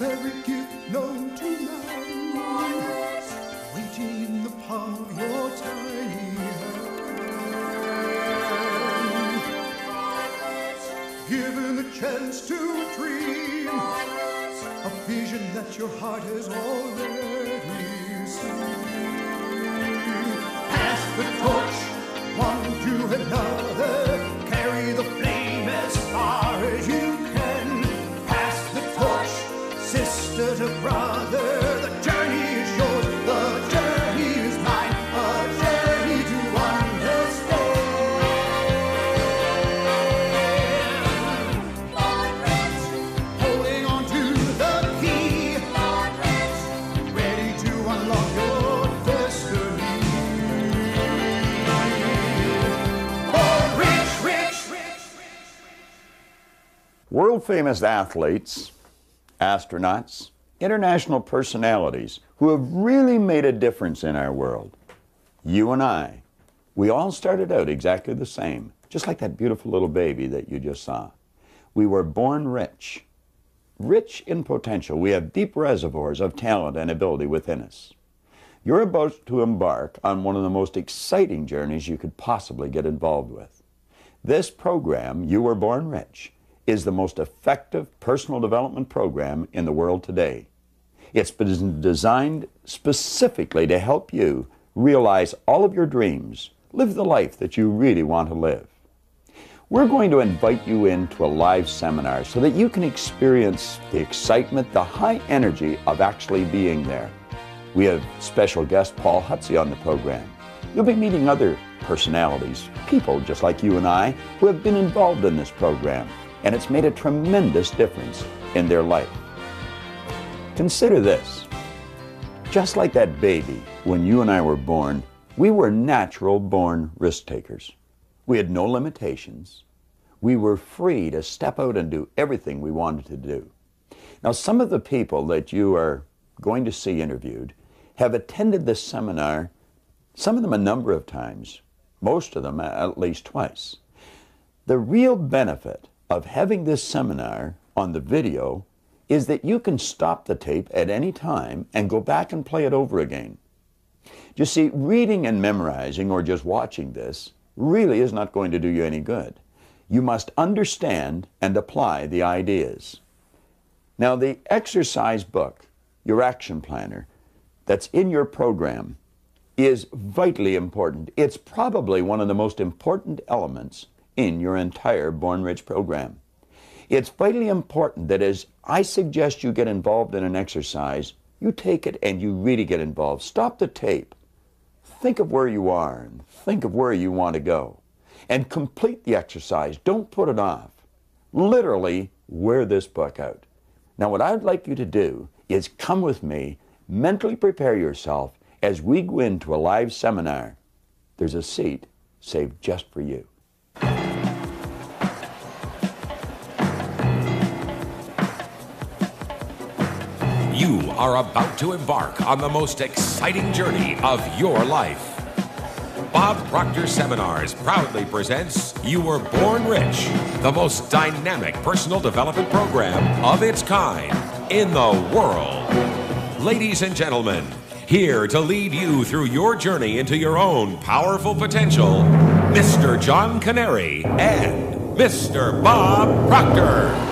every gift known to man, waiting in the palm of your tiny hand. Given the chance to dream a vision that your heart has already seen. Pass the torch, one to another, carry the flame as far as you can. Pass the torch, sister to brother, the journey is yours, the journey is mine, a journey to understand. Holding on to the key, ready to unlock your destiny. World-famous athletes, astronauts, international personalities who have really made a difference in our world. You and I, we all started out exactly the same, just like that beautiful little baby that you just saw. We were born rich, rich in potential. We have deep reservoirs of talent and ability within us. You're about to embark on one of the most exciting journeys you could possibly get involved with. This program, You Were Born Rich, is the most effective personal development program in the world today. It's been designed specifically to help you realize all of your dreams, live the life that you really want to live. We're going to invite you into a live seminar so that you can experience the excitement, the high energy of actually being there. We have special guest Paul Hutsey on the program. You'll be meeting other personalities, people just like you and I, who have been involved in this program, and it's made a tremendous difference in their life. Consider this. Just like that baby, when you and I were born, we were natural-born risk-takers. We had no limitations. We were free to step out and do everything we wanted to do. Now, some of the people that you are going to see interviewed have attended this seminar, some of them a number of times, most of them at least twice. The real benefit of having this seminar on the video is that you can stop the tape at any time and go back and play it over again. You see, reading and memorizing or just watching this really is not going to do you any good. You must understand and apply the ideas. Now, the exercise book, your action planner, that's in your program is vitally important. It's probably one of the most important elements in your entire Born Rich program. It's vitally important that as I suggest you get involved in an exercise, you take it and you really get involved. Stop the tape. Think of where you are and think of where you want to go. And complete the exercise. Don't put it off. Literally wear this book out. Now, what I'd like you to do is come with me, mentally prepare yourself as we go into a live seminar. There's a seat saved just for you. You are about to embark on the most exciting journey of your life. Bob Proctor Seminars proudly presents You Were Born Rich, the most dynamic personal development program of its kind in the world. Ladies and gentlemen, here to lead you through your journey into your own powerful potential, Mr. John Canary and Mr. Bob Proctor.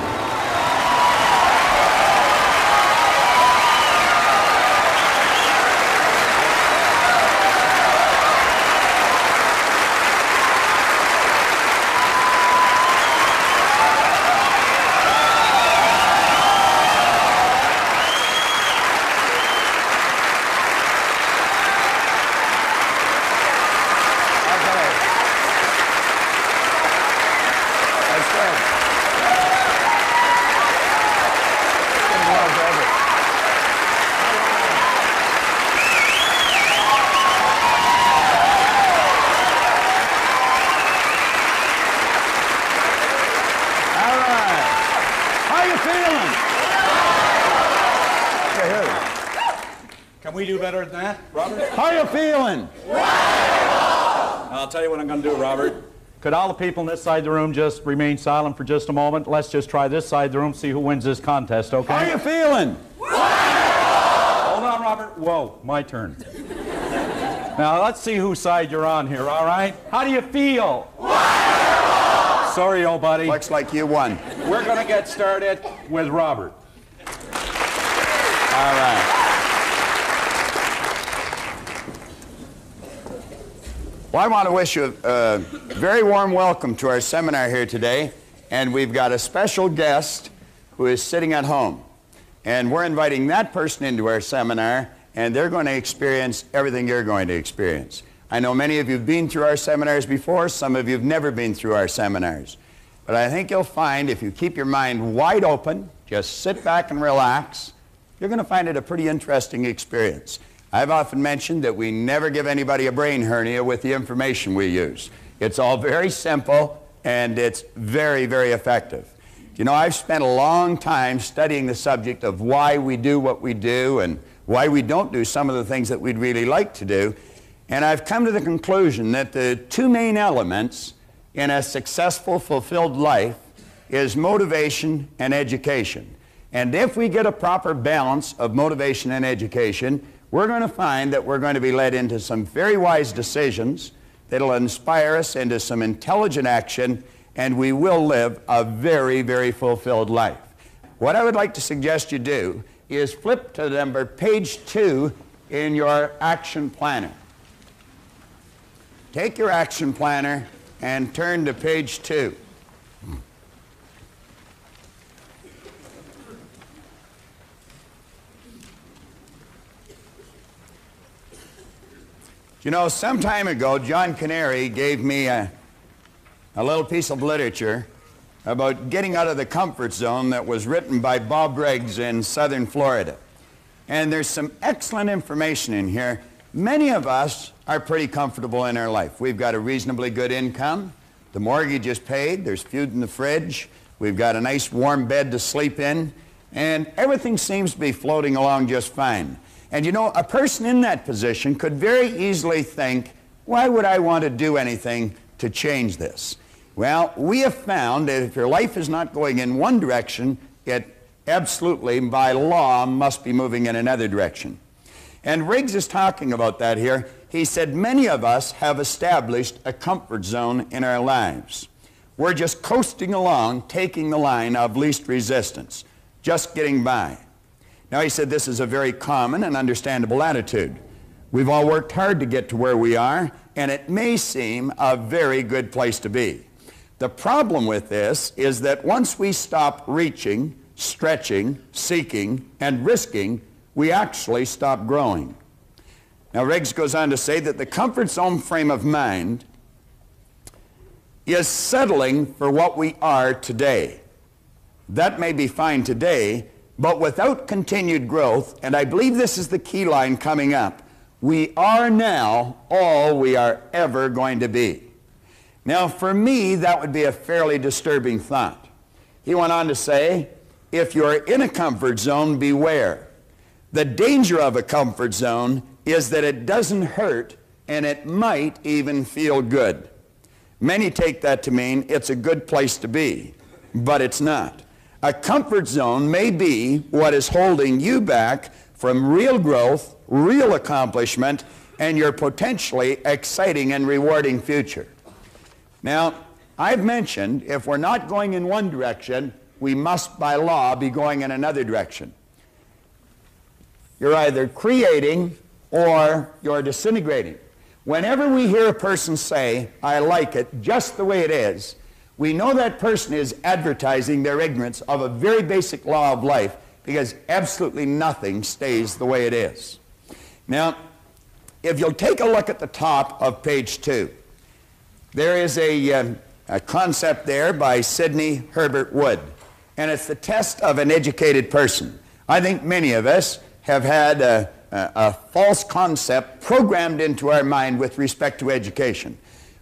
Can we do better than that, Robert? How you feeling? I'll tell you what I'm going to do, Robert. Could all the people in this side of the room just remain silent for just a moment? Let's just try this side of the room, see who wins this contest, okay? How are you feeling? Hold on, Robert. Whoa, my turn. Now, let's see whose side you're on here, all right? How do you feel? Sorry, old buddy. Looks like you won. We're going to get started with Robert. All right. Well, I want to wish you a very warm welcome to our seminar here today. And we've got a special guest who is sitting at home. And we're inviting that person into our seminar, and they're going to experience everything you're going to experience. I know many of you have been through our seminars before. Some of you have never been through our seminars. But I think you'll find if you keep your mind wide open, just sit back and relax, you're going to find it a pretty interesting experience. I've often mentioned that we never give anybody a brain hernia with the information we use. It's all very simple, and it's very, very effective. You know, I've spent a long time studying the subject of why we do what we do and why we don't do some of the things that we'd really like to do. And I've come to the conclusion that the two main elements in a successful, fulfilled life is motivation and education. And if we get a proper balance of motivation and education, we're going to find that we're going to be led into some very wise decisions that'll inspire us into some intelligent action, and we will live a very, very fulfilled life. What I would like to suggest you do is flip to page 2 in your action planner. Take your action planner and turn to page 2. You know, some time ago, John Canary gave me a little piece of literature about getting out of the comfort zone that was written by Bob Riggs in southern Florida. And there's some excellent information in here. Many of us are pretty comfortable in our life. We've got a reasonably good income. The mortgage is paid. There's food in the fridge. We've got a nice warm bed to sleep in. And everything seems to be floating along just fine. And you know, a person in that position could very easily think, why would I want to do anything to change this? Well, we have found that if your life is not going in one direction, it absolutely, by law, must be moving in another direction. And Riggs is talking about that here. He said many of us have established a comfort zone in our lives. We're just coasting along, taking the line of least resistance, just getting by. Now, he said this is a very common and understandable attitude. We've all worked hard to get to where we are, and it may seem a very good place to be. The problem with this is that once we stop reaching, stretching, seeking, and risking, we actually stop growing. Now, Riggs goes on to say that the comfort zone frame of mind is settling for what we are today. That may be fine today, but without continued growth, and I believe this is the key line coming up, we are now all we are ever going to be. Now, for me, that would be a fairly disturbing thought. He went on to say, if you're in a comfort zone, beware. The danger of a comfort zone is that it doesn't hurt, and it might even feel good. Many take that to mean it's a good place to be, but it's not. A comfort zone may be what is holding you back from real growth, real accomplishment, and your potentially exciting and rewarding future. Now, I've mentioned if we're not going in one direction, we must by law be going in another direction. You're either creating or you're disintegrating. Whenever we hear a person say, I like it just the way it is, we know that person is advertising their ignorance of a very basic law of life, because absolutely nothing stays the way it is. Now, if you'll take a look at the top of page 2, there is a concept there by Sidney Herbert Wood, and it's the test of an educated person. I think many of us have had a false concept programmed into our mind with respect to education.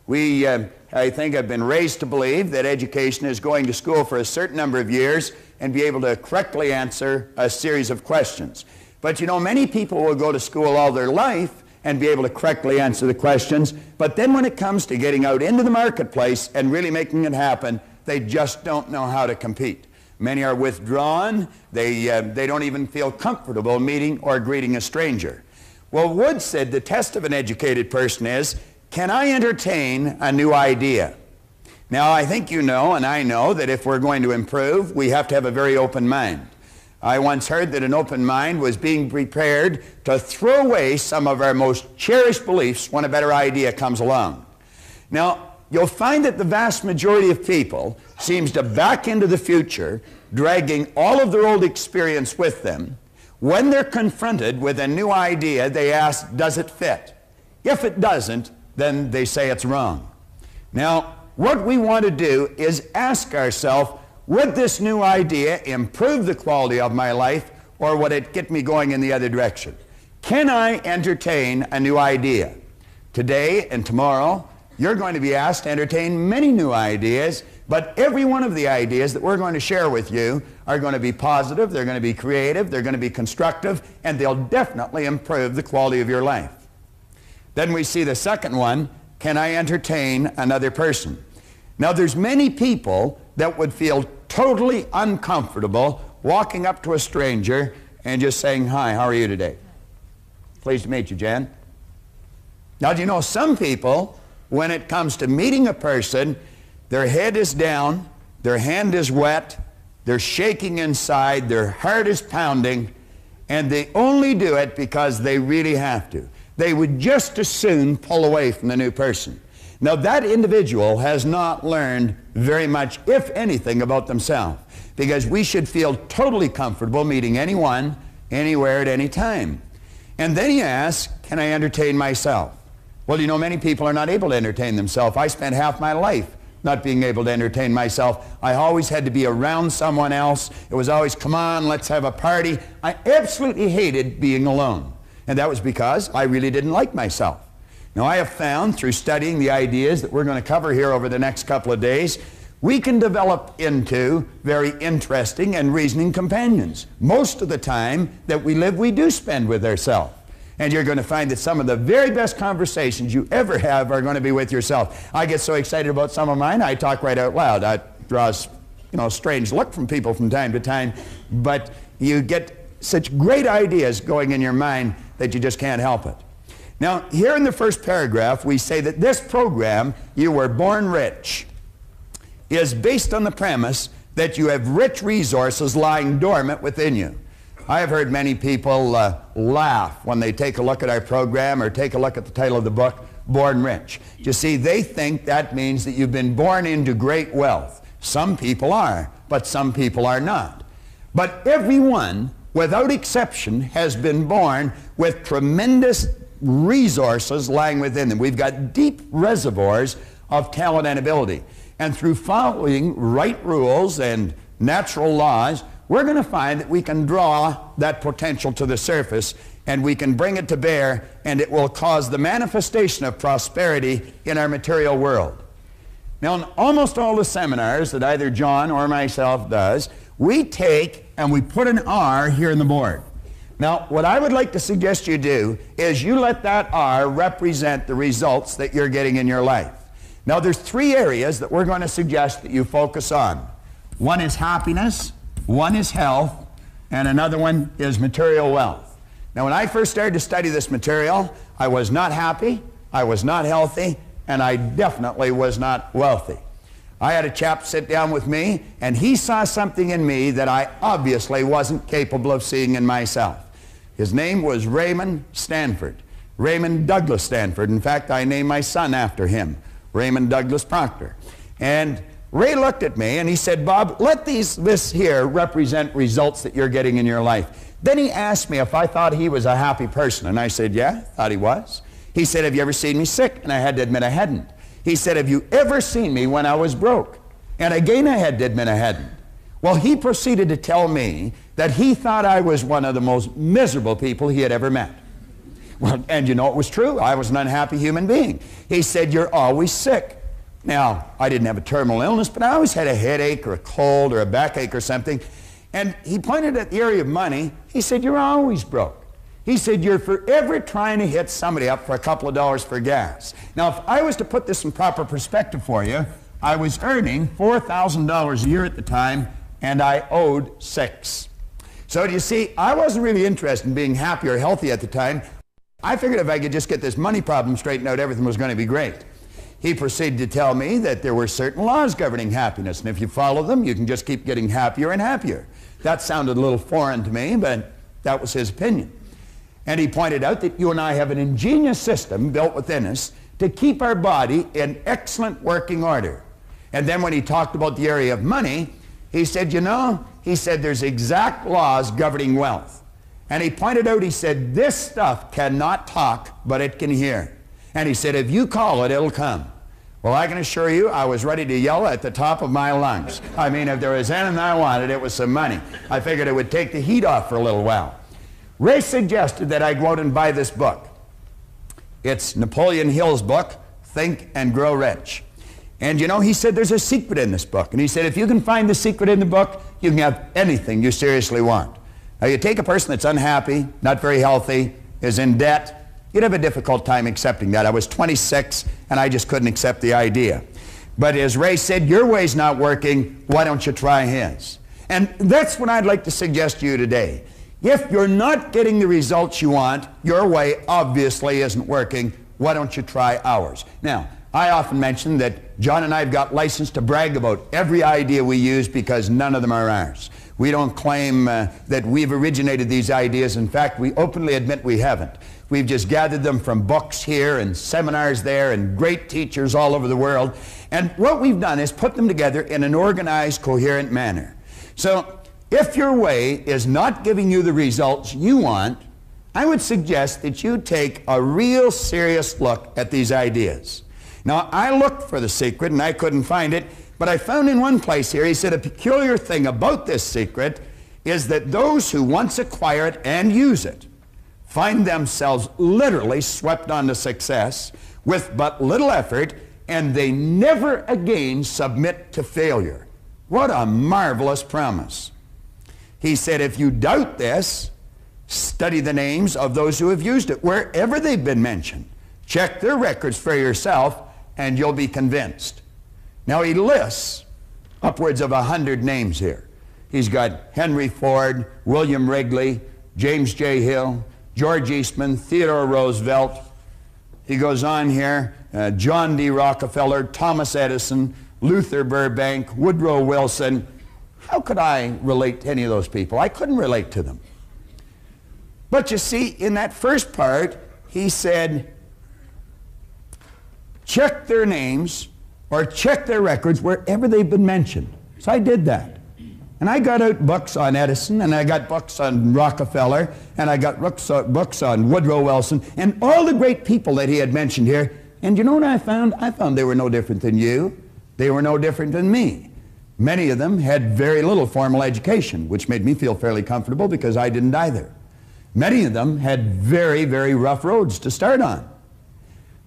We, I think, have been raised to believe that education is going to school for a certain number of years and be able to correctly answer a series of questions. But you know, many people will go to school all their life and be able to correctly answer the questions. But then when it comes to getting out into the marketplace and really making it happen, they just don't know how to compete. Many are withdrawn. They don't even feel comfortable meeting or greeting a stranger. Well, Wood said the test of an educated person is, can I entertain a new idea? Now, I think you know, and I know, that if we're going to improve, we have to have a very open mind. I once heard that an open mind was being prepared to throw away some of our most cherished beliefs when a better idea comes along. Now, you'll find that the vast majority of people seems to back into the future, dragging all of their old experience with them. When they're confronted with a new idea, they ask, does it fit? If it doesn't, then they say it's wrong. Now, what we want to do is ask ourselves, would this new idea improve the quality of my life, or would it get me going in the other direction? Can I entertain a new idea? Today and tomorrow, you're going to be asked to entertain many new ideas, but every one of the ideas that we're going to share with you are going to be positive, they're going to be creative, they're going to be constructive, and they'll definitely improve the quality of your life. Then we see the second one, can I entertain another person? Now, there's many people that would feel totally uncomfortable walking up to a stranger and just saying, hi, how are you today? Pleased to meet you, Jan. Now, do you know some people, when it comes to meeting a person, their head is down, their hand is wet, they're shaking inside, their heart is pounding, and they only do it because they really have to. They would just as soon pull away from the new person. Now, that individual has not learned very much, if anything, about themselves, because we should feel totally comfortable meeting anyone, anywhere, at any time. And then he asks, can I entertain myself? Well, you know, many people are not able to entertain themselves. I spent half my life not being able to entertain myself. I always had to be around someone else. It was always, come on, let's have a party. I absolutely hated being alone. And that was because I really didn't like myself. Now, I have found through studying the ideas that we're going to cover here over the next couple of days, we can develop into very interesting and reasoning companions. Most of the time that we live, we do spend with ourselves. And you're going to find that some of the very best conversations you ever have are going to be with yourself. I get so excited about some of mine, I talk right out loud. That draws, a strange look from people from time to time, but you get such great ideas going in your mind that you just can't help it. Now, here in the first paragraph, we say that this program, You Were Born Rich, is based on the premise that you have rich resources lying dormant within you. I have heard many people laugh when they take a look at our program or take a look at the title of the book, Born Rich. You see, they think that means that you've been born into great wealth. Some people are, but some people are not. But everyone, without exception, has been born with tremendous resources lying within them. We've got deep reservoirs of talent and ability. And through following right rules and natural laws, we're going to find that we can draw that potential to the surface and we can bring it to bear, and it will cause the manifestation of prosperity in our material world. Now, in almost all the seminars that either John or myself does, we take and we put an R here in the board. Now, what I would like to suggest you do is you let that R represent the results that you're getting in your life. Now, there's three areas that we're going to suggest that you focus on. One is happiness, one is health, and another one is material wealth. Now, when I first started to study this material, I was not happy, I was not healthy, and I definitely was not wealthy. I had a chap sit down with me, and he saw something in me that I obviously wasn't capable of seeing in myself. His name was Raymond Stanford, Raymond Douglas Stanford. In fact, I named my son after him, Raymond Douglas Proctor. And Ray looked at me and he said, Bob, let this here represent results that you're getting in your life. Then he asked me if I thought he was a happy person, and I said, yeah, thought he was. He said, have you ever seen me sick? And I had to admit I hadn't. He said, have you ever seen me when I was broke? And again I had to admit I hadn't. Well, he proceeded to tell me that he thought I was one of the most miserable people he had ever met. Well, and you know, it was true. I was an unhappy human being. He said, you're always sick. Now, I didn't have a terminal illness, but I always had a headache or a cold or a backache or something. And he pointed at the area of money. He said, you're always broke. He said, you're forever trying to hit somebody up for a couple of dollars for gas. Now, if I was to put this in proper perspective for you, I was earning $4,000 a year at the time, and I owed $6,000. So do you see, I wasn't really interested in being happy or healthy at the time. I figured if I could just get this money problem straightened out, everything was going to be great. He proceeded to tell me that there were certain laws governing happiness, and if you follow them, you can just keep getting happier and happier. That sounded a little foreign to me, but that was his opinion. And he pointed out that you and I have an ingenious system built within us to keep our body in excellent working order. And then when he talked about the area of money, he said, you know, he said there's exact laws governing wealth. And he pointed out, he said, this stuff cannot talk, but it can hear. And he said, if you call it, it'll come. Well, I can assure you, I was ready to yell at the top of my lungs. I mean, if there was anything I wanted, it was some money. I figured it would take the heat off for a little while. Ray suggested that I go out and buy this book. It's Napoleon Hill's book, Think and Grow Rich. And you know, he said there's a secret in this book. And he said if you can find the secret in the book, you can have anything you seriously want. Now, you take a person that's unhappy, not very healthy, is in debt, you'd have a difficult time accepting that. I was 26, and I just couldn't accept the idea. But as Ray said, your way's not working, why don't you try his? And that's what I'd like to suggest to you today. If you're not getting the results you want, your way obviously isn't working, why don't you try ours? Now, I often mention that John and I have got license to brag about every idea we use because none of them are ours. We don't claim that we've originated these ideas. In fact, we openly admit we haven't. We've just gathered them from books here and seminars there and great teachers all over the world. And what we've done is put them together in an organized, coherent manner. So if your way is not giving you the results you want, I would suggest that you take a real serious look at these ideas. Now, I looked for the secret and I couldn't find it, but I found in one place here, he said a peculiar thing about this secret is that those who once acquire it and use it find themselves literally swept on to success with but little effort, and they never again submit to failure. What a marvelous promise. He said, if you doubt this, study the names of those who have used it, wherever they've been mentioned. Check their records for yourself, and you'll be convinced. Now, he lists upwards of 100 names here. He's got Henry Ford, William Wrigley, James J. Hill, George Eastman, Theodore Roosevelt. He goes on here, John D. Rockefeller, Thomas Edison, Luther Burbank, Woodrow Wilson. How could I relate to any of those people? I couldn't relate to them. But you see, in that first part, he said, check their names or check their records wherever they've been mentioned. So I did that. And I got out books on Edison, and I got books on Rockefeller, and I got books on Woodrow Wilson, and all the great people that he had mentioned here. And you know what I found? I found they were no different than you. They were no different than me. Many of them had very little formal education, which made me feel fairly comfortable because I didn't either. Many of them had very, very rough roads to start on.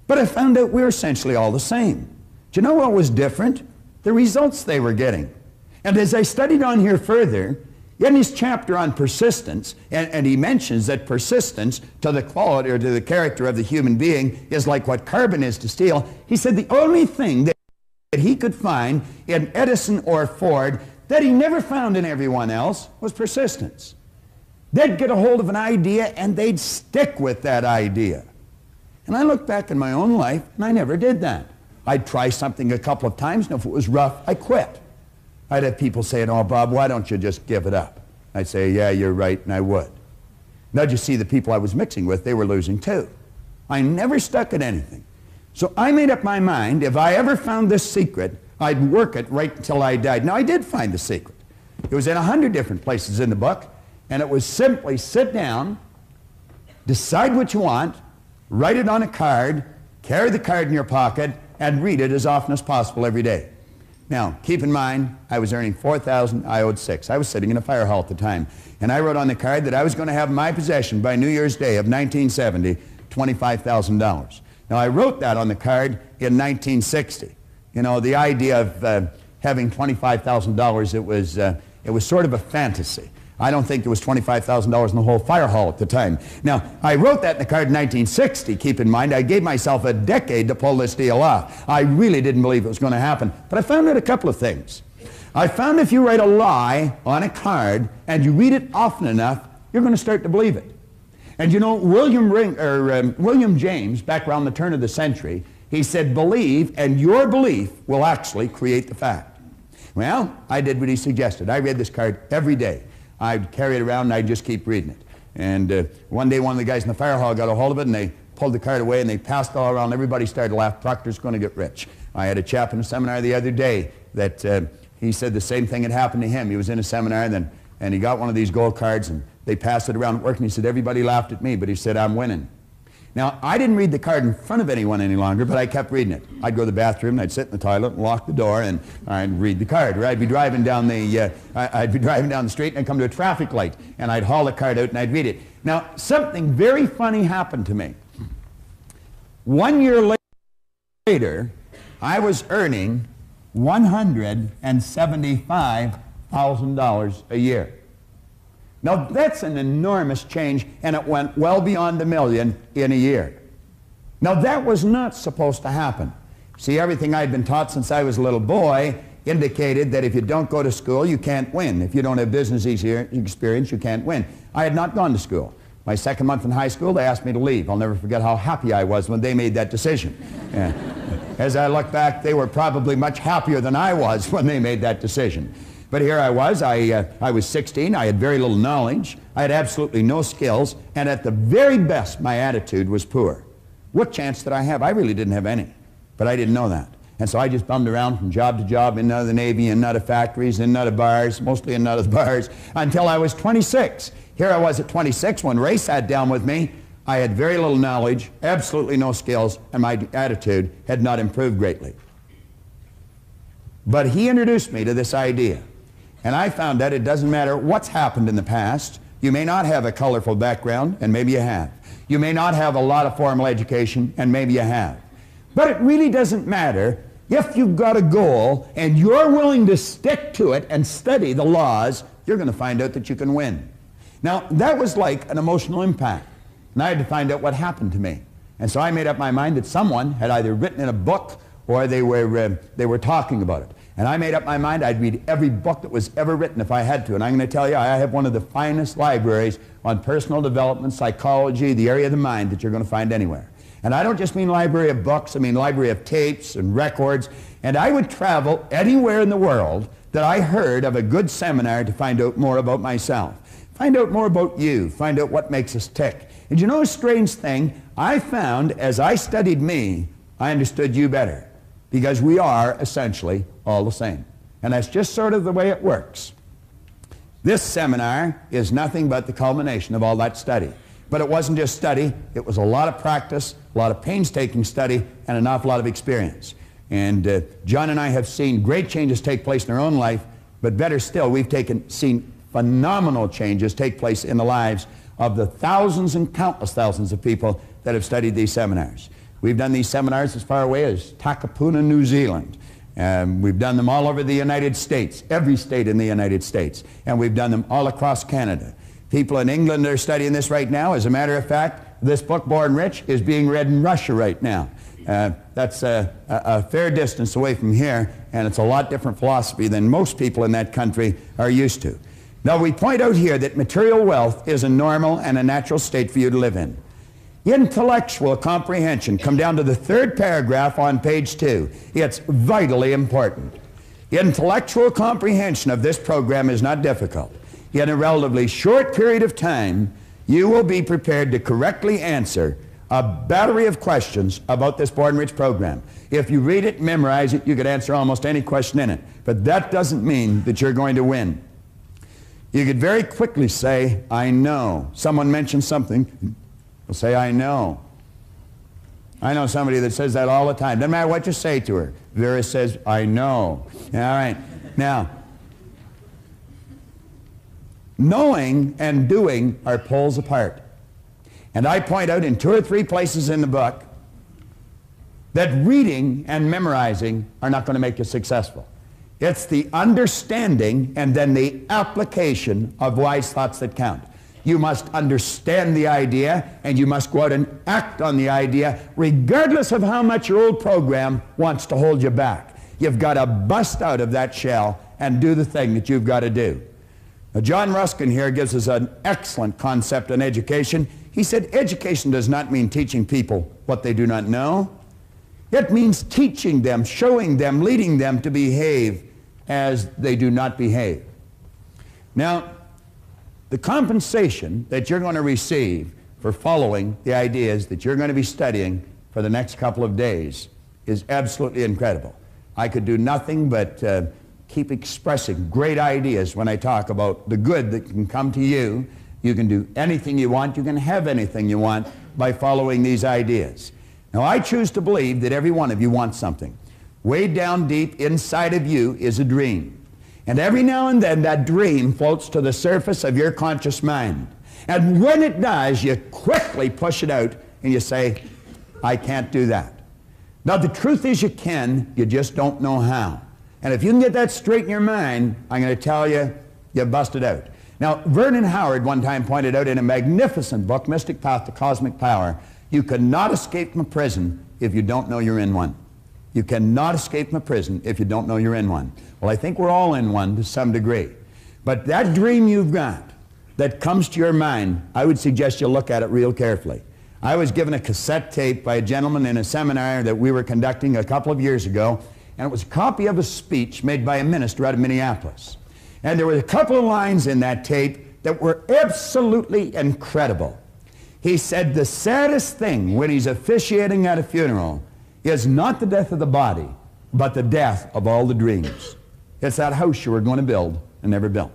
But I found out we were essentially all the same. Do you know what was different? The results they were getting. And as I studied on here further, in his chapter on persistence, and he mentions that persistence to the quality or to the character of the human being is like what carbon is to steel, he said the only thing that he could find in Edison or Ford that he never found in everyone else was persistence. They'd get a hold of an idea and they'd stick with that idea. And I look back in my own life and I never did that. I'd try something a couple of times, and if it was rough, I quit. I'd have people saying, oh, Bob, why don't you just give it up? I'd say, yeah, you're right, and I would. Now, you see, the people I was mixing with, they were losing too. I never stuck at anything. So I made up my mind, if I ever found this secret, I'd work it right until I died. Now, I did find the secret. It was in 100 different places in the book, and it was simply sit down, decide what you want, write it on a card, carry the card in your pocket, and read it as often as possible every day. Now, keep in mind, I was earning $4,000, I owed $6,000. I was sitting in a fire hall at the time, and I wrote on the card that I was going to have in my possession by New Year's Day of 1970, $25,000. Now, I wrote that on the card in 1960. You know, the idea of having $25,000, it was sort of a fantasy. I don't think there was $25,000 in the whole fire hall at the time. Now, I wrote that in the card in 1960. Keep in mind, I gave myself a decade to pull this deal off. I really didn't believe it was going to happen. But I found out a couple of things. I found if you write a lie on a card and you read it often enough, you're going to start to believe it. And you know, William James, back around the turn of the century, he said, believe, and your belief will actually create the fact. Well, I did what he suggested. I read this card every day. I'd carry it around and I'd just keep reading it. And one day one of the guys in the fire hall got a hold of it and they pulled the card away and they passed it all around. Everybody started to laugh. Proctor's going to get rich. I had a chap in a seminar the other day that he said the same thing had happened to him. He was in a seminar and he got one of these gold cards and they passed it around at work and he said, everybody laughed at me, but he said, I'm winning. Now, I didn't read the card in front of anyone any longer, but I kept reading it. I'd go to the bathroom, and I'd sit in the toilet and lock the door, and I'd read the card. Or I'd be driving down the street, and I'd come to a traffic light, and I'd haul the card out, and I'd read it. Now, something very funny happened to me. 1 year later, I was earning $175,000 a year. Now, that's an enormous change, and it went well beyond $1 million in a year. Now, that was not supposed to happen. See, everything I'd been taught since I was a little boy indicated that if you don't go to school, you can't win. If you don't have business experience, you can't win. I had not gone to school. My second month in high school, they asked me to leave. I'll never forget how happy I was when they made that decision. As I look back, they were probably much happier than I was when they made that decision. But here I was, I was 16, I had very little knowledge, I had absolutely no skills, and at the very best, my attitude was poor. What chance did I have? I really didn't have any, but I didn't know that. And so I just bummed around from job to job, in and out of the Navy, in and out of factories, in and out of bars, mostly in and out of the bars, until I was 26. Here I was at 26, when Ray sat down with me, I had very little knowledge, absolutely no skills, and my attitude had not improved greatly. But he introduced me to this idea. And I found out it doesn't matter what's happened in the past. You may not have a colorful background, and maybe you have. You may not have a lot of formal education, and maybe you have. But it really doesn't matter if you've got a goal and you're willing to stick to it and study the laws, you're going to find out that you can win. Now, that was like an emotional impact. And I had to find out what happened to me. And so I made up my mind that someone had either written in a book or they were talking about it. And I made up my mind I'd read every book that was ever written if I had to. And I'm going to tell you, I have one of the finest libraries on personal development, psychology, the area of the mind that you're going to find anywhere. And I don't just mean library of books, I mean library of tapes and records. And I would travel anywhere in the world that I heard of a good seminar to find out more about myself. Find out more about you. Find out what makes us tick. And you know a strange thing? I found as I studied me, I understood you better. Because we are essentially all the same. And that's just sort of the way it works. This seminar is nothing but the culmination of all that study. But it wasn't just study, it was a lot of practice, a lot of painstaking study, and an awful lot of experience. And John and I have seen great changes take place in our own life, but better still, we've seen phenomenal changes take place in the lives of the thousands and countless thousands of people that have studied these seminars. We've done these seminars as far away as Takapuna, New Zealand. We've done them all over the United States, every state in the United States. And we've done them all across Canada. People in England are studying this right now. As a matter of fact, this book, Born Rich, is being read in Russia right now. That's a fair distance away from here, and it's a lot different philosophy than most people in that country are used to. Now, we point out here that material wealth is a normal and a natural state for you to live in. Intellectual comprehension, come down to the third paragraph on page 2. It's vitally important. Intellectual comprehension of this program is not difficult. In a relatively short period of time, you will be prepared to correctly answer a battery of questions about this Born Rich program. If you read it, memorize it, you could answer almost any question in it. But that doesn't mean that you're going to win. You could very quickly say, I know. Someone mentions something, you'll say, I know. I know somebody that says that all the time. Doesn't matter what you say to her. Vera says, I know. All right. Now, knowing and doing are poles apart. And I point out in 2 or 3 places in the book that reading and memorizing are not going to make you successful. It's the understanding and then the application of wise thoughts that count. You must understand the idea, and you must go out and act on the idea, regardless of how much your old program wants to hold you back. You've got to bust out of that shell and do the thing that you've got to do. Now, John Ruskin here gives us an excellent concept on education. He said, education does not mean teaching people what they do not know. It means teaching them, showing them, leading them to behave as they do not behave. Now, the compensation that you're going to receive for following the ideas that you're going to be studying for the next couple of days is absolutely incredible. I could do nothing but keep expressing great ideas when I talk about the good that can come to you. You can do anything you want. You can have anything you want by following these ideas. Now, I choose to believe that every one of you wants something. Way down deep inside of you is a dream. And every now and then that dream floats to the surface of your conscious mind. And when it does, you quickly push it out and you say, I can't do that. Now, the truth is you can, you just don't know how. And if you can get that straight in your mind, I'm going to tell you, you busted out. Now, Vernon Howard one time pointed out in a magnificent book, Mystic Path to Cosmic Power, you cannot escape from a prison if you don't know you're in one. You cannot escape from a prison if you don't know you're in one. Well, I think we're all in one to some degree. But that dream you've got that comes to your mind, I would suggest you look at it real carefully. I was given a cassette tape by a gentleman in a seminar that we were conducting a couple of years ago, and it was a copy of a speech made by a minister out of Minneapolis. And there were a couple of lines in that tape that were absolutely incredible. He said the saddest thing when he's officiating at a funeral is not the death of the body, but the death of all the dreams. It's that house you were going to build and never built.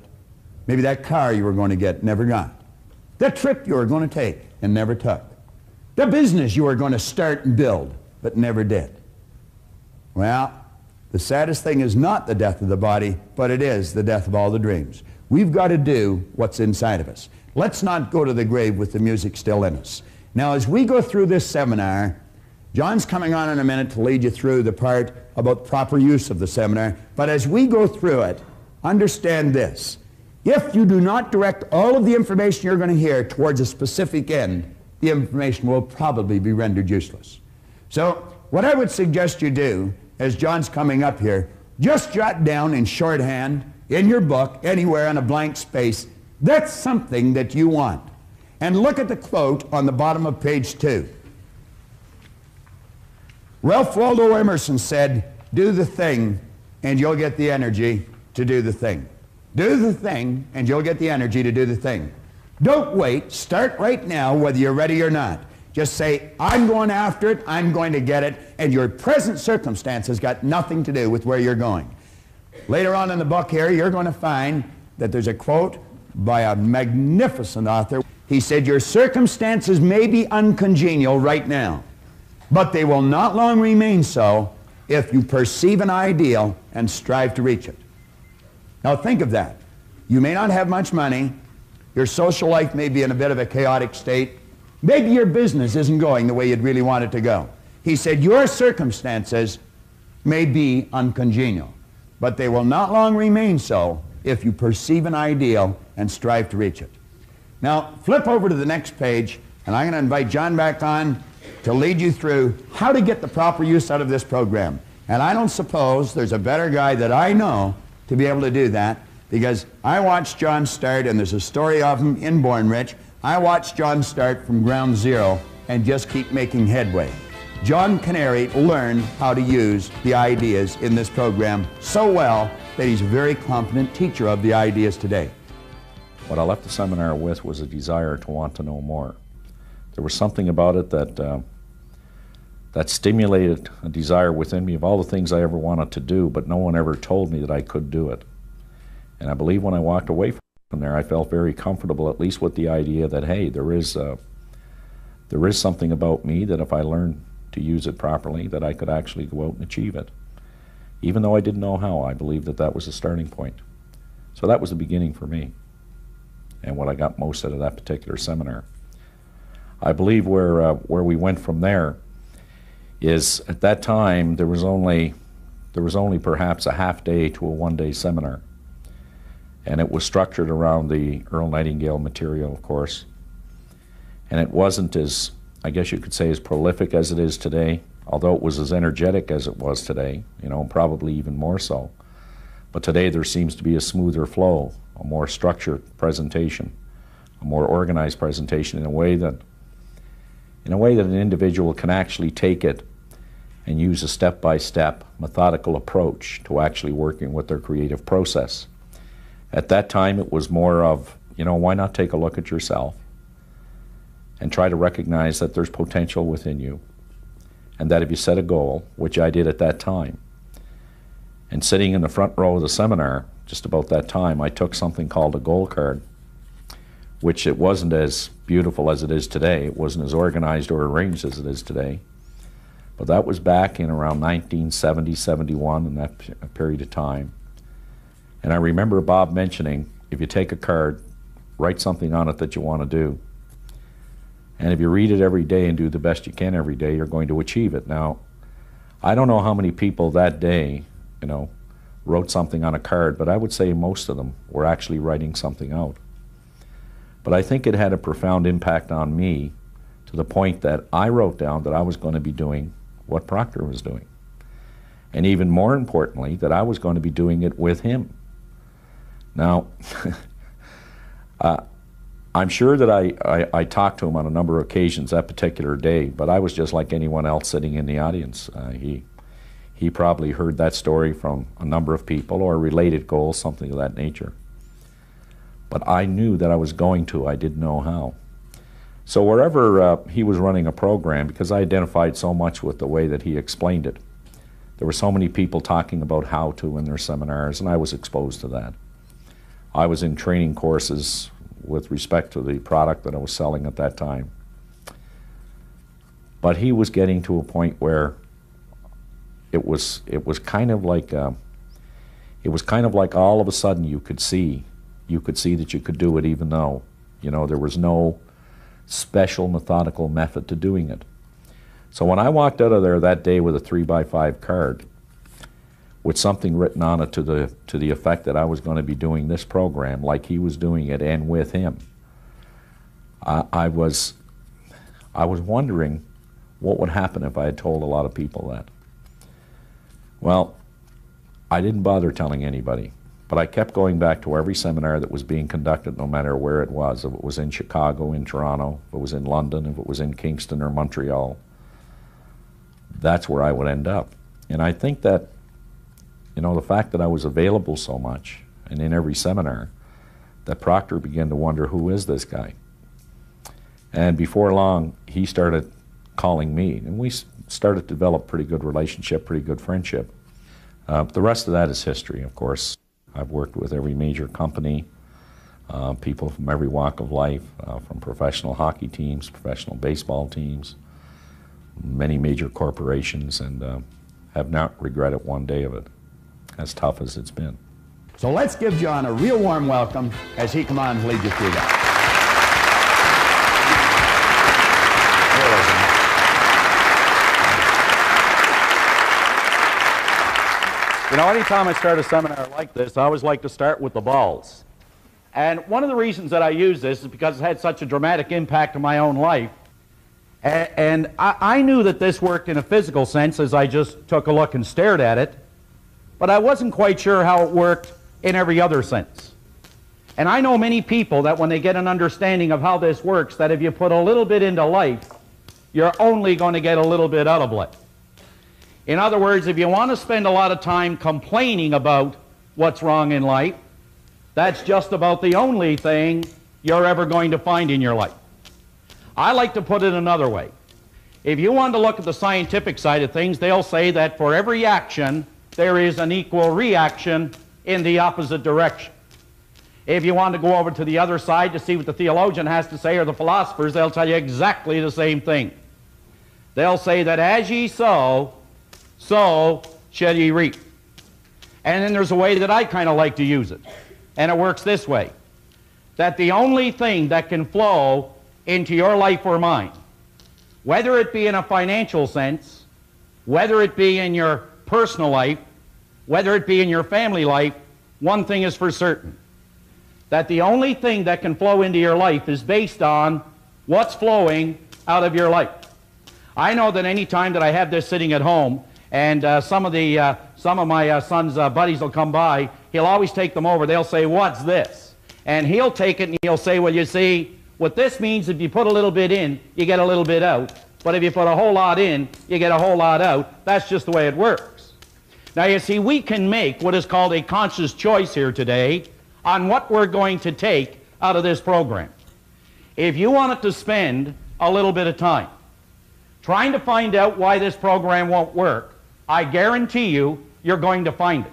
Maybe that car you were going to get, never got. That trip you were going to take and never took. The business you were going to start and build, but never did. Well, the saddest thing is not the death of the body, but it is the death of all the dreams. We've got to do what's inside of us. Let's not go to the grave with the music still in us. Now, as we go through this seminar, John's coming on in a minute to lead you through the part about proper use of the seminar. But as we go through it, understand this. If you do not direct all of the information you're going to hear towards a specific end, the information will probably be rendered useless. So what I would suggest you do, as John's coming up here, just jot down in shorthand, in your book, anywhere on a blank space, that's something that you want. And look at the quote on the bottom of page 2. Ralph Waldo Emerson said, do the thing and you'll get the energy to do the thing. Do the thing and you'll get the energy to do the thing. Don't wait. Start right now whether you're ready or not. Just say, I'm going after it, I'm going to get it, and your present circumstance has got nothing to do with where you're going. Later on in the book here, you're going to find that there's a quote by a magnificent author. He said, your circumstances may be uncongenial right now, but they will not long remain so if you perceive an ideal and strive to reach it. Now think of that. You may not have much money. Your social life may be in a bit of a chaotic state. Maybe your business isn't going the way you'd really want it to go. He said, your circumstances may be uncongenial, but they will not long remain so if you perceive an ideal and strive to reach it. Now, flip over to the next page, and I'm going to invite John back on to lead you through how to get the proper use out of this program. And I don't suppose there's a better guy that I know to be able to do that, because I watched John start, and there's a story of him in Born Rich. I watched John start from ground zero and just keep making headway. John Canary learned how to use the ideas in this program so well that he's a very competent teacher of the ideas today. What I left the seminar with was a desire to want to know more. There was something about it that stimulated a desire within me of all the things I ever wanted to do, but no one ever told me that I could do it. And I believe when I walked away from there, I felt very comfortable, at least with the idea that, hey, there is something about me that if I learned to use it properly, that I could actually go out and achieve it. Even though I didn't know how, I believed that that was a starting point. So that was the beginning for me, and what I got most out of that particular seminar. I believe where we went from there is, at that time, there was only there was only perhaps a half day to a one-day seminar. And it was structured around the Earl Nightingale material, of course. And it wasn't as, I guess you could say, as prolific as it is today, although it was as energetic as it was today, you know, probably even more so. But today there seems to be a smoother flow, a more structured presentation, a more organized presentation in a way that an individual can actually take it and use a step-by-step methodical approach to actually working with their creative process. At that time it was more of, you know, why not take a look at yourself and try to recognize that there's potential within you, and that if you set a goal, which I did at that time, and sitting in the front row of the seminar just about that time, I took something called a goal card, which it wasn't as beautiful as it is today. It wasn't as organized or arranged as it is today. But that was back in around 1970, 71, in that period of time. And I remember Bob mentioning, if you take a card, write something on it that you want to do. And if you read it every day and do the best you can every day, you're going to achieve it. Now, I don't know how many people that day, you know, wrote something on a card, but I would say most of them were actually writing something out. But I think it had a profound impact on me, to the point that I wrote down that I was going to be doing what Proctor was doing. And even more importantly, that I was going to be doing it with him. Now, I'm sure that I talked to him on a number of occasions that particular day, but I was just like anyone else sitting in the audience. He probably heard that story from a number of people, or related goals, something of that nature. But I knew that I was going to, I didn't know how. So wherever he was running a program, because I identified so much with the way that he explained it, there were so many people talking about how to in their seminars, and I was exposed to that. I was in training courses with respect to the product that I was selling at that time. But he was getting to a point where it was kind of like all of a sudden you could see that you could do it, even though, you know, there was no special methodical method to doing it. So when I walked out of there that day with a 3x5 card with something written on it to the effect that I was going to be doing this program like he was doing it, and with him, I was wondering what would happen if I had told a lot of people that. Well, I didn't bother telling anybody, but I kept going back to every seminar that was being conducted, no matter where it was. If it was in Chicago, in Toronto, if it was in London, if it was in Kingston or Montreal, that's where I would end up. And I think that, you know, the fact that I was available so much and in every seminar, that Proctor began to wonder, who is this guy? And before long, he started calling me, and we started to develop pretty good relationship, pretty good friendship. The rest of that is history, of course. I've worked with every major company, people from every walk of life, from professional hockey teams, professional baseball teams, many major corporations, and have not regretted one day of it, as tough as it's been. So let's give John a real warm welcome as he comes on and leads you through that. You know, anytime I start a seminar like this, I always like to start with the balls. And one of the reasons that I use this is because it's had such a dramatic impact on my own life. And I knew that this worked in a physical sense as I just took a look and stared at it, but I wasn't quite sure how it worked in every other sense. And I know many people that when they get an understanding of how this works, that if you put a little bit into life, you're only going to get a little bit out of it. In other words, if you want to spend a lot of time complaining about what's wrong in life, that's just about the only thing you're ever going to find in your life. I like to put it another way. If you want to look at the scientific side of things, they'll say that for every action, there is an equal reaction in the opposite direction. If you want to go over to the other side to see what the theologian has to say, or the philosophers, they'll tell you exactly the same thing. They'll say that as ye sow, so shall ye reap. And then there's a way that I kind of like to use it. And it works this way. That the only thing that can flow into your life or mine, whether it be in a financial sense, whether it be in your personal life, whether it be in your family life, one thing is for certain, that the only thing that can flow into your life is based on what's flowing out of your life. I know that any time that I have this sitting at home, and some of my son's buddies will come by, he'll always take them over. They'll say, "What's this?" And he'll take it and he'll say, "Well, you see, what this means, if you put a little bit in, you get a little bit out. But if you put a whole lot in, you get a whole lot out. That's just the way it works." Now, you see, we can make what is called a conscious choice here today on what we're going to take out of this program. If you wanted to spend a little bit of time trying to find out why this program won't work, I guarantee you, you're going to find it.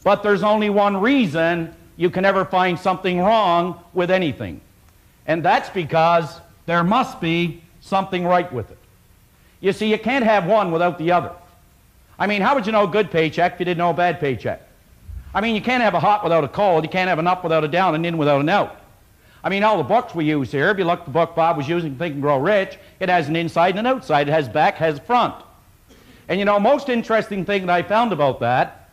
But there's only one reason you can ever find something wrong with anything. And that's because there must be something right with it. You see, you can't have one without the other. I mean, how would you know a good paycheck if you didn't know a bad paycheck? I mean, you can't have a hot without a cold. You can't have an up without a down, and in without an out. I mean, all the books we use here, if you look at the book Bob was using, Think and Grow Rich, it has an inside and an outside. It has back, has front. And you know, most interesting thing that I found about that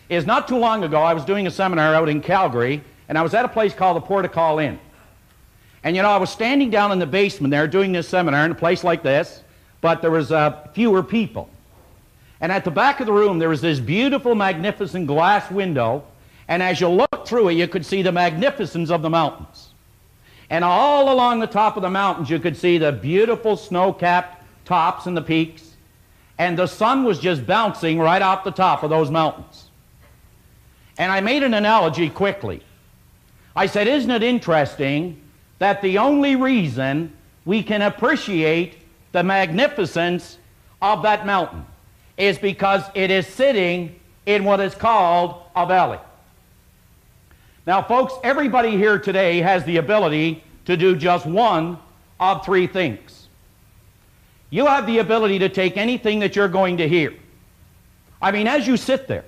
is not too long ago, I was doing a seminar out in Calgary, and I was at a place called the Portical Inn. And you know, I was standing down in the basement there doing this seminar in a place like this, but there was fewer people. And at the back of the room, there was this beautiful, magnificent glass window, and as you looked through it, you could see the magnificence of the mountains. And all along the top of the mountains, you could see the beautiful snow-capped tops and the peaks, and the sun was just bouncing right off the top of those mountains. And I made an analogy quickly. I said, isn't it interesting that the only reason we can appreciate the magnificence of that mountain is because it is sitting in what is called a valley. Now, folks, everybody here today has the ability to do just one of three things. You have the ability to take anything that you're going to hear. I mean, as you sit there,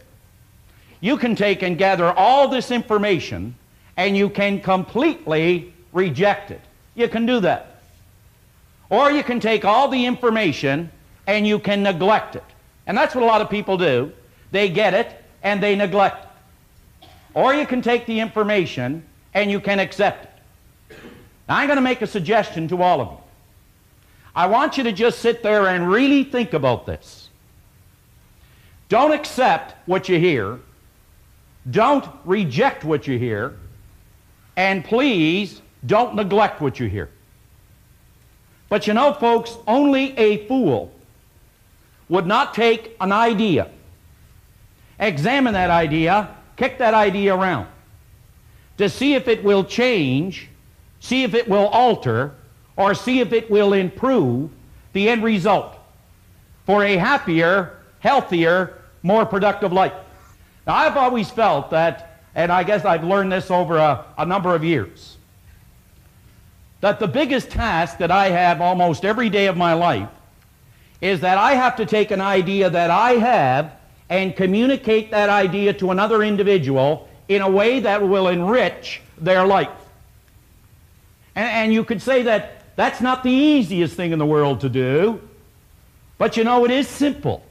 you can take and gather all this information, and you can completely reject it. You can do that. Or you can take all the information and you can neglect it. And that's what a lot of people do. They get it and they neglect it. Or you can take the information and you can accept it. Now, I'm going to make a suggestion to all of you. I want you to just sit there and really think about this. Don't accept what you hear. Don't reject what you hear. And please, don't neglect what you hear. But you know, folks, only a fool would not take an idea, examine that idea, kick that idea around to see if it will change, see if it will alter, or see if it will improve the end result for a happier, healthier, more productive life. Now, I've always felt that, and I guess I've learned this over a number of years, that the biggest task that I have almost every day of my life is that I have to take an idea that I have and communicate that idea to another individual in a way that will enrich their life. And you could say that that's not the easiest thing in the world to do, but you know, it is simple.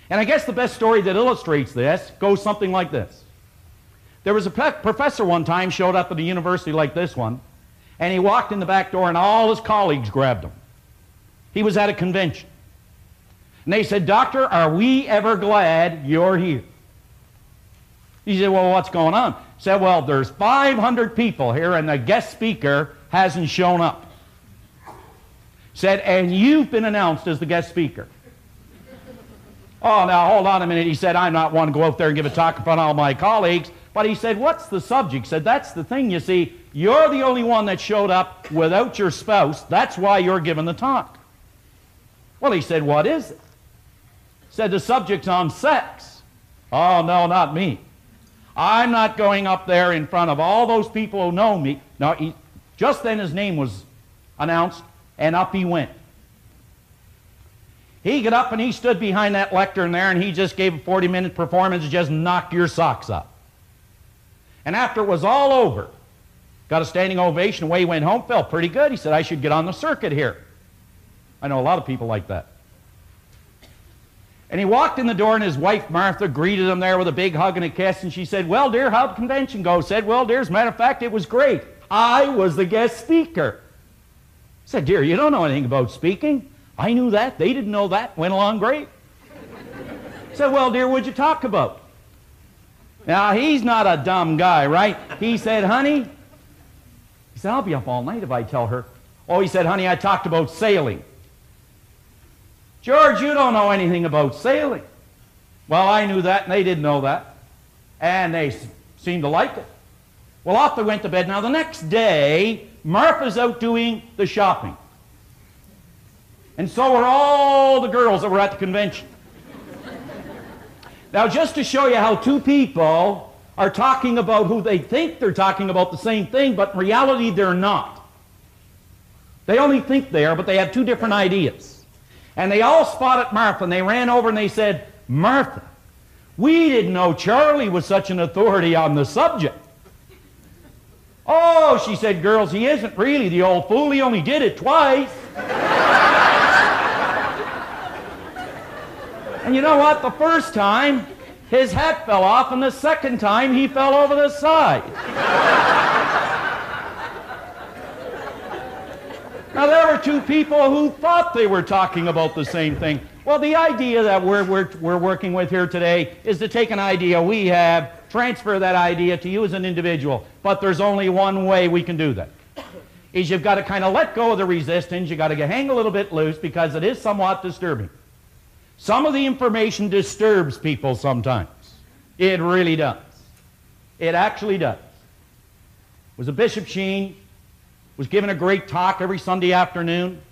And I guess the best story that illustrates this goes something like this. There was a professor one time showed up at a university like this one, and he walked in the back door and all his colleagues grabbed him. He was at a convention. And they said, "Doctor, are we ever glad you're here?" He said, "Well, what's going on?" He said, "Well, there's 500 people here and the guest speaker hasn't shown up." He said, "And you've been announced as the guest speaker." "Oh, now, hold on a minute." He said, "I'm not one to go out there and give a talk in front of all my colleagues." But he said, "What's the subject?" He said, "That's the thing, you see. You're the only one that showed up without your spouse. That's why you're giving the talk." Well, he said, "What is it?" He said, "The subject's on sex." "Oh, no, not me. I'm not going up there in front of all those people who know me." No, just then his name was announced, and up he went. He got up and he stood behind that lectern there, and he just gave a 40-minute performance and just knocked your socks up. And after it was all over, got a standing ovation, away he went home, felt pretty good. He said, "I should get on the circuit here." I know a lot of people like that. And he walked in the door, and his wife, Martha, greeted him there with a big hug and a kiss, and she said, "Well, dear, how'd the convention go?" Said, "Well, dear, as a matter of fact, it was great. I was the guest speaker." Said, "Dear, you don't know anything about speaking." "I knew that. They didn't know that. Went along great." Said, "Well, dear, what'd you talk about?" Now, he's not a dumb guy, right? He said, "Honey," he said, "I'll be up all night if I tell her." Oh, he said, "Honey, I talked about sailing." "George, you don't know anything about sailing." "Well, I knew that, and they didn't know that. And they seemed to like it." Well, off they went to bed. Now, the next day, Martha's out doing the shopping. And so were all the girls that were at the convention. Now, just to show you how two people are talking about who they think they're talking about the same thing, but in reality, they're not. They only think they are, but they have two different ideas. And they all spotted Martha, and they ran over and they said, "Martha, we didn't know Charlie was such an authority on the subject." "Oh," she said, "girls, he isn't really, the old fool. He only did it twice." And you know what? The first time, his hat fell off, and the second time, he fell over the side. Now, there were two people who thought they were talking about the same thing. Well, the idea that we're working with here today is to take an idea we have, transfer that idea to you as an individual. But there's only one way we can do that. Is you've got to kind of let go of the resistance. You've got to hang a little bit loose because it is somewhat disturbing. Some of the information disturbs people sometimes. It really does. It actually does. It was a Bishop Sheen was giving a great talk every Sunday afternoon.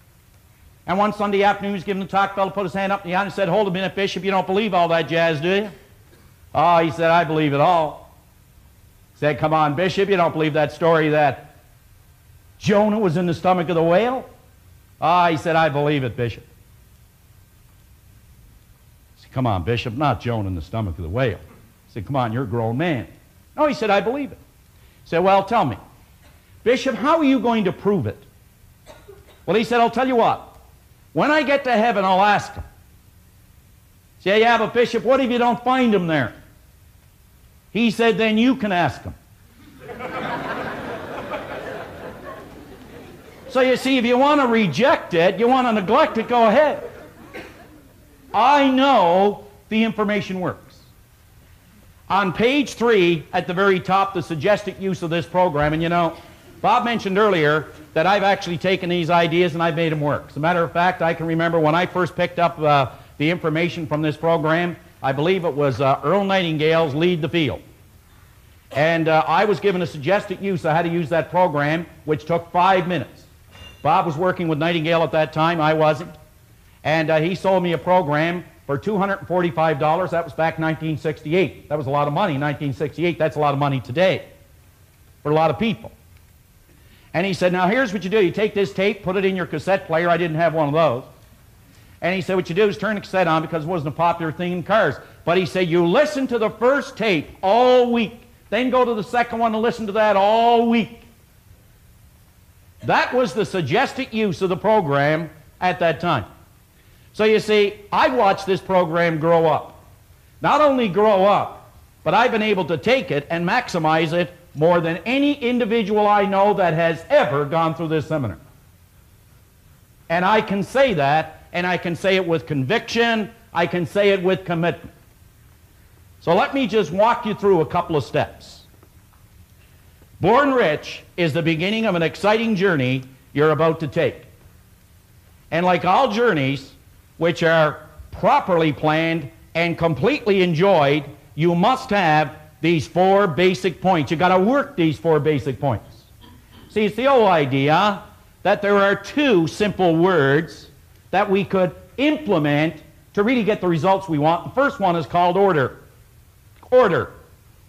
And one Sunday afternoon he was giving the talk, fellow put his hand up in the air and said, "Hold a minute, Bishop, you don't believe all that jazz, do you?" "Oh," he said, "I believe it all." He said, "Come on, Bishop, you don't believe that story that Jonah was in the stomach of the whale?" "Ah," he said, "I believe it, Bishop." He said, "Come on, Bishop, not Jonah in the stomach of the whale." He said, "Come on, you're a grown man." "No," he said, "I believe it." He said, "Well, tell me, Bishop, how are you going to prove it?" Well, he said, "I'll tell you what. When I get to heaven, I'll ask him." He said, "Yeah, but Bishop, what if you don't find him there?" He said, "Then you can ask him." So you see, if you want to reject it, you want to neglect it, go ahead. I know the information works. On page 3, at the very top, the suggested use of this program, and you know, Bob mentioned earlier that I've actually taken these ideas and I've made them work. As a matter of fact, I can remember when I first picked up the information from this program, I believe it was Earl Nightingale's Lead the Field. And I was given a suggested use of how to use that program, which took 5 minutes. Bob was working with Nightingale at that time, I wasn't. And he sold me a program for $245. That was back in 1968. That was a lot of money in 1968. That's a lot of money today for a lot of people. And he said, "Now here's what you do. You take this tape, put it in your cassette player." I didn't have one of those. And he said, "What you do is turn the cassette on," because it wasn't a popular thing in cars. But he said, "You listen to the first tape all week. Then go to the second one and listen to that all week." That was the suggested use of the program at that time. So you see, I watched this program grow up. Not only grow up, but I've been able to take it and maximize it more than any individual I know that has ever gone through this seminar. And I can say that, and I can say it with conviction, I can say it with commitment. So let me just walk you through a couple of steps. Born Rich is the beginning of an exciting journey you're about to take. And like all journeys, which are properly planned and completely enjoyed, you must have these 4 basic points. You've got to work these 4 basic points. See, it's the old idea that there are 2 simple words that we could implement to really get the results we want. The first one is called order. Order.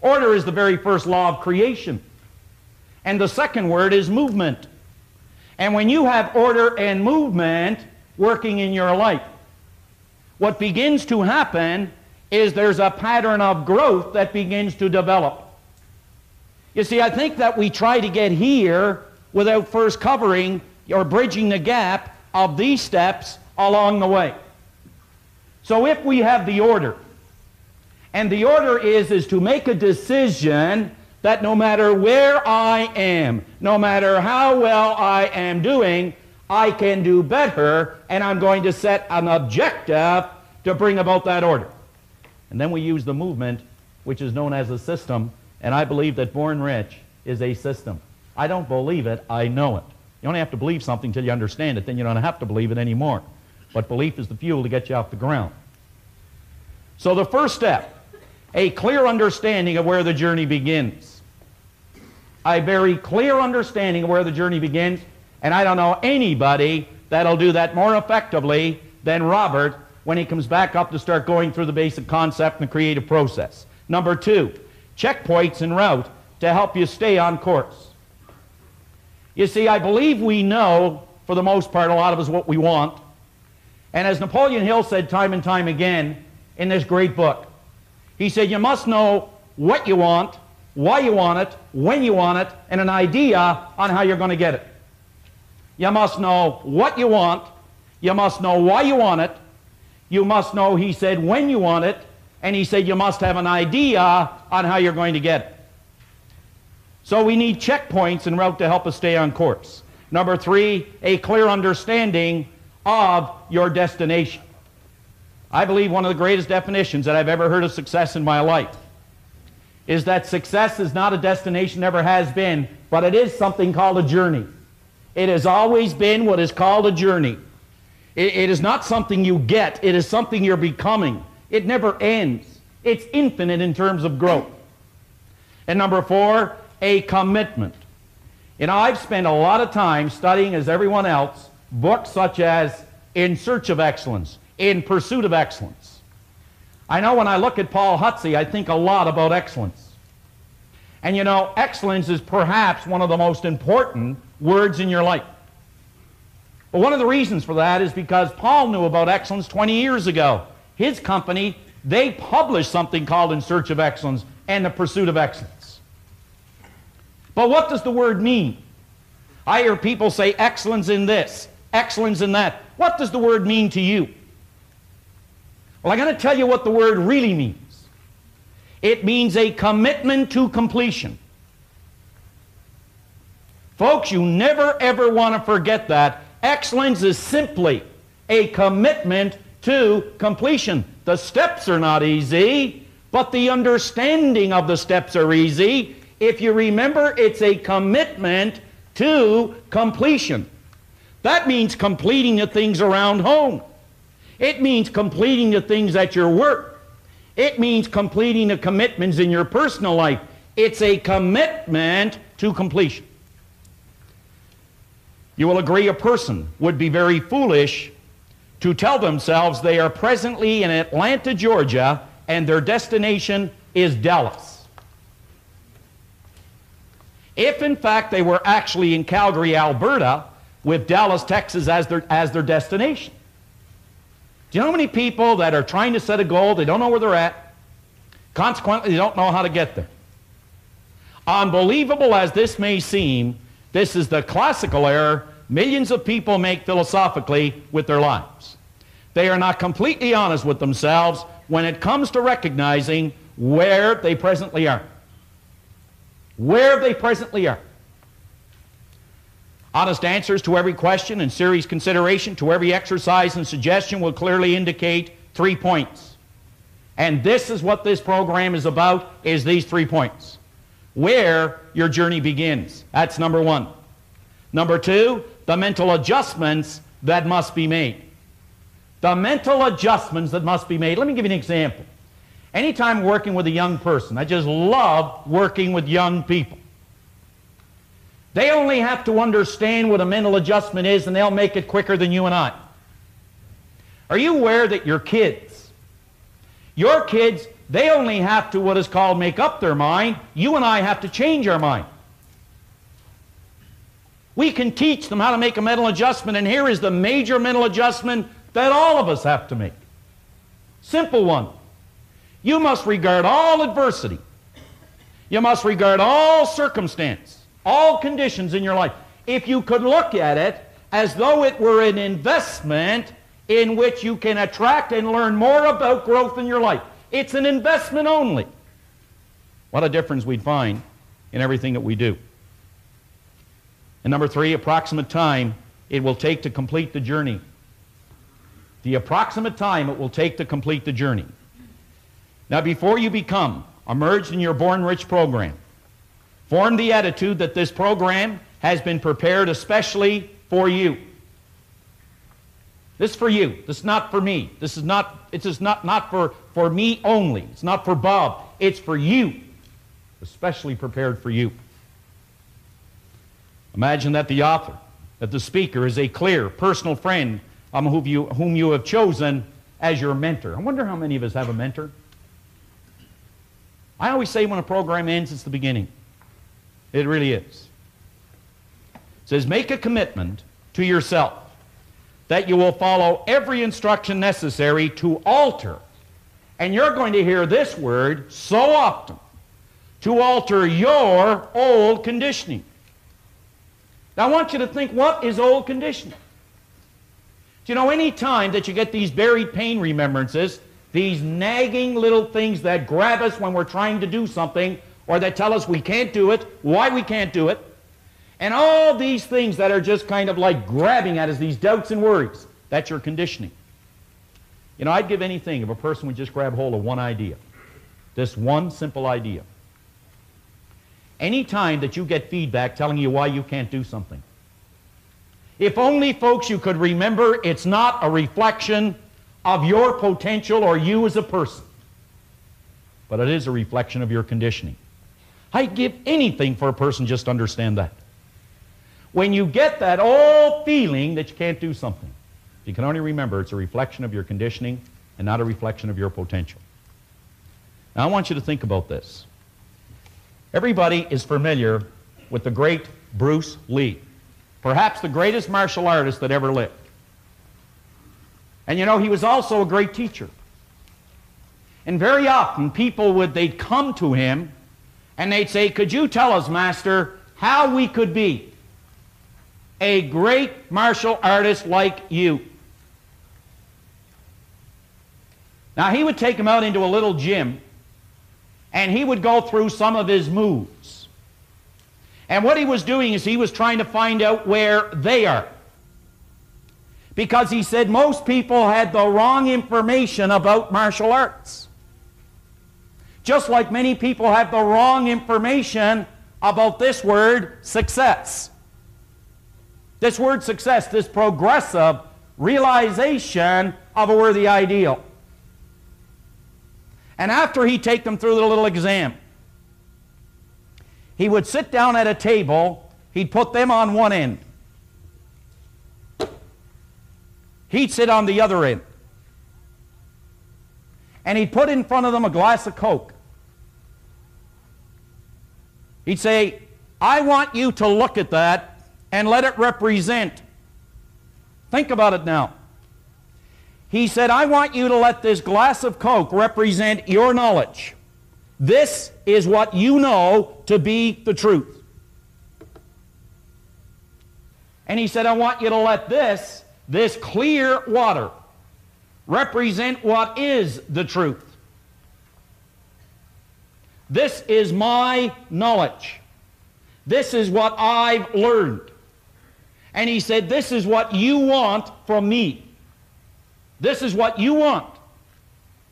Order is the very first law of creation. And the second word is movement. And when you have order and movement working in your life, what begins to happen is there's a pattern of growth that begins to develop. You see, I think that we try to get here without first covering or bridging the gap of these steps along the way. So if we have the order, and the order is to make a decision that no matter where I am, no matter how well I am doing, I can do better, and I'm going to set an objective to bring about that order. And then we use the movement, which is known as a system, and I believe that Born Rich is a system. I don't believe it, I know it. You only have to believe something till you understand it, then you don't have to believe it anymore. But belief is the fuel to get you off the ground. So the first step, a clear understanding of where the journey begins. A very clear understanding of where the journey begins, and I don't know anybody that'll do that more effectively than Robert when he comes back up to start going through the basic concept and the creative process. Number 2, checkpoints en route to help you stay on course. You see, I believe we know, for the most part, a lot of us what we want. And as Napoleon Hill said time and time again in this great book, he said, you must know what you want, why you want it, when you want it, and an idea on how you're going to get it. You must know what you want, you must know why you want it, you must know, he said, when you want it, and he said you must have an idea on how you're going to get it. So we need checkpoints en route to help us stay on course. Number 3, a clear understanding of your destination. I believe one of the greatest definitions that I've ever heard of success in my life is that success is not a destination, never has been, but it is something called a journey. It has always been what is called a journey. It is not something you get, it is something you're becoming. It never ends. It's infinite in terms of growth. And number 4, a commitment. You know, I've spent a lot of time studying, as everyone else, books such as In Search of Excellence, In Pursuit of Excellence. I know when I look at Paul Hutsey, I think a lot about excellence. And you know, excellence is perhaps one of the most important words in your life. But one of the reasons for that is because Paul knew about excellence 20 years ago. His company, they published something called In Search of Excellence and The Pursuit of Excellence. But what does the word mean? I hear people say excellence in this, excellence in that. What does the word mean to you? Well, I'm going to tell you what the word really means. It means a commitment to completion. Folks, you never ever want to forget that. Excellence is simply a commitment to completion. The steps are not easy, but the understanding of the steps are easy. If you remember, it's a commitment to completion. That means completing the things around home. It means completing the things at your work. It means completing the commitments in your personal life. It's a commitment to completion. You will agree a person would be very foolish to tell themselves they are presently in Atlanta, Georgia, and their destination is Dallas. If in fact they were actually in Calgary, Alberta, with Dallas, Texas as their destination. Do you know how many people that are trying to set a goal, they don't know where they're at, consequently they don't know how to get there? Unbelievable as this may seem, this is the classical error millions of people make philosophically with their lives. They are not completely honest with themselves when it comes to recognizing where they presently are. Where they presently are. Honest answers to every question and serious consideration to every exercise and suggestion will clearly indicate 3 points. And this is what this program is about, is these 3 points. Where your journey begins. That's number 1. Number 2, the mental adjustments that must be made. The mental adjustments that must be made. Let me give you an example. Anytime working with a young person, I just love working with young people. They only have to understand what a mental adjustment is, and they'll make it quicker than you and I. Are you aware that your kids, they only have to what is called make up their mind. You and I have to change our mind. We can teach them how to make a mental adjustment, and here is the major mental adjustment that all of us have to make. Simple one. You must regard all adversity. You must regard all circumstance, all conditions in your life. If you could look at it as though it were an investment in which you can attract and learn more about growth in your life. It's an investment only. What a difference we'd find in everything that we do. And number 3, approximate time it will take to complete the journey. The approximate time it will take to complete the journey. Now, before you become immersed in your Born Rich program, form the attitude that this program has been prepared especially for you. This is for you. This is not for me. This is not for me only. It's not for Bob. It's for you. Especially prepared for you. Imagine that the author, that the speaker is a clear, personal friend whom you have chosen as your mentor. I wonder how many of us have a mentor. I always say when a program ends, it's the beginning. It really is. It says, make a commitment to yourself that you will follow every instruction necessary to alter, and you're going to hear this word so often, to alter your old conditioning. Now I want you to think, what is old conditioning? Do you know, any time that you get these buried pain remembrances, these nagging little things that grab us when we're trying to do something, or that tell us we can't do it, why we can't do it, and all these things that are just kind of like grabbing at us, these doubts and worries, that's your conditioning. You know, I'd give anything if a person would just grab hold of one idea, this one simple idea. Any time that you get feedback telling you why you can't do something, if only, folks, you could remember it's not a reflection of your potential or you as a person, but it is a reflection of your conditioning. I'd give anything for a person just to understand that. When you get that old feeling that you can't do something, you can only remember it's a reflection of your conditioning and not a reflection of your potential. Now I want you to think about this. Everybody is familiar with the great Bruce Lee, perhaps the greatest martial artist that ever lived. And you know, he was also a great teacher. And very often they'd come to him and they'd say, could you tell us, Master, how we could be a great martial artist like you? Now he would take them out into a little gym and he would go through some of his moves. And what he was doing is he was trying to find out where they are. Because he said most people had the wrong information about martial arts. Just like many people have the wrong information about this word, success. This word success, this progressive realization of a worthy ideal. And after he'd take them through the little exam, he would sit down at a table, he'd put them on one end. He'd sit on the other end. And he'd put in front of them a glass of Coke. He'd say, I want you to look at that and let it represent. Think about it now. He said, I want you to let this glass of Coke represent your knowledge. This is what you know to be the truth. And he said, I want you to let this clear water represent what is the truth. This is my knowledge. This is what I've learned. And he said, this is what you want from me. This is what you want.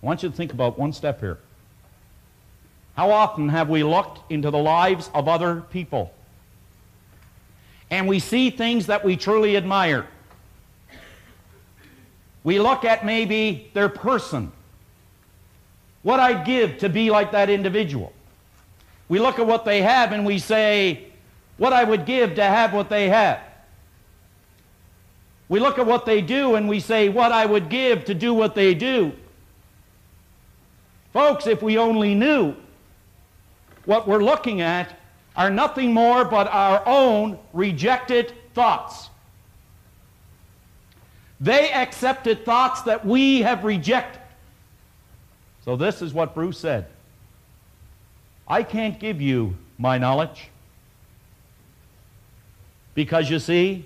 I want you to think about one step here. How often have we looked into the lives of other people and we see things that we truly admire? We look at maybe their person, what I'd give to be like that individual. We look at what they have and we say, what I would give to have what they have. We look at what they do and we say, what I would give to do what they do. Folks, if we only knew, what we're looking at are nothing more but our own rejected thoughts. They accepted thoughts that we have rejected. So this is what Bruce said. I can't give you my knowledge because, you see,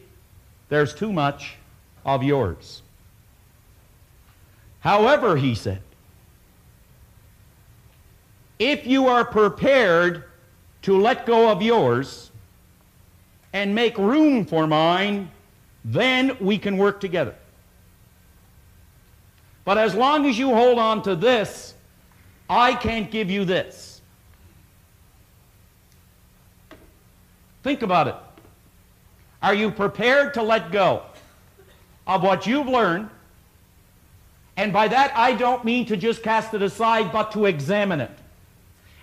there's too much of yours. However, he said, if you are prepared to let go of yours and make room for mine, then we can work together. But as long as you hold on to this, I can't give you this. Think about it. Are you prepared to let go of what you've learned? And by that, I don't mean to just cast it aside, but to examine it.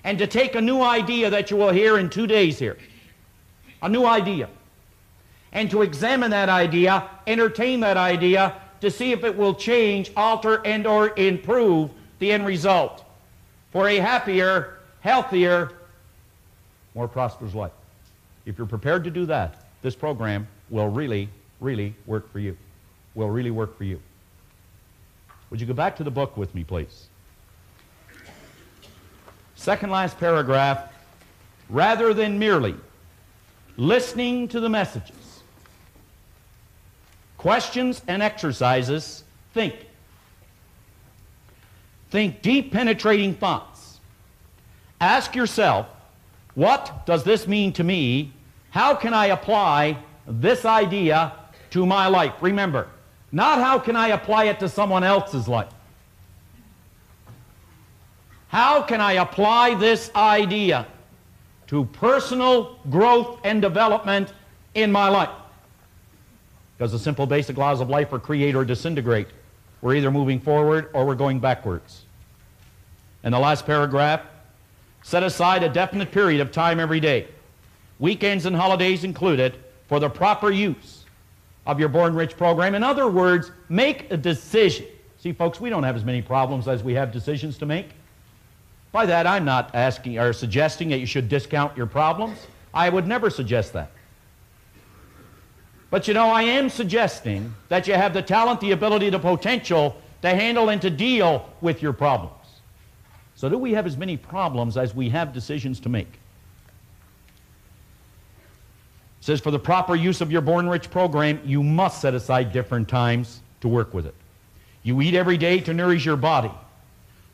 And to take a new idea that you will hear in 2 days here. A new idea. And to examine that idea, entertain that idea, to see if it will change, alter, and or improve the end result for a happier, healthier, more prosperous life. If you're prepared to do that, this program will really, really work for you. Will really work for you. Would you go back to the book with me, please? Second last paragraph. Rather than merely listening to the messages, questions and exercises, think. Think deep, penetrating thoughts. Ask yourself, what does this mean to me? How can I apply this idea to my life? Remember, not how can I apply it to someone else's life. How can I apply this idea to personal growth and development in my life? Because the simple basic laws of life are create or disintegrate. We're either moving forward or we're going backwards. And the last paragraph, set aside a definite period of time every day, weekends and holidays included, for the proper use of your Born Rich program. In other words, make a decision. See, folks, we don't have as many problems as we have decisions to make. By that, I'm not asking or suggesting that you should discount your problems. I would never suggest that. But you know, I am suggesting that you have the talent, the ability, the potential to handle and to deal with your problems. So do we have as many problems as we have decisions to make? It says, for the proper use of your Born Rich program, you must set aside different times to work with it. You eat every day to nourish your body.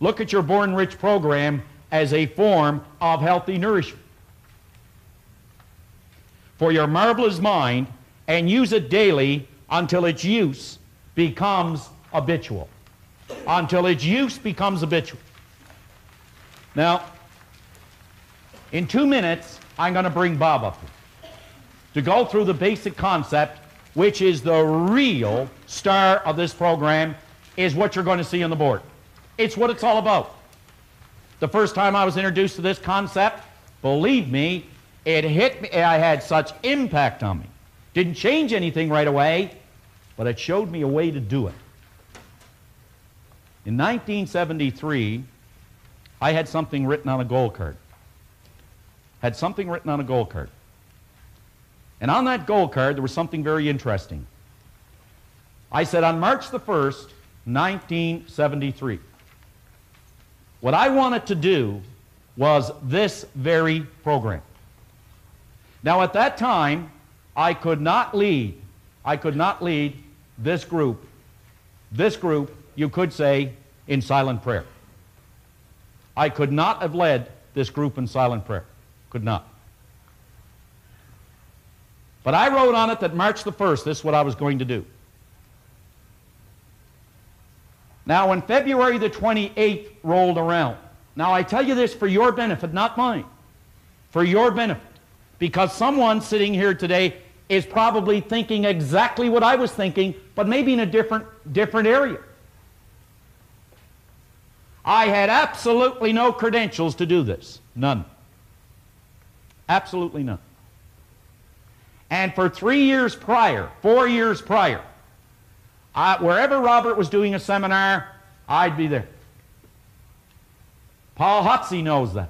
Look at your Born Rich program as a form of healthy nourishment for your marvelous mind, and use it daily until its use becomes habitual. Until its use becomes habitual. Now, in 2 minutes, I'm going to bring Bob up here to go through the basic concept, which is the real star of this program, is what you're going to see on the board. It's what it's all about. The first time I was introduced to this concept, believe me, it hit me. I had such impact on me. Didn't change anything right away, but it showed me a way to do it. In 1973, I had something written on a goal card. Had something written on a goal card. And on that goal card, there was something very interesting. I said, on March the 1st, 1973, what I wanted to do was this very program. Now, at that time, I could not lead this group, you could say, in silent prayer. I could not have led this group in silent prayer. Could not. But I wrote on it that March the 1st, this is what I was going to do. Now, when February the 28th rolled around, now I tell you this for your benefit, not mine, for your benefit, because someone sitting here today is probably thinking exactly what I was thinking, but maybe in a different area. I had absolutely no credentials to do this. None. Absolutely none. And for 3 years prior, 4 years prior, wherever Robert was doing a seminar, I'd be there. Paul Hutsey knows that.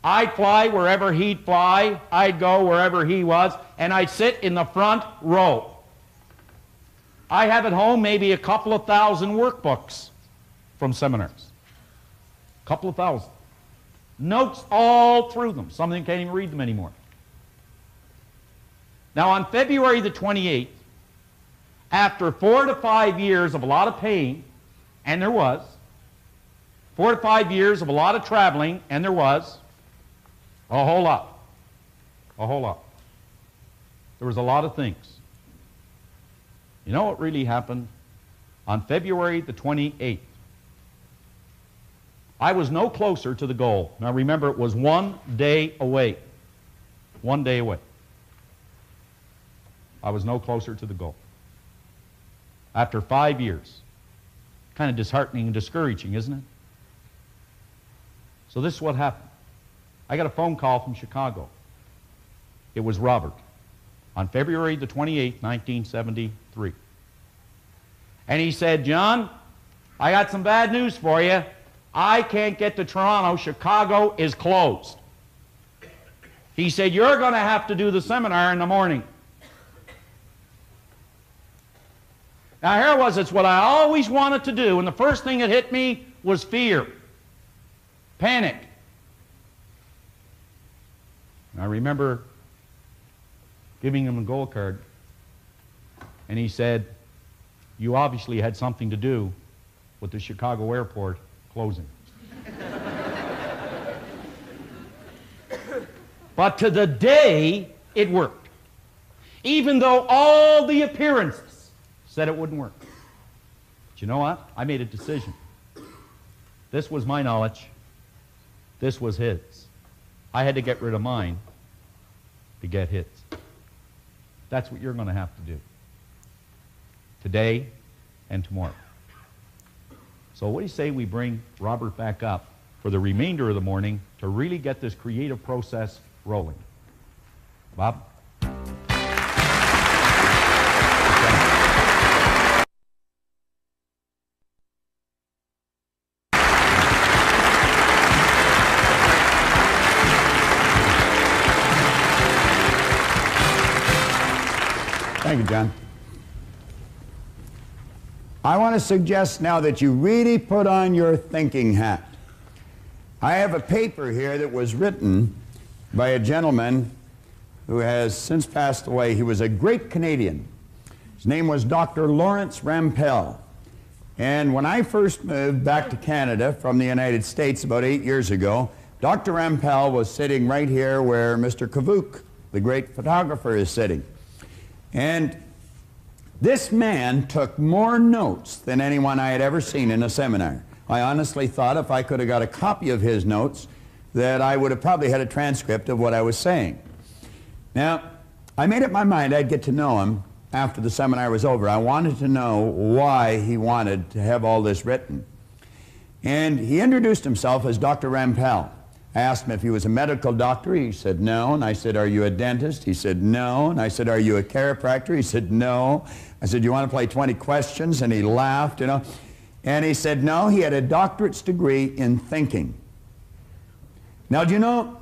I'd fly wherever he'd fly. I'd go wherever he was, and I'd sit in the front row. I have at home maybe a couple of thousand workbooks from seminars. A couple of thousand. Notes all through them. Some of them can't even read them anymore. Now, on February the 28th, after 4 to 5 years of a lot of pain, and there was, 4 to 5 years of a lot of traveling, and there was, a whole lot. A whole lot. There was a lot of things. You know what really happened? On February the 28th, I was no closer to the goal. Now remember, it was 1 day away. 1 day away. I was no closer to the goal. After 5 years. Kind of disheartening and discouraging, isn't it? So this is what happened. I got a phone call from Chicago. It was Robert on February the 28th, 1973. And he said, John, I got some bad news for you. I can't get to Toronto. Chicago is closed. He said, you're going to have to do the seminar in the morning. Now here it was, it's what I always wanted to do, and the first thing that hit me was fear, panic. And I remember giving him a gold card, and he said, you obviously had something to do with the Chicago airport closing. But to the day, it worked. Even though all the appearances said it wouldn't work. But you know what? I made a decision. This was my knowledge. This was his. I had to get rid of mine to get his. That's what you're going to have to do. Today and tomorrow. So what do you say we bring Robert back up for the remainder of the morning to really get this creative process rolling? Bob? Thank you, John. I want to suggest now that you really put on your thinking hat. I have a paper here that was written by a gentleman who has since passed away. He was a great Canadian. His name was Dr. Lawrence Rampell. And when I first moved back to Canada from the United States about 8 years ago, Dr. Rampell was sitting right here where Mr. Kavuk, the great photographer, is sitting. And this man took more notes than anyone I had ever seen in a seminar. I honestly thought if I could have got a copy of his notes that I would have probably had a transcript of what I was saying. Now, I made up my mind I'd get to know him after the seminar was over. I wanted to know why he wanted to have all this written. And he introduced himself as Dr. Rampell. I asked him if he was a medical doctor. He said no. And I said, are you a dentist? He said no. And I said, are you a chiropractor? He said no. I said, you want to play 20 questions? And he laughed, you know. And he said no, he had a doctorate's degree in thinking. Now, do you know,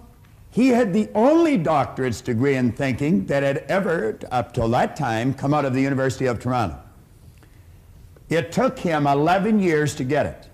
he had the only doctorate's degree in thinking that had ever, up till that time, come out of the University of Toronto. It took him 11 years to get it.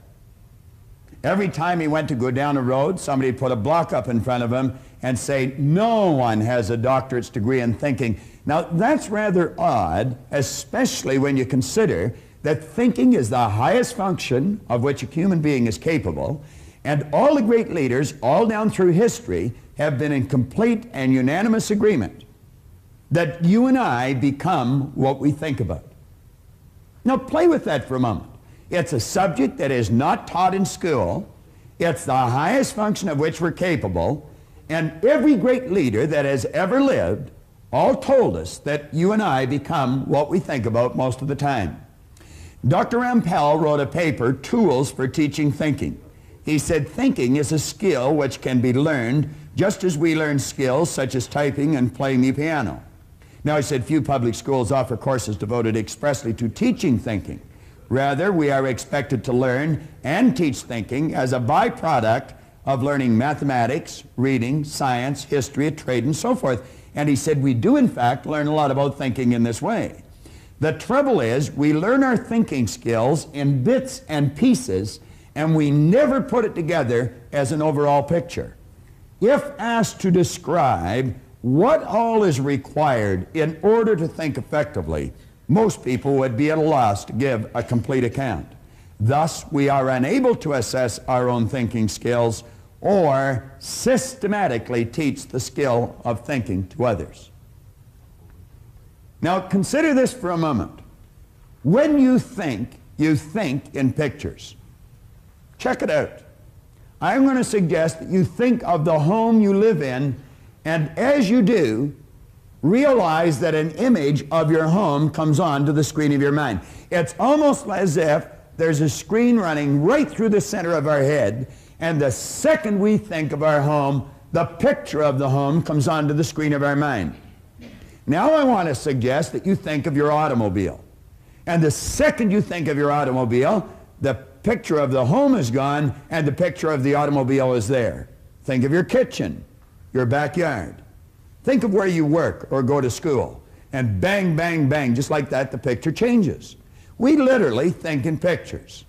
Every time he went to go down a road, somebody put a block up in front of him and say, no one has a doctorate's degree in thinking. Now, that's rather odd, especially when you consider that thinking is the highest function of which a human being is capable, and all the great leaders, all down through history, have been in complete and unanimous agreement that you and I become what we think about. Now, play with that for a moment. It's a subject that is not taught in school. It's the highest function of which we're capable. And every great leader that has ever lived all told us that you and I become what we think about most of the time. Dr. Rampell wrote a paper, Tools for Teaching Thinking. He said thinking is a skill which can be learned just as we learn skills such as typing and playing the piano. Now, he said few public schools offer courses devoted expressly to teaching thinking. Rather, we are expected to learn and teach thinking as a byproduct of learning mathematics, reading, science, history, trade, and so forth. And he said we do, in fact, learn a lot about thinking in this way. The trouble is, we learn our thinking skills in bits and pieces, and we never put it together as an overall picture. If asked to describe what all is required in order to think effectively, most people would be at a loss to give a complete account. Thus, we are unable to assess our own thinking skills or systematically teach the skill of thinking to others. Now, consider this for a moment. When you think in pictures. Check it out. I'm going to suggest that you think of the home you live in, and as you do, realize that an image of your home comes onto the screen of your mind. It's almost as if there's a screen running right through the center of our head, and the second we think of our home, the picture of the home comes onto the screen of our mind. Now I want to suggest that you think of your automobile. And the second you think of your automobile, the picture of the home is gone and the picture of the automobile is there. Think of your kitchen, your backyard. Think of where you work or go to school. And bang, bang, bang, just like that, the picture changes. We literally think in pictures.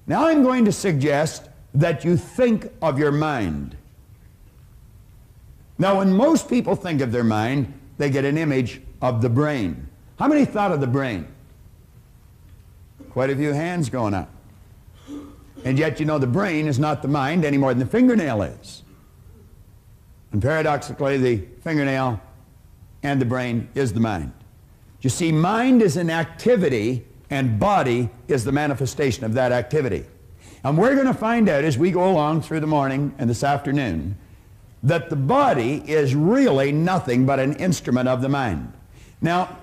Now I'm going to suggest that you think of your mind. Now when most people think of their mind, they get an image of the brain. How many thought of the brain? Quite a few hands going up. And yet you know the brain is not the mind any more than the fingernail is. And paradoxically, the fingernail and the brain is the mind. You see, mind is an activity and body is the manifestation of that activity. And we're going to find out as we go along through the morning and this afternoon that the body is really nothing but an instrument of the mind. Now,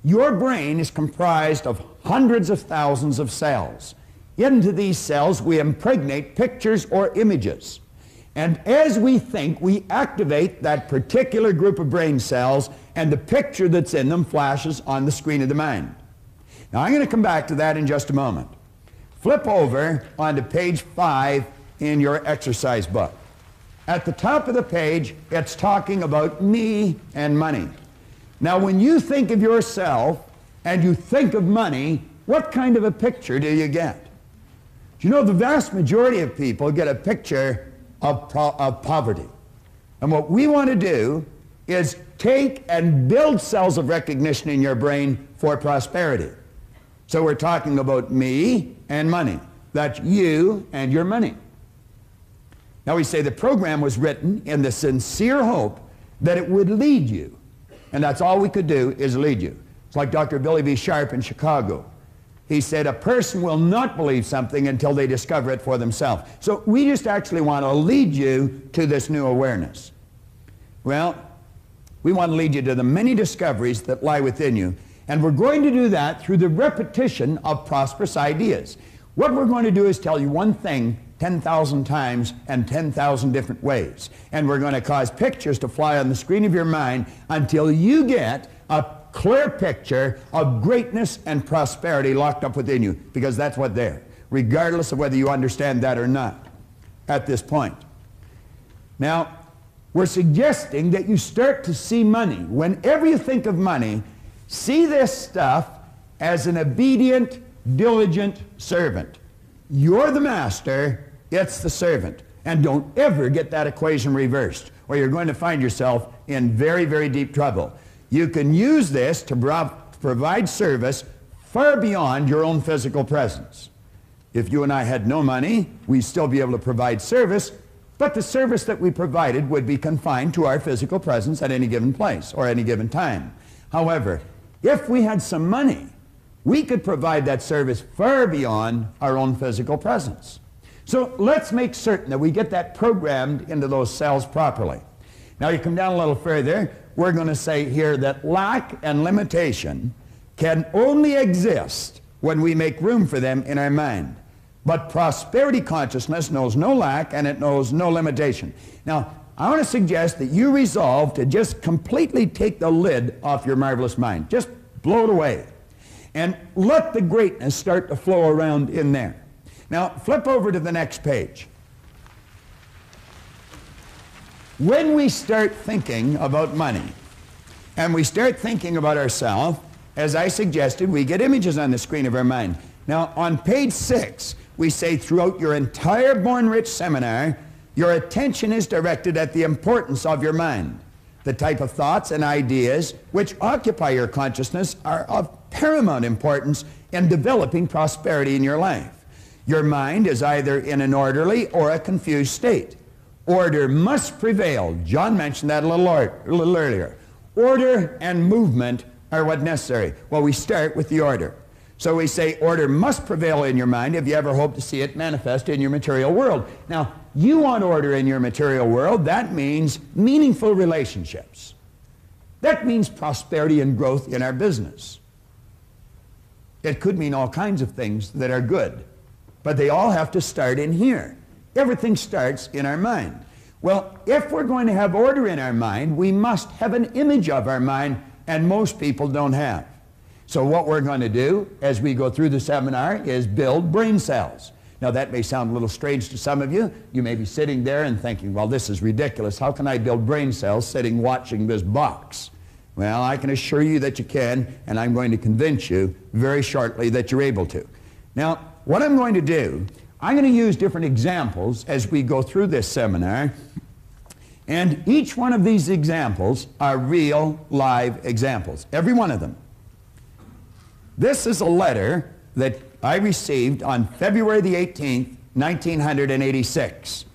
your brain is comprised of hundreds of thousands of cells. Into these cells we impregnate pictures or images. And as we think, we activate that particular group of brain cells, and the picture that's in them flashes on the screen of the mind. Now I'm going to come back to that in just a moment. Flip over onto page 5 in your exercise book. At the top of the page, it's talking about me and money. Now when you think of yourself and you think of money, what kind of a picture do you get? Do you know the vast majority of people get a picture of poverty? And what we want to do is take and build cells of recognition in your brain for prosperity. So we're talking about me and money. That's you and your money. Now we say the program was written in the sincere hope that it would lead you. And that's all we could do is lead you. It's like Dr. Billy B. Sharp in Chicago. He said a person will not believe something until they discover it for themselves. So we just actually want to lead you to this new awareness. Well, we want to lead you to the many discoveries that lie within you. And we're going to do that through the repetition of prosperous ideas. What we're going to do is tell you one thing 10,000 times and 10,000 different ways. And we're going to cause pictures to fly on the screen of your mind until you get a clear picture of greatness and prosperity locked up within you, because that's what they're, regardless of whether you understand that or not at this point. Now, we're suggesting that you start to see money. Whenever you think of money, see this stuff as an obedient, diligent servant. You're the master, it's the servant. And don't ever get that equation reversed, or you're going to find yourself in very, very deep trouble. You can use this to provide service far beyond your own physical presence. If you and I had no money, we'd still be able to provide service, but the service that we provided would be confined to our physical presence at any given place or any given time. However, if we had some money, we could provide that service far beyond our own physical presence. So let's make certain that we get that programmed into those cells properly. Now you come down a little further, we're going to say here that lack and limitation can only exist when we make room for them in our mind. But prosperity consciousness knows no lack and it knows no limitation. Now, I want to suggest that you resolve to just completely take the lid off your marvelous mind. Just blow it away. And let the greatness start to flow around in there. Now, flip over to the next page. When we start thinking about money, and we start thinking about ourselves, as I suggested, we get images on the screen of our mind. Now, on page 6, we say throughout your entire Born Rich seminar, your attention is directed at the importance of your mind. The type of thoughts and ideas which occupy your consciousness are of paramount importance in developing prosperity in your life. Your mind is either in an orderly or a confused state. Order must prevail. John mentioned that a little earlier. Order and movement are what's necessary. Well, we start with the order. So we say order must prevail in your mind if you ever hope to see it manifest in your material world. Now, you want order in your material world. That means meaningful relationships. That means prosperity and growth in our business. It could mean all kinds of things that are good, but they all have to start in here. Everything starts in our mind. Well, if we're going to have order in our mind, we must have an image of our mind, and most people don't have. So what we're going to do as we go through the seminar is build brain cells. Now that may sound a little strange to some of you. You may be sitting there and thinking, well, this is ridiculous. How can I build brain cells sitting watching this box? Well, I can assure you that you can, and I'm going to convince you very shortly that you're able to. Now, what I'm going to do, I'm going to use different examples as we go through this seminar, and each one of these examples are real, live examples, every one of them. This is a letter that I received on February the 18th, 1986.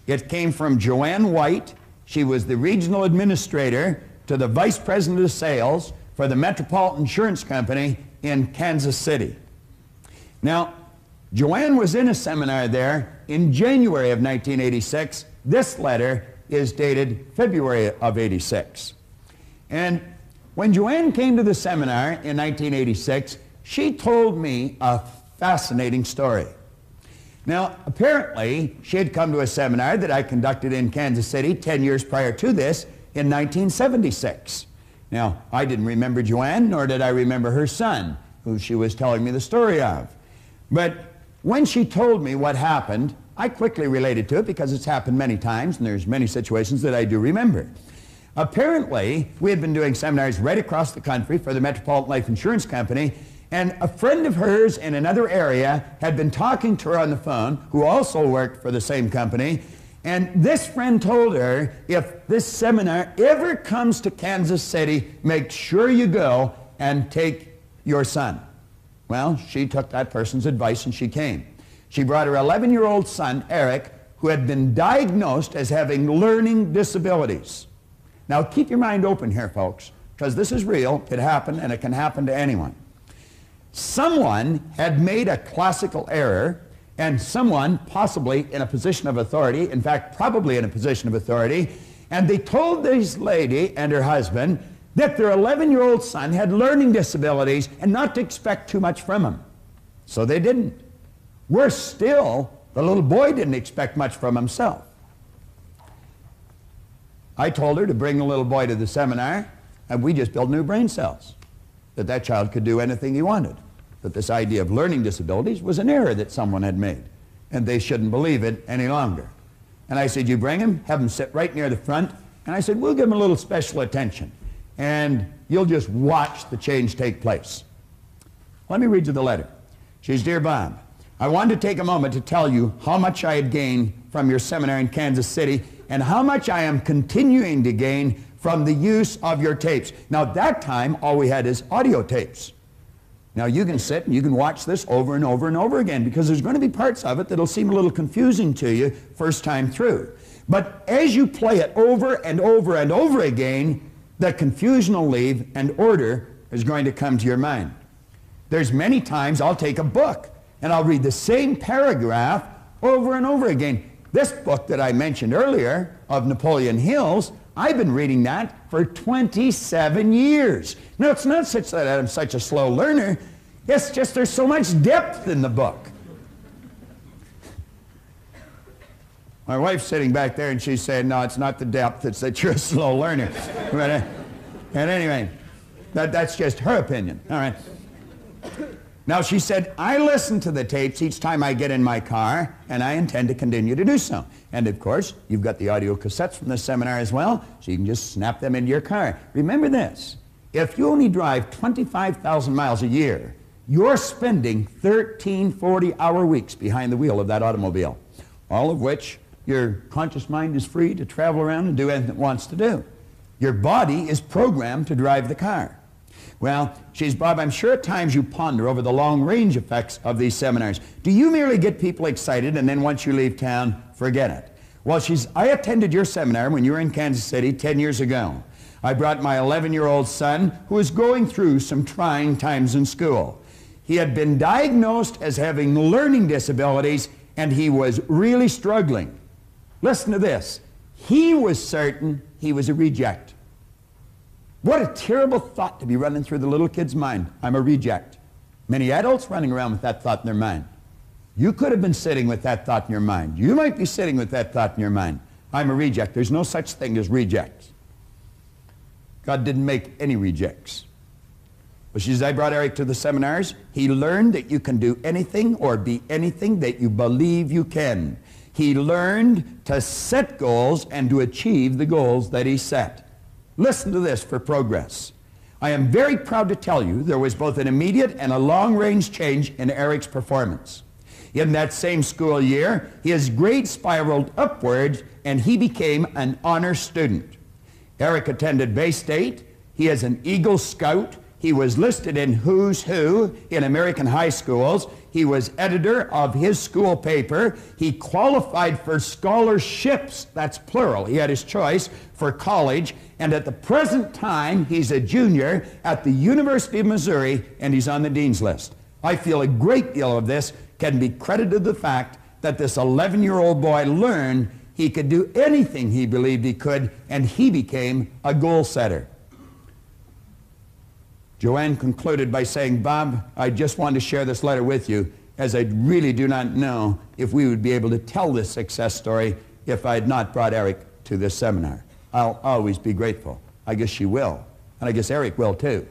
It came from Joanne White. She was the regional administrator to the vice president of sales for the Metropolitan Insurance Company in Kansas City. Now, Joanne was in a seminar there in January of 1986. This letter is dated February of 86. And when Joanne came to the seminar in 1986, she told me a fascinating story. Now, apparently, she had come to a seminar that I conducted in Kansas City 10 years prior to this in 1976. Now, I didn't remember Joanne, nor did I remember her son, who she was telling me the story of. But when she told me what happened, I quickly related to it because it's happened many times, and there's many situations that I do remember. Apparently, we had been doing seminars right across the country for the Metropolitan Life Insurance Company, and a friend of hers in another area had been talking to her on the phone, who also worked for the same company, and this friend told her, if this seminar ever comes to Kansas City, make sure you go and take your son. Well, she took that person's advice and she came. She brought her 11-year-old son, Eric, who had been diagnosed as having learning disabilities. Now, keep your mind open here, folks, because this is real. It happened, and it can happen to anyone. Someone had made a classical error, and someone, possibly in a position of authority, in fact, probably in a position of authority, and they told this lady and her husband that their 11-year-old son had learning disabilities and not to expect too much from him. So they didn't. Worse still, the little boy didn't expect much from himself. I told her to bring the little boy to the seminar, and we just built new brain cells, that child could do anything he wanted, that this idea of learning disabilities was an error that someone had made, and they shouldn't believe it any longer. And I said, you bring him, have him sit right near the front, and I said, we'll give him a little special attention, and you'll just watch the change take place. Let me read you the letter. She says, Dear Bob, I wanted to take a moment to tell you how much I had gained from your seminar in Kansas City and how much I am continuing to gain from the use of your tapes. Now, at that time, all we had is audio tapes. Now, you can sit and you can watch this over and over and over again because there's going to be parts of it that'll seem a little confusing to you first time through. But as you play it over and over and over again, the confusion will leave and order is going to come to your mind. There's many times I'll take a book and I'll read the same paragraph over and over again. This book that I mentioned earlier of Napoleon Hill's, I've been reading that for 27 years. Now, it's not such that I'm such a slow learner. It's just there's so much depth in the book. My wife's sitting back there and she's saying, no, it's not the depth, it's that you're a slow learner. But, and anyway, that's just her opinion. All right. Now, she said, I listen to the tapes each time I get in my car, and I intend to continue to do so. And, of course, you've got the audio cassettes from the seminar as well, so you can just snap them into your car. Remember this, if you only drive 25,000 miles a year, you're spending 13 40-hour weeks behind the wheel of that automobile, all of which your conscious mind is free to travel around and do anything it wants to do. Your body is programmed to drive the car. Well, she's, Bob, I'm sure at times you ponder over the long-range effects of these seminars. Do you merely get people excited and then once you leave town, forget it? Well, I attended your seminar when you were in Kansas City 10 years ago. I brought my 11-year-old son who was going through some trying times in school. He had been diagnosed as having learning disabilities and he was really struggling. Listen to this. He was certain he was a reject. What a terrible thought to be running through the little kid's mind. I'm a reject. Many adults running around with that thought in their mind. You could have been sitting with that thought in your mind. You might be sitting with that thought in your mind. I'm a reject. There's no such thing as rejects. God didn't make any rejects. But as I brought Eric to the seminars, he learned that you can do anything or be anything that you believe you can. He learned to set goals and to achieve the goals that he set. Listen to this for progress. I am very proud to tell you there was both an immediate and a long-range change in Eric's performance. In that same school year, his grades spiraled upwards and he became an honor student. Eric attended Bay State. He is an Eagle Scout. He was listed in Who's Who in American high schools. He was editor of his school paper. He qualified for scholarships, that's plural, he had his choice, for college. And at the present time, he's a junior at the University of Missouri, and he's on the dean's list. I feel a great deal of this can be credited to the fact that this 11-year-old boy learned he could do anything he believed he could, and he became a goal setter. Joanne concluded by saying, Bob, I just wanted to share this letter with you, as I really do not know if we would be able to tell this success story if I had not brought Eric to this seminar. I'll always be grateful. I guess she will, and I guess Eric will too.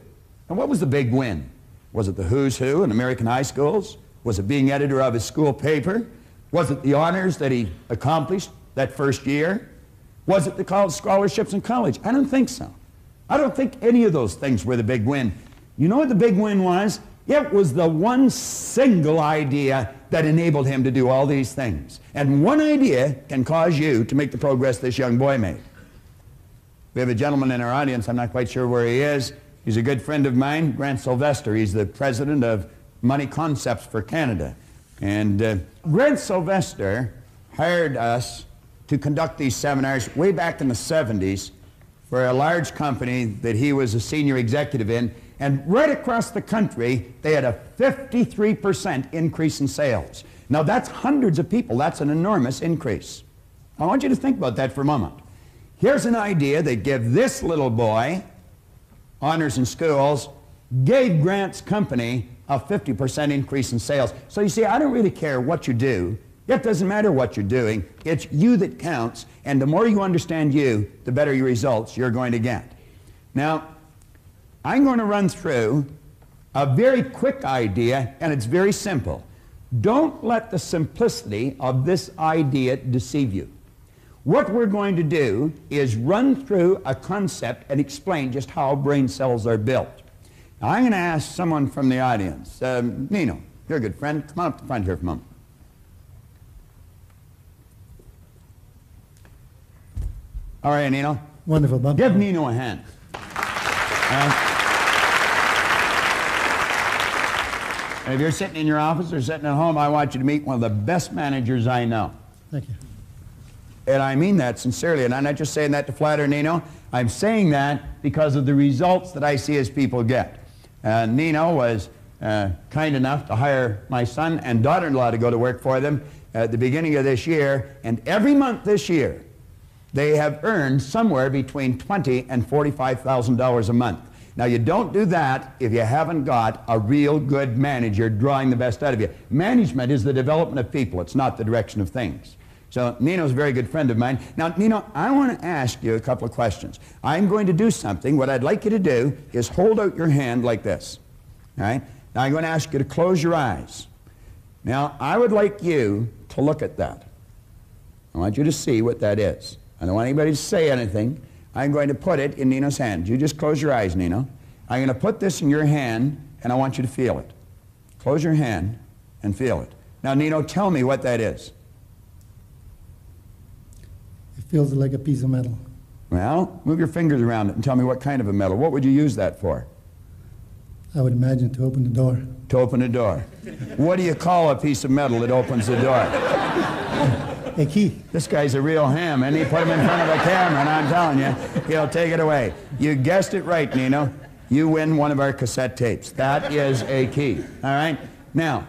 And what was the big win? Was it the Who's Who in American high schools? Was it being editor of his school paper? Was it the honors that he accomplished that first year? Was it the college scholarships in college? I don't think so. I don't think any of those things were the big win. You know what the big win was? It was the one single idea that enabled him to do all these things. And one idea can cause you to make the progress this young boy made. We have a gentleman in our audience, I'm not quite sure where he is. He's a good friend of mine, Grant Sylvester. He's the president of Money Concepts for Canada. And Grant Sylvester hired us to conduct these seminars way back in the 70s for a large company that he was a senior executive in, and right across the country, they had a 53% increase in sales. Now that's hundreds of people, that's an enormous increase. I want you to think about that for a moment. Here's an idea that gave this little boy honors in schools, gave Grant's company a 50% increase in sales. So you see, I don't really care what you do. It doesn't matter what you're doing. It's you that counts, and the more you understand you, the better your results you're going to get. Now, I'm going to run through a very quick idea, and it's very simple. Don't let the simplicity of this idea deceive you. What we're going to do is run through a concept and explain just how brain cells are built. Now, I'm going to ask someone from the audience. Nino, you're a good friend. Come on up to the front here for a moment. All right, Nino. Wonderful, Bob. Give Nino a hand. And if you're sitting in your office or sitting at home, I want you to meet one of the best managers I know. Thank you. And I mean that sincerely, and I'm not just saying that to flatter Nino. I'm saying that because of the results that I see as people get. Nino was kind enough to hire my son and daughter-in-law to go to work for them at the beginning of this year, and every month this year, they have earned somewhere between $20,000 and $45,000 a month. Now, you don't do that if you haven't got a real good manager drawing the best out of you. Management is the development of people. It's not the direction of things. So Nino's a very good friend of mine. Now, Nino, I want to ask you a couple of questions. I'm going to do something. What I'd like you to do is hold out your hand like this. All right? Now, I'm going to ask you to close your eyes. Now, I would like you to look at that. I want you to see what that is. I don't want anybody to say anything. I'm going to put it in Nino's hand. You just close your eyes, Nino. I'm going to put this in your hand, and I want you to feel it. Close your hand and feel it. Now, Nino, tell me what that is. It feels like a piece of metal. Well, move your fingers around it and tell me what kind of a metal. What would you use that for? I would imagine to open the door. To open a door. What do you call a piece of metal that opens the door? A key. This guy's a real ham, and he put him in front of a camera, and I'm telling you, he'll take it away. You guessed it right, Nino. You win one of our cassette tapes. That is a key. All right? Now,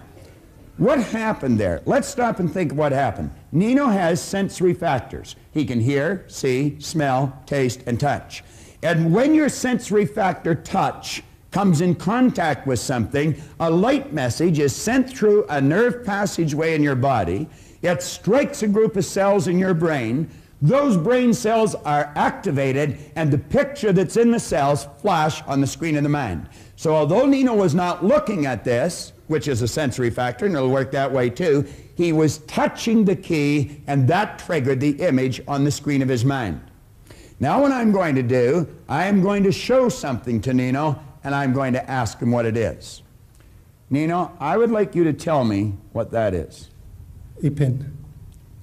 what happened there? Let's stop and think of what happened. Nino has sensory factors. He can hear, see, smell, taste, and touch. And when your sensory factor touch comes in contact with something, a light message is sent through a nerve passageway in your body. It strikes a group of cells in your brain. Those brain cells are activated, and the picture that's in the cells flash on the screen of the mind. So although Nino was not looking at this, which is a sensory factor, and it'll work that way too, he was touching the key, and that triggered the image on the screen of his mind. Now what I'm going to do, I am going to show something to Nino, and I'm going to ask him what it is. Nino, I would like you to tell me what that is. A pen.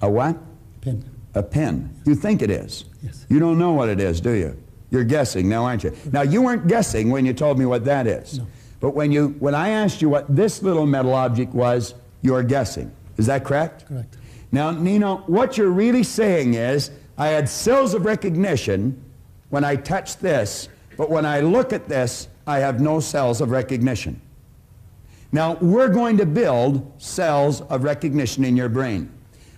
A what? Pen. A pen. You think it is? Yes. You don't know what it is, do you? You're guessing now, aren't you? Now, you weren't guessing when you told me what that is. No. But when I asked you what this little metal object was, you were guessing. Is that correct? Correct. Now, Nino, what you're really saying is, I had cells of recognition when I touched this, but when I look at this, I have no cells of recognition. Now, we're going to build cells of recognition in your brain.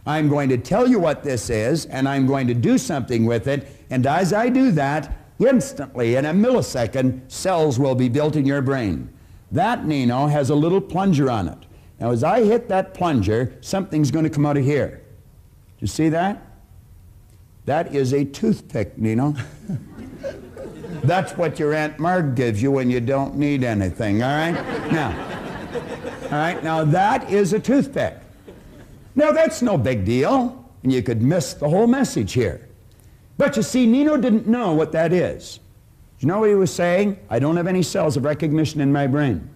I'm going to tell you what this is, and I'm going to do something with it, and as I do that, instantly, in a millisecond, cells will be built in your brain. That, Nino, has a little plunger on it. Now, as I hit that plunger, something's going to come out of here. Do you see that? That is a toothpick, Nino. That's what your Aunt Marg gives you when you don't need anything, all right? Now that is a toothpick. Now, that's no big deal, and you could miss the whole message here. But you see, Nino didn't know what that is. You know what he was saying? I don't have any cells of recognition in my brain.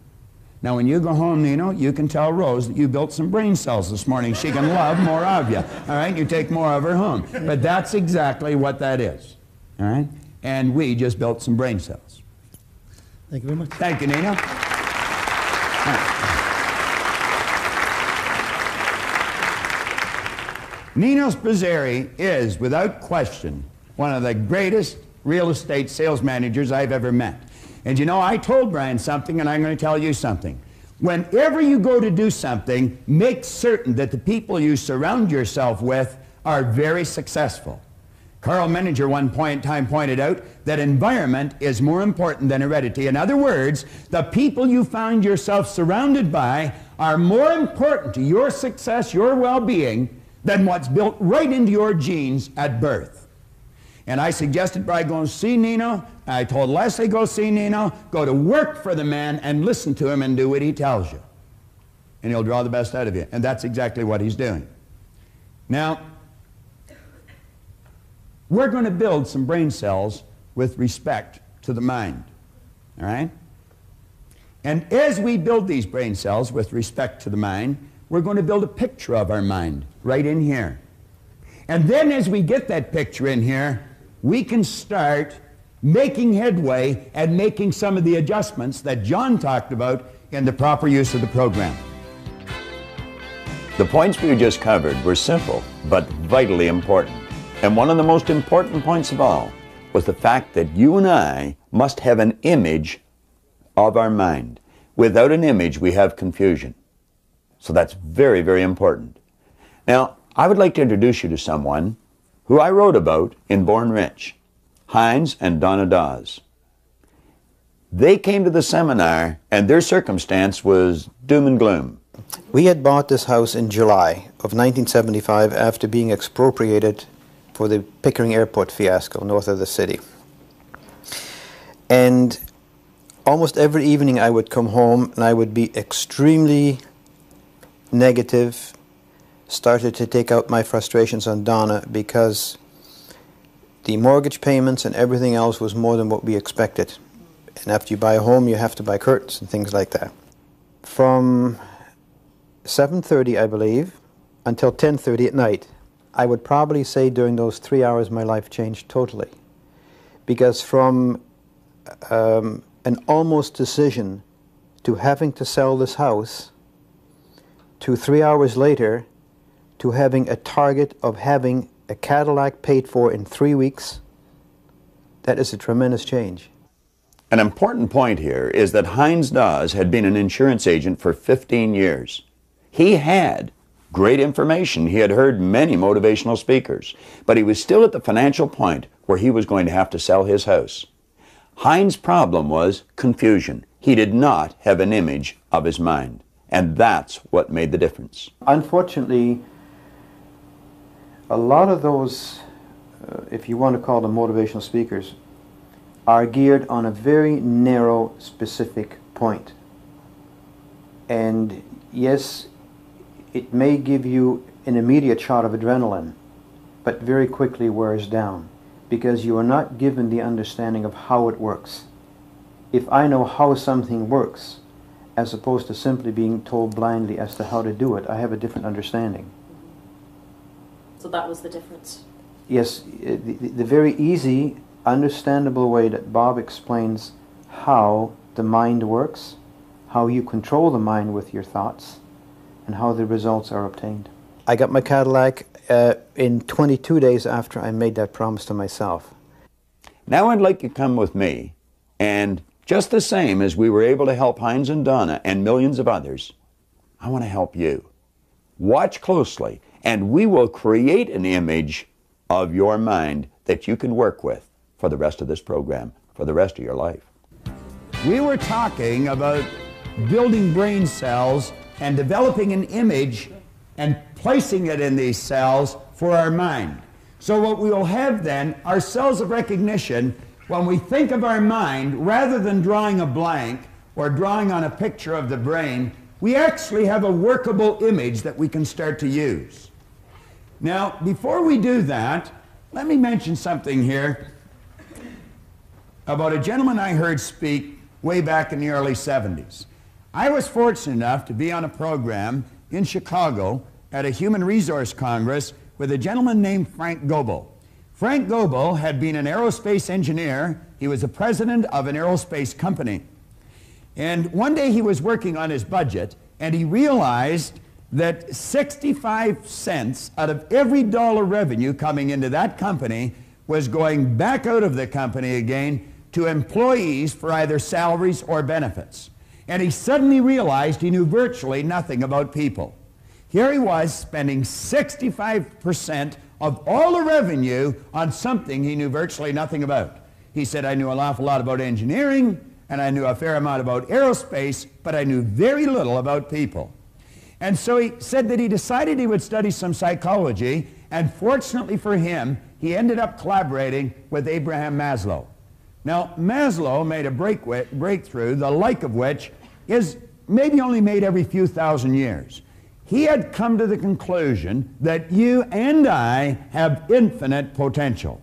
Now, when you go home, Nino, you can tell Rose that you built some brain cells this morning. She can love more of you, all right? You take more of her home. But that's exactly what that is, all right? And we just built some brain cells. Thank you very much. Thank you, Nino. Nino Spazzeri is, without question, one of the greatest real estate sales managers I've ever met. And you know, I told Brian something, and I'm going to tell you something. Whenever you go to do something, make certain that the people you surround yourself with are very successful. Carl Menninger one point in time pointed out that environment is more important than heredity. In other words, the people you find yourself surrounded by are more important to your success, your well-being, than what's built right into your genes at birth. And I suggested Brian go and see Nino. I told Leslie, go see Nino, go to work for the man and listen to him and do what he tells you. And he'll draw the best out of you. And that's exactly what he's doing. Now, we're going to build some brain cells with respect to the mind. All right? And as we build these brain cells with respect to the mind, we're going to build a picture of our mind right in here. And then as we get that picture in here, we can start making headway and making some of the adjustments that John talked about in the proper use of the program. The points we just covered were simple, but vitally important. And one of the most important points of all was the fact that you and I must have an image of our mind. Without an image, we have confusion. So that's very, very important. Now, I would like to introduce you to someone who I wrote about in Born Rich, Heinz and Donna Dawes. They came to the seminar, and their circumstance was doom and gloom. We had bought this house in July of 1975 after being expropriated for the Pickering Airport fiasco north of the city. And almost every evening I would come home and I would be extremely negative, started to take out my frustrations on Donna because the mortgage payments and everything else was more than what we expected. And after you buy a home, you have to buy curtains and things like that. From 7:30, I believe, until 10:30 at night, I would probably say during those 3 hours my life changed totally. Because from an almost decision to having to sell this house to 3 hours later to having a target of having a Cadillac paid for in 3 weeks, that is a tremendous change. An important point here is that Heinz Dawes had been an insurance agent for 15 years. He had great information. He had heard many motivational speakers, but he was still at the financial point where he was going to have to sell his house. Heinz's problem was confusion. He did not have an image of his mind, and that's what made the difference. Unfortunately, a lot of those, if you want to call them motivational speakers, are geared on a very narrow, specific point. And yes, it may give you an immediate shot of adrenaline, but very quickly wears down, because you are not given the understanding of how it works. If I know how something works, as opposed to simply being told blindly as to how to do it, I have a different understanding. So that was the difference? Yes, the very easy, understandable way that Bob explains how the mind works, how you control the mind with your thoughts, and how the results are obtained. I got my Cadillac in 22 days after I made that promise to myself. Now I'd like you to come with me, and just the same as we were able to help Heinz and Donna and millions of others, I want to help you. Watch closely, and we will create an image of your mind that you can work with for the rest of this program, for the rest of your life. We were talking about building brain cells and developing an image and placing it in these cells for our mind. So what we will have then are cells of recognition. When we think of our mind, rather than drawing a blank or drawing on a picture of the brain, we actually have a workable image that we can start to use. Now, before we do that, let me mention something here about a gentleman I heard speak way back in the early 70s. I was fortunate enough to be on a program in Chicago at a Human Resource Congress with a gentleman named Frank Goebel. Frank Goebel had been an aerospace engineer. He was the president of an aerospace company. And one day he was working on his budget, and he realized that 65 cents out of every dollar revenue coming into that company was going back out of the company again to employees for either salaries or benefits. And he suddenly realized he knew virtually nothing about people. Here he was spending 65% of all the revenue on something he knew virtually nothing about. He said, I knew an awful lot about engineering, and I knew a fair amount about aerospace, but I knew very little about people. And so he said that he decided he would study some psychology, and fortunately for him, he ended up collaborating with Abraham Maslow. Now, Maslow made a breakthrough, the like of which is maybe only made every few thousand years. He had come to the conclusion that you and I have infinite potential.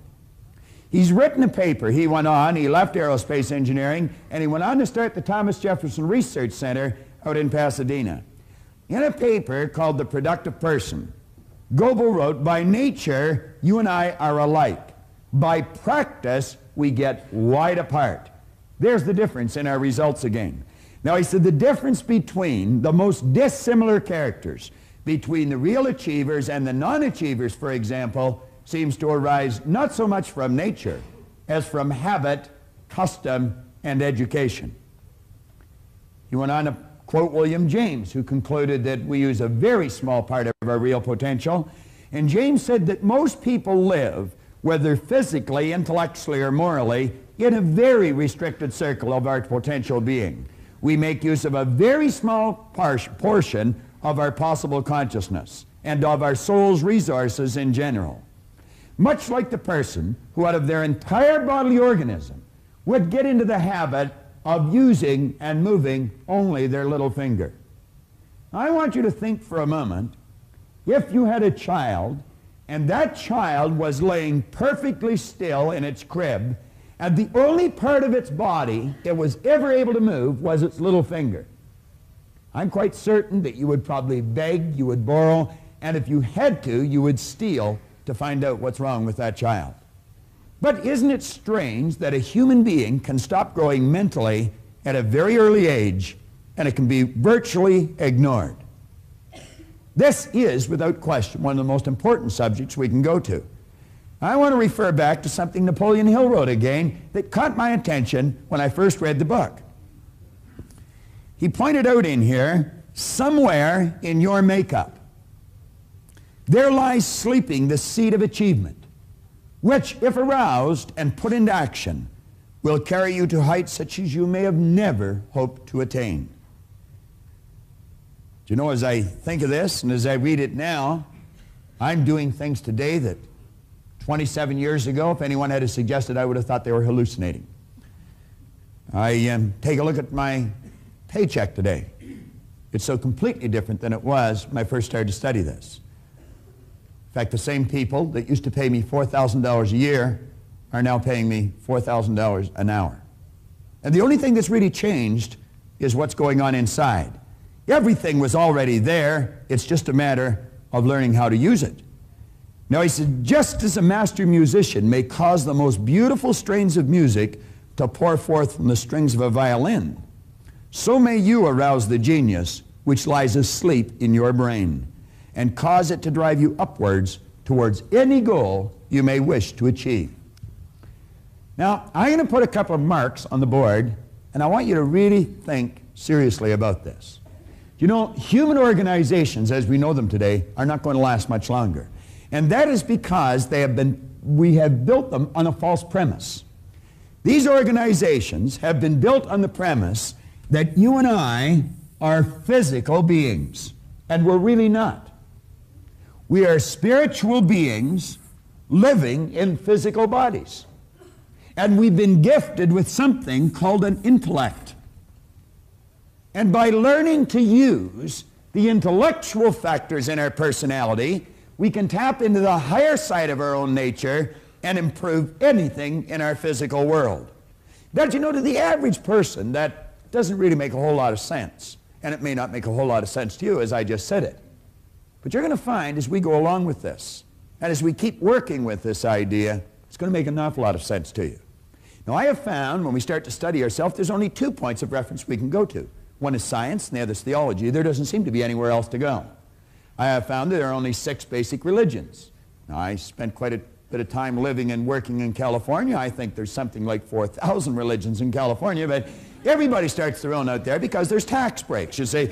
He's written a paper. He left aerospace engineering, and he went on to start the Thomas Jefferson Research Center out in Pasadena. In a paper called The Productive Person, Goebel wrote, by nature, you and I are alike. By practice, we get wide apart. There's the difference in our results again. Now, he said the difference between the most dissimilar characters, between the real achievers and the non-achievers, for example, seems to arise not so much from nature as from habit, custom, and education. He went on to quote William James, who concluded that we use a very small part of our real potential. And James said that most people live, whether physically, intellectually, or morally, in a very restricted circle of our potential being. We make use of a very small portion of our possible consciousness and of our soul's resources in general. Much like the person who out of their entire bodily organism would get into the habit of using and moving only their little finger. I want you to think for a moment, if you had a child and that child was laying perfectly still in its crib, and the only part of its body it was ever able to move was its little finger, I'm quite certain that you would probably beg, you would borrow, and if you had to, you would steal to find out what's wrong with that child. But isn't it strange that a human being can stop growing mentally at a very early age and it can be virtually ignored? This is, without question, one of the most important subjects we can go to. I want to refer back to something Napoleon Hill wrote again that caught my attention when I first read the book. He pointed out in here, somewhere in your makeup, there lies sleeping the seed of achievement, which, if aroused and put into action, will carry you to heights such as you may have never hoped to attain. Do you know, as I think of this and as I read it now, I'm doing things today that 27 years ago, if anyone had suggested, I would have thought they were hallucinating. I take a look at my paycheck today. It's so completely different than it was when I first started to study this. In fact, the same people that used to pay me $4,000 a year are now paying me $4,000 an hour. And the only thing that's really changed is what's going on inside. Everything was already there. It's just a matter of learning how to use it. Now, he said, just as a master musician may cause the most beautiful strains of music to pour forth from the strings of a violin, so may you arouse the genius which lies asleep in your brain and cause it to drive you upwards towards any goal you may wish to achieve. Now, I'm going to put a couple of marks on the board, and I want you to really think seriously about this. You know, human organizations, as we know them today, are not going to last much longer. And that is because we have built them on a false premise. These organizations have been built on the premise that you and I are physical beings, and we're really not. We are spiritual beings living in physical bodies. And we've been gifted with something called an intellect. And by learning to use the intellectual factors in our personality, we can tap into the higher side of our own nature and improve anything in our physical world. But you know, to the average person, that doesn't really make a whole lot of sense. And it may not make a whole lot of sense to you, as I just said it. But you're going to find, as we go along with this, and as we keep working with this idea, it's going to make an awful lot of sense to you. Now, I have found, when we start to study ourselves, there's only 2 points of reference we can go to. One is science, and the other is theology. There doesn't seem to be anywhere else to go. I have found that there are only 6 basic religions. Now, I spent quite a bit of time living and working in California. I think there's something like 4,000 religions in California, but everybody starts their own out there because there's tax breaks, you see.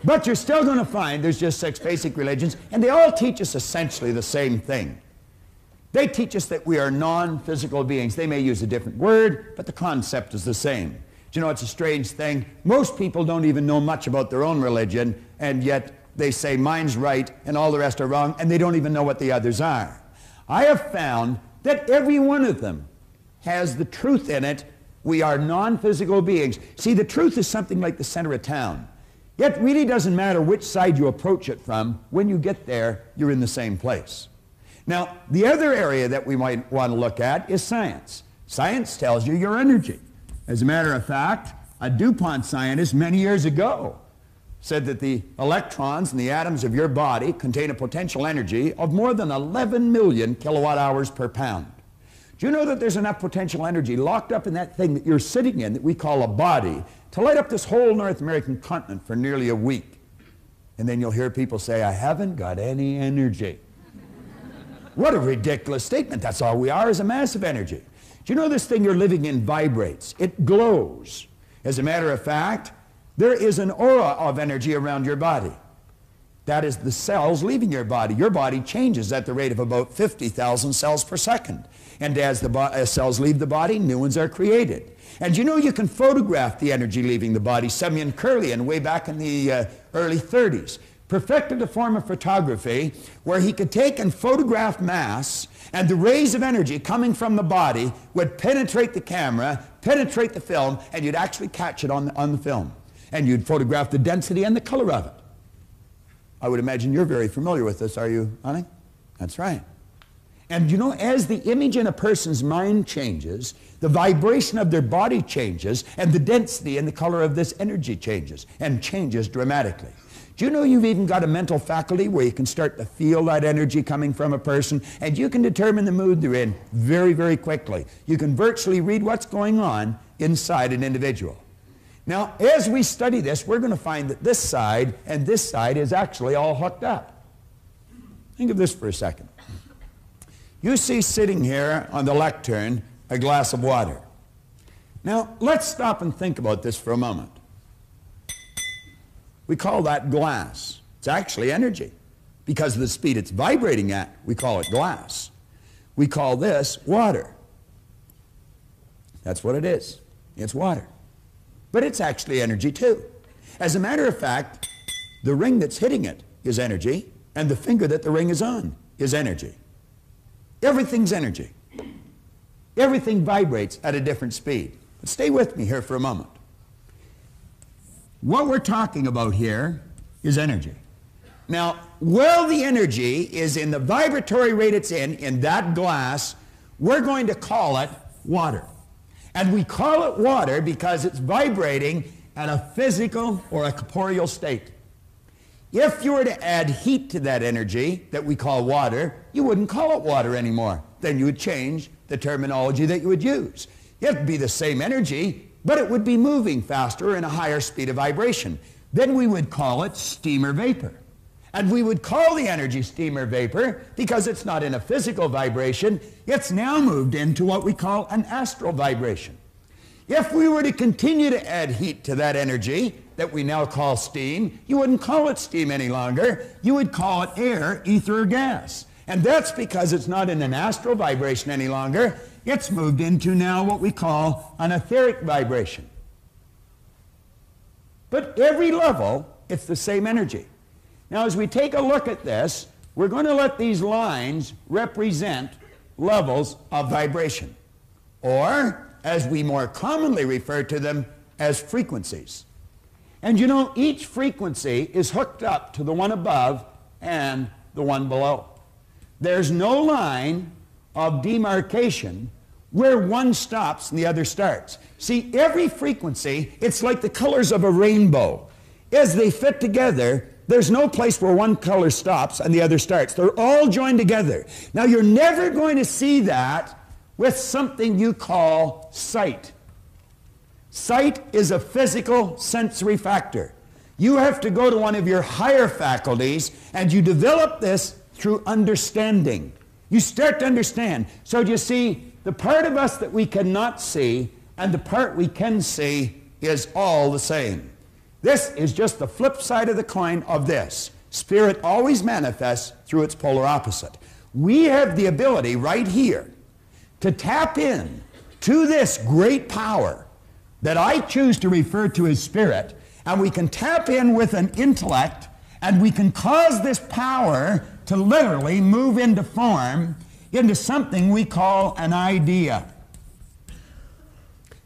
But you're still going to find there's just 6 basic religions, and they all teach us essentially the same thing. They teach us that we are non-physical beings. They may use a different word, but the concept is the same. Do you know, it's a strange thing. Most people don't even know much about their own religion, and yet they say mine's right and all the rest are wrong, and they don't even know what the others are. I have found that every one of them has the truth in it. We are non-physical beings. See, the truth is something like the center of town. It really doesn't matter which side you approach it from. When you get there, you're in the same place. Now, the other area that we might want to look at is science. Science tells you your energy. As a matter of fact, a DuPont scientist many years ago said that the electrons and the atoms of your body contain a potential energy of more than 11 million kilowatt hours per pound. Do you know that there's enough potential energy locked up in that thing that you're sitting in that we call a body to light up this whole North American continent for nearly a week? And then you'll hear people say, I haven't got any energy. What a ridiculous statement. That's all we are, is a mass of energy. Do you know this thing you're living in vibrates? It glows. As a matter of fact, there is an aura of energy around your body. That is the cells leaving your body. Your body changes at the rate of about 50,000 cells per second. And as the cells leave the body, new ones are created. And you know you can photograph the energy leaving the body. Semyon Kurlian, way back in the early 30s, perfected a form of photography where he could take and photograph mass, and the rays of energy coming from the body would penetrate the camera, penetrate the film, and you'd actually catch it on the film. And you'd photograph the density and the color of it. I would imagine you're very familiar with this, are you, honey? That's right. And you know, as the image in a person's mind changes, the vibration of their body changes, and the density and the color of this energy changes, and changes dramatically. Do you know you've even got a mental faculty where you can start to feel that energy coming from a person, and you can determine the mood they're in very, very quickly. You can virtually read what's going on inside an individual. Now, as we study this, we're going to find that this side and this side is actually all hooked up. Think of this for a second. You see sitting here on the lectern a glass of water. Now, let's stop and think about this for a moment. We call that glass. It's actually energy. Because of the speed it's vibrating at, we call it glass. We call this water. That's what it is. It's water. But it's actually energy too. As a matter of fact, the ring that's hitting it is energy, and the finger that the ring is on is energy. Everything's energy. Everything vibrates at a different speed. But stay with me here for a moment. What we're talking about here is energy. Now, while the energy is in the vibratory rate it's in that glass, we're going to call it water. And we call it water because it's vibrating at a physical or a corporeal state. If you were to add heat to that energy that we call water, you wouldn't call it water anymore. Then you would change the terminology that you would use. It would be the same energy, but it would be moving faster and a higher speed of vibration. Then we would call it steam or vapor. And we would call the energy steam or vapor because it's not in a physical vibration. It's now moved into what we call an astral vibration. If we were to continue to add heat to that energy that we now call steam, you wouldn't call it steam any longer. You would call it air, ether, or gas. And that's because it's not in an astral vibration any longer. It's moved into now what we call an etheric vibration. But every level, it's the same energy. Now, as we take a look at this, we're going to let these lines represent levels of vibration, or, as we more commonly refer to them, as frequencies. And you know, each frequency is hooked up to the one above and the one below. There's no line of demarcation where one stops and the other starts. See, every frequency, it's like the colors of a rainbow. As they fit together, there's no place where one color stops and the other starts. They're all joined together. Now, you're never going to see that with something you call sight. Sight is a physical sensory factor. You have to go to one of your higher faculties, and you develop this through understanding. You start to understand. So you see, the part of us that we cannot see and the part we can see is all the same. This is just the flip side of the coin of this. Spirit always manifests through its polar opposite. We have the ability right here to tap in to this great power that I choose to refer to as spirit, and we can tap in with an intellect, and we can cause this power to literally move into form, into something we call an idea.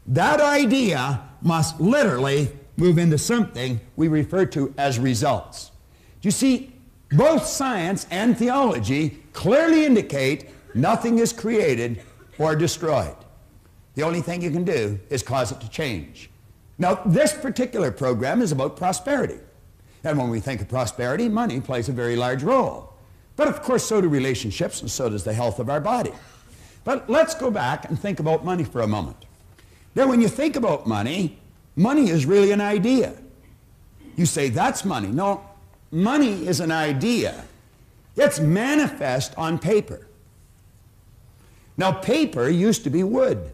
That idea must literally move into something we refer to as results. You see, both science and theology clearly indicate nothing is created or destroyed. The only thing you can do is cause it to change. Now, this particular program is about prosperity. And when we think of prosperity, money plays a very large role. But of course, so do relationships, and so does the health of our body. But let's go back and think about money for a moment. Now, when you think about money, money is really an idea. You say, that's money. No, money is an idea. It's manifest on paper. Now, paper used to be wood.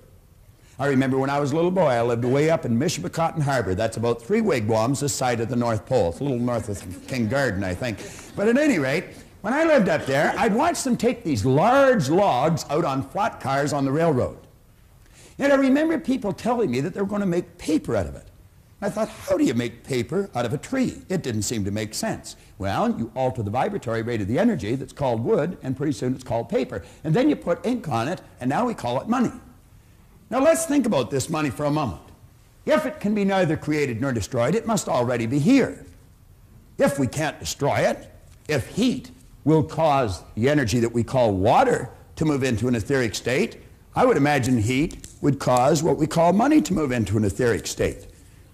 I remember when I was a little boy, I lived way up in Michipicoten Harbor. That's about 3 wigwams this side of the North Pole. It's a little north of King Garden, I think. But at any rate, when I lived up there, I'd watch them take these large logs out on flat cars on the railroad. And I remember people telling me that they were going to make paper out of it. I thought, how do you make paper out of a tree? It didn't seem to make sense. Well, you alter the vibratory rate of the energy that's called wood, and pretty soon it's called paper. And then you put ink on it, and now we call it money. Now let's think about this money for a moment. If it can be neither created nor destroyed, it must already be here. If we can't destroy it, if heat will cause the energy that we call water to move into an etheric state. I would imagine heat would cause what we call money to move into an etheric state.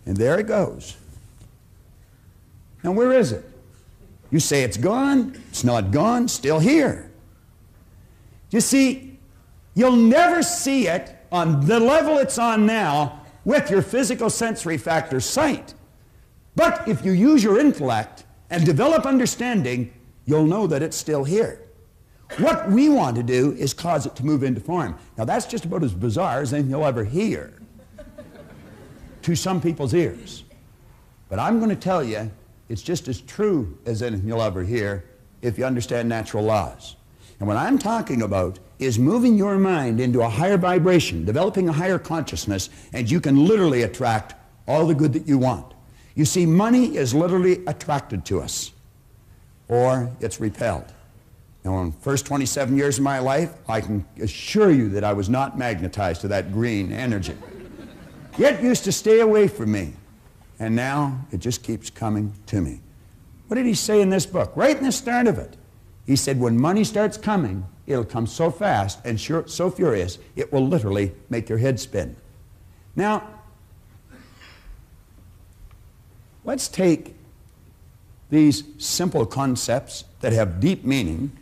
And there it goes. Now where is it? You say it's gone. It's not gone. Still here. You see, you'll never see it on the level it's on now with your physical sensory factor sight. But if you use your intellect and develop understanding, you'll know that it's still here. What we want to do is cause it to move into form. Now that's just about as bizarre as anything you'll ever hear to some people's ears. But I'm going to tell you, it's just as true as anything you'll ever hear if you understand natural laws. And what I'm talking about is moving your mind into a higher vibration, developing a higher consciousness, and you can literally attract all the good that you want. You see, money is literally attracted to us, or it's repelled. Now, in the first 27 years of my life, I can assure you that I was not magnetized to that green energy. It used to stay away from me, and now it just keeps coming to me. What did he say in this book? Right in the start of it. He said, when money starts coming, it'll come so fast and so furious, it will literally make your head spin. Now, let's take these simple concepts that have deep meaning,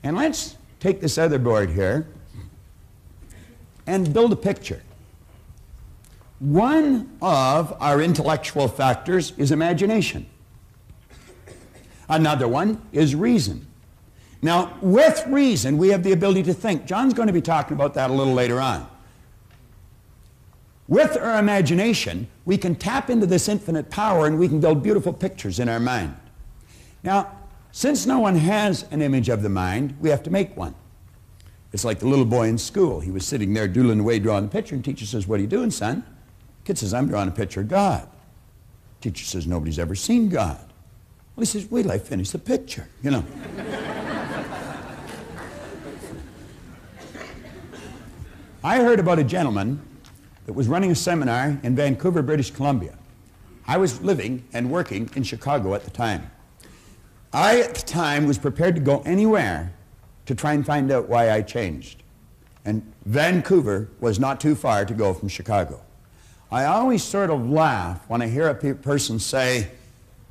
and let's take this other board here and build a picture. One of our intellectual factors is imagination. Another one is reason. Now, with reason, we have the ability to think. John's going to be talking about that a little later on. With our imagination, we can tap into this infinite power and we can build beautiful pictures in our mind. Now, since no one has an image of the mind, we have to make one. It's like the little boy in school. He was sitting there doodling away, drawing a picture, and teacher says, "What are you doing, son?" Kid says, "I'm drawing a picture of God." Teacher says, "Nobody's ever seen God." Well, he says, "Wait till I finish the picture," you know. I heard about a gentleman that was running a seminar in Vancouver, British Columbia. I was living and working in Chicago at the time. I, at the time, was prepared to go anywhere to try and find out why I changed. And Vancouver was not too far to go from Chicago. I always sort of laugh when I hear a person say,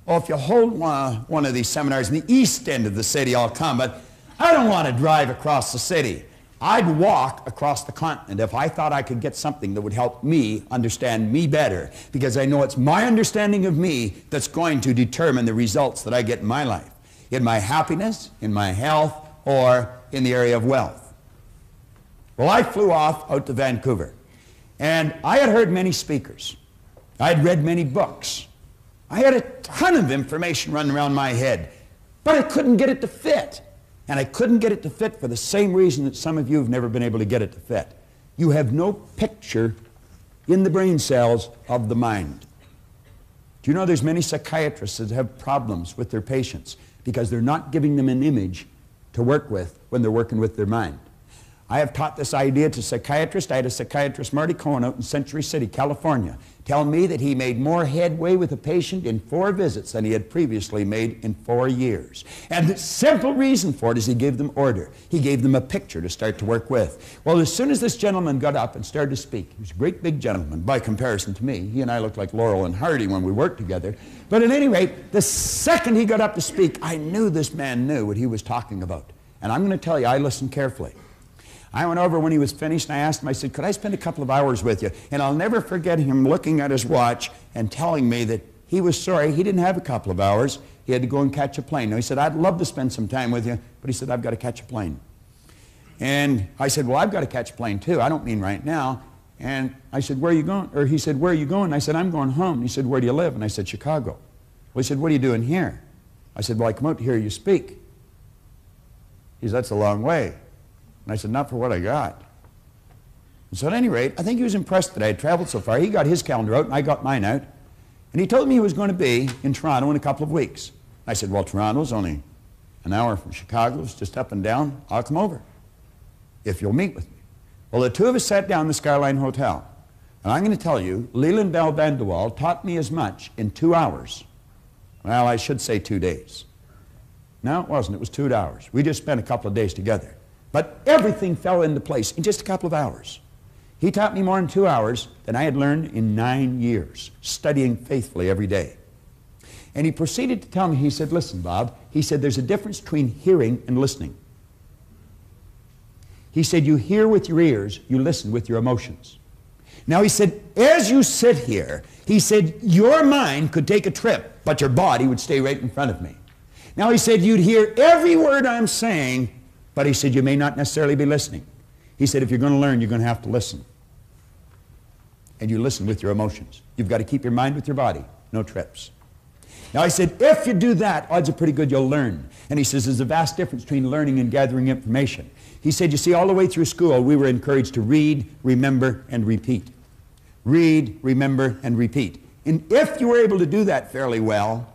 "Oh, if you hold one of these seminars in the east end of the city, I'll come, but I don't want to drive across the city. I'd walk across the continent if I thought I could get something that would help me understand me better, because I know it's my understanding of me that's going to determine the results that I get in my life, in my happiness, in my health, or in the area of wealth." Well, I flew off out to Vancouver, and I had heard many speakers. I had read many books. I had a ton of information running around my head, but I couldn't get it to fit. And I couldn't get it to fit for the same reason that some of you have never been able to get it to fit. You have no picture in the brain cells of the mind. Do you know there's many psychiatrists that have problems with their patients because they're not giving them an image to work with when they're working with their mind? I have taught this idea to psychiatrists. I had a psychiatrist, Marty Cohen, out in Century City, California, tell me that he made more headway with a patient in 4 visits than he had previously made in 4 years. And the simple reason for it is he gave them order. He gave them a picture to start to work with. Well, as soon as this gentleman got up and started to speak, he was a great big gentleman by comparison to me. He and I looked like Laurel and Hardy when we worked together. But at any rate, the second he got up to speak, I knew this man knew what he was talking about. And I'm going to tell you, I listened carefully. I went over when he was finished and I asked him, I said, "Could I spend a couple of hours with you?" And I'll never forget him looking at his watch and telling me that he was sorry he didn't have a couple of hours. He had to go and catch a plane. Now, he said, "I'd love to spend some time with you," but he said, "I've got to catch a plane." And I said, "Well, I've got to catch a plane too. I don't mean right now." And I said, "Where are you going?" Or he said, "Where are you going?" And I said, "I'm going home." And he said, "Where do you live?" And I said, "Chicago." Well, he said, "What are you doing here?" I said, "Well, I come out to hear you speak." He said, "That's a long way." And I said, "Not for what I got." And so at any rate, I think he was impressed that I had traveled so far. He got his calendar out and I got mine out. And he told me he was going to be in Toronto in a couple of weeks. I said, "Well, Toronto's only an hour from Chicago. It's just up and down. I'll come over if you'll meet with me." Well, the two of us sat down in the Skyline Hotel. And I'm going to tell you, Leland Bell Vanderwall taught me as much in 2 hours. Well, I should say 2 days. No, it wasn't. It was 2 hours. We just spent a couple of days together. But everything fell into place in just a couple of hours. He taught me more in 2 hours than I had learned in 9 years, studying faithfully every day. And he proceeded to tell me, he said, listen, Bob, he said, there's a difference between hearing and listening. He said, you hear with your ears, you listen with your emotions. Now, he said, as you sit here, he said, your mind could take a trip, but your body would stay right in front of me. Now, he said, you'd hear every word I'm saying, but he said, you may not necessarily be listening. He said, if you're going to learn, you're going to have to listen. And you listen with your emotions. You've got to keep your mind with your body, no trips. Now, I said, if you do that, odds are pretty good you'll learn. And he says, there's a vast difference between learning and gathering information. He said, you see, all the way through school, we were encouraged to read, remember, and repeat. Read, remember, and repeat. And if you were able to do that fairly well,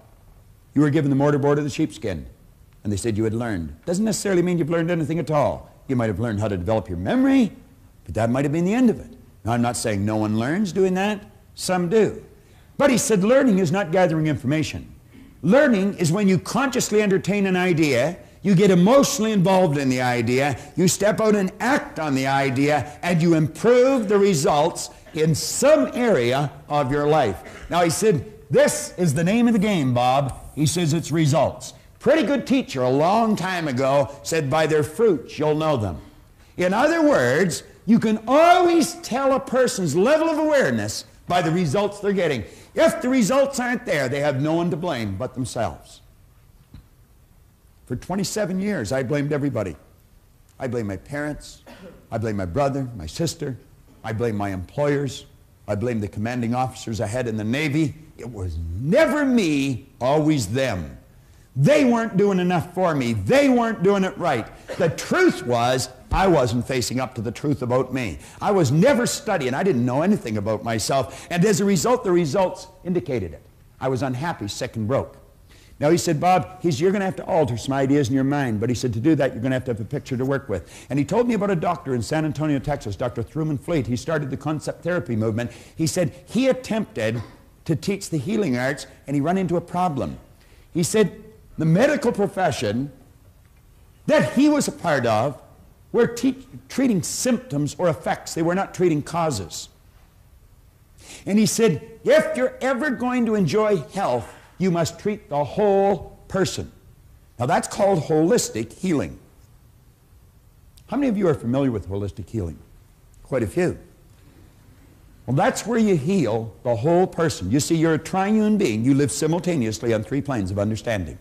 you were given the mortarboard of the sheepskin. And they said you had learned. Doesn't necessarily mean you've learned anything at all. You might have learned how to develop your memory, but that might have been the end of it. Now, I'm not saying no one learns doing that. Some do. But he said learning is not gathering information. Learning is when you consciously entertain an idea, you get emotionally involved in the idea, you step out and act on the idea, and you improve the results in some area of your life. Now, he said, this is the name of the game, Bob. He says it's results. Pretty good teacher a long time ago said, by their fruits you'll know them. In other words, you can always tell a person's level of awareness by the results they're getting. If the results aren't there, they have no one to blame but themselves. For 27 years, I blamed everybody. I blamed my parents. I blamed my brother, my sister. I blamed my employers. I blamed the commanding officers I had in the Navy. It was never me, always them. They weren't doing enough for me. They weren't doing it right. The truth was, I wasn't facing up to the truth about me. I was never studying. I didn't know anything about myself. And as a result, the results indicated it. I was unhappy, sick, and broke. Now, he said, Bob, you're going to have to alter some ideas in your mind. But he said, to do that, you're going to have a picture to work with. And he told me about a doctor in San Antonio, Texas, Dr. Truman Fleet. He started the concept therapy movement. He said he attempted to teach the healing arts, and he ran into a problem. He said the medical profession that he was a part of were treating symptoms or effects. They were not treating causes. And he said, if you're ever going to enjoy health, you must treat the whole person. Now, that's called holistic healing. How many of you are familiar with holistic healing? Quite a few. Well, that's where you heal the whole person. You see, you're a triune being. You live simultaneously on 3 planes of understanding.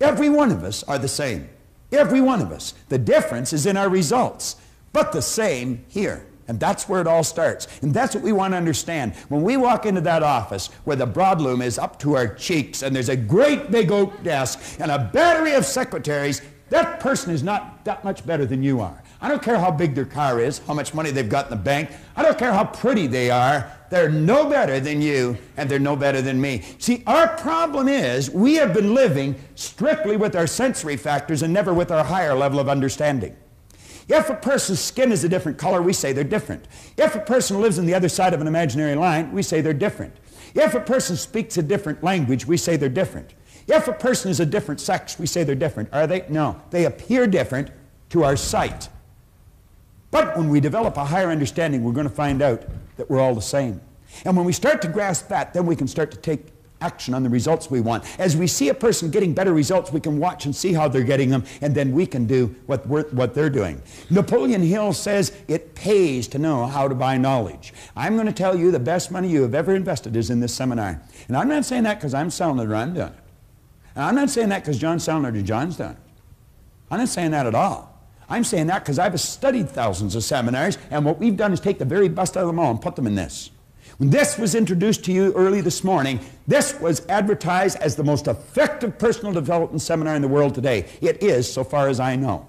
Every one of us are the same. Every one of us. The difference is in our results, but the same here. And that's where it all starts. And that's what we want to understand. When we walk into that office where the broadloom is up to our cheeks and there's a great big oak desk and a battery of secretaries, that person is not that much better than you are. I don't care how big their car is, how much money they've got in the bank. I don't care how pretty they are. They're no better than you, and they're no better than me. See, our problem is we have been living strictly with our sensory factors and never with our higher level of understanding. If a person's skin is a different color, we say they're different. If a person lives on the other side of an imaginary line, we say they're different. If a person speaks a different language, we say they're different. If a person is a different sex, we say they're different. Are they? No. They appear different to our sight. But when we develop a higher understanding, we're going to find out that we're all the same. And when we start to grasp that, then we can start to take action on the results we want. As we see a person getting better results, we can watch and see how they're getting them, and then we can do what they're doing. Napoleon Hill says it pays to know how to buy knowledge. I'm going to tell you the best money you have ever invested is in this seminar. And I'm not saying that because I'm selling it or I'm doing it. And I'm not saying that because John's selling it or John's doing it. I'm not saying that at all. I'm saying that because I've studied thousands of seminars, and what we've done is take the very best out of them all and put them in this. When this was introduced to you early this morning, this was advertised as the most effective personal development seminar in the world today. It is, so far as I know.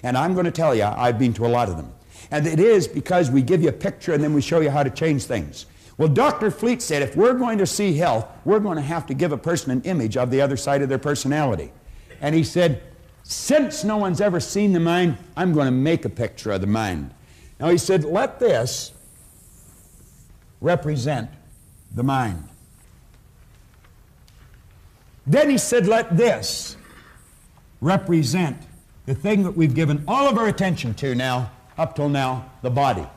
And I'm going to tell you, I've been to a lot of them. And it is because we give you a picture and then we show you how to change things. Well, Dr. Fleet said if we're going to see health, we're going to have to give a person an image of the other side of their personality. And he said, since no one's ever seen the mind, I'm going to make a picture of the mind. Now he said, let this represent the mind. Then he said, let this represent the thing that we've given all of our attention to now, up till now, the body.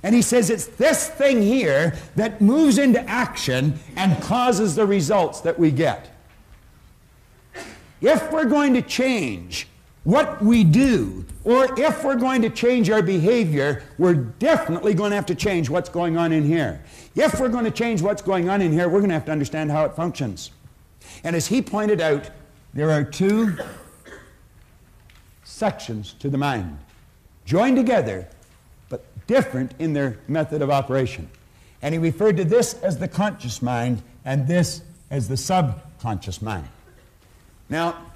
And he says it's this thing here that moves into action and causes the results that we get. If we're going to change what we do, or if we're going to change our behavior, we're definitely going to have to change what's going on in here. If we're going to change what's going on in here, we're going to have to understand how it functions. And as he pointed out, there are two sections to the mind, joined together, but different in their method of operation. And he referred to this as the conscious mind and this as the subconscious mind. Now,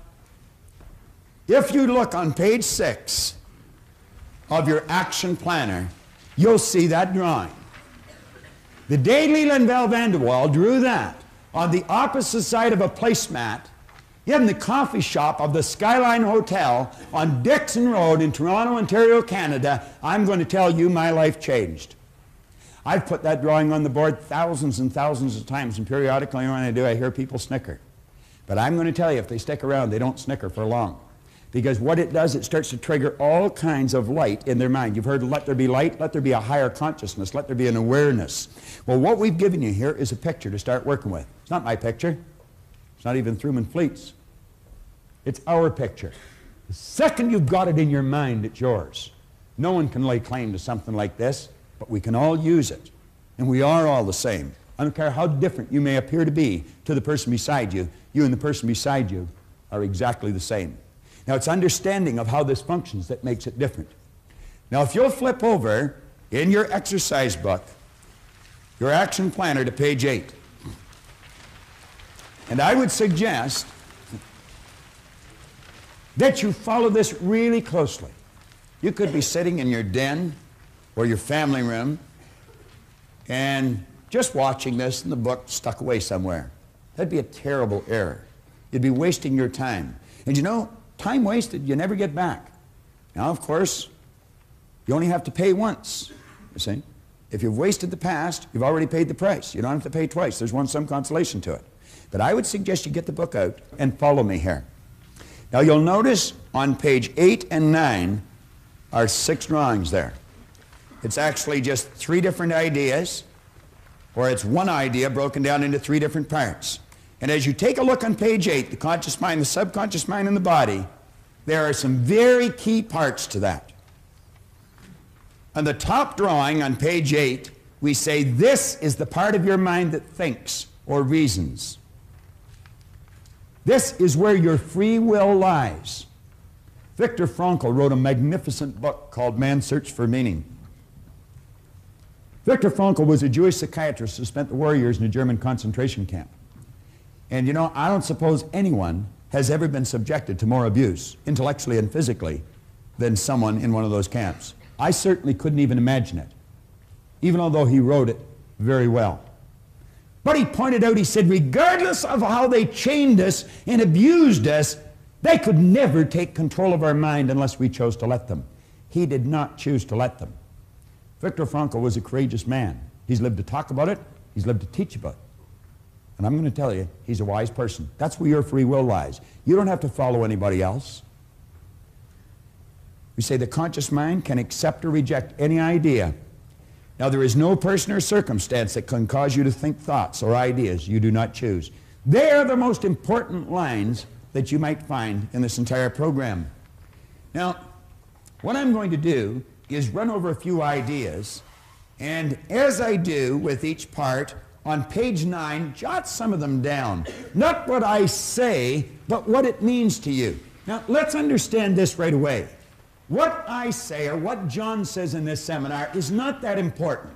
if you look on page 6 of your action planner, you'll see that drawing. The day Leland Bell Vanderwall drew that on the opposite side of a placemat in the coffee shop of the Skyline Hotel on Dixon Road in Toronto, Ontario, Canada, I'm going to tell you my life changed. I've put that drawing on the board thousands and thousands of times, and periodically when I do, I hear people snicker. But I'm going to tell you, if they stick around, they don't snicker for long. Because what it does, it starts to trigger all kinds of light in their mind. You've heard, let there be light, let there be a higher consciousness, let there be an awareness. Well, what we've given you here is a picture to start working with. It's not my picture. It's not even Truman Fleet's. It's our picture. The second you've got it in your mind, it's yours. No one can lay claim to something like this, but we can all use it. And we are all the same. I don't care how different you may appear to be to the person beside you, you and the person beside you are exactly the same. Now, it's understanding of how this functions that makes it different. Now, if you'll flip over in your exercise book, your action planner to page 8, and I would suggest that you follow this really closely. You could be sitting in your den or your family room and just watching this and the book stuck away somewhere. That'd be a terrible error. You'd be wasting your time. And you know, time wasted, you never get back. Now, of course, you only have to pay once, you see. If you've wasted the past, you've already paid the price. You don't have to pay twice. There's some consolation to it. But I would suggest you get the book out and follow me here. Now, you'll notice on page 8 and 9 are 6 drawings there. It's actually just 3 different ideas, or it's one idea broken down into 3 different parts. And as you take a look on page 8, the conscious mind, the subconscious mind, and the body, there are some very key parts to that. On the top drawing on page 8, we say this is the part of your mind that thinks or reasons. This is where your free will lies. Viktor Frankl wrote a magnificent book called Man's Search for Meaning. Viktor Frankl was a Jewish psychiatrist who spent the war years in a German concentration camp. And you know, I don't suppose anyone has ever been subjected to more abuse, intellectually and physically, than someone in one of those camps. I certainly couldn't even imagine it, even although he wrote it very well. But he pointed out, he said, regardless of how they chained us and abused us, they could never take control of our mind unless we chose to let them. He did not choose to let them. Viktor Frankl was a courageous man. He's lived to talk about it. He's lived to teach about it. And I'm going to tell you, he's a wise person. That's where your free will lies. You don't have to follow anybody else. We say the conscious mind can accept or reject any idea. Now, there is no person or circumstance that can cause you to think thoughts or ideas you do not choose. They are the most important lines that you might find in this entire program. Now, what I'm going to do is run over a few ideas, and as I do with each part, on page 9, jot some of them down. Not what I say, but what it means to you. Now, let's understand this right away. What I say, or what John says in this seminar, is not that important.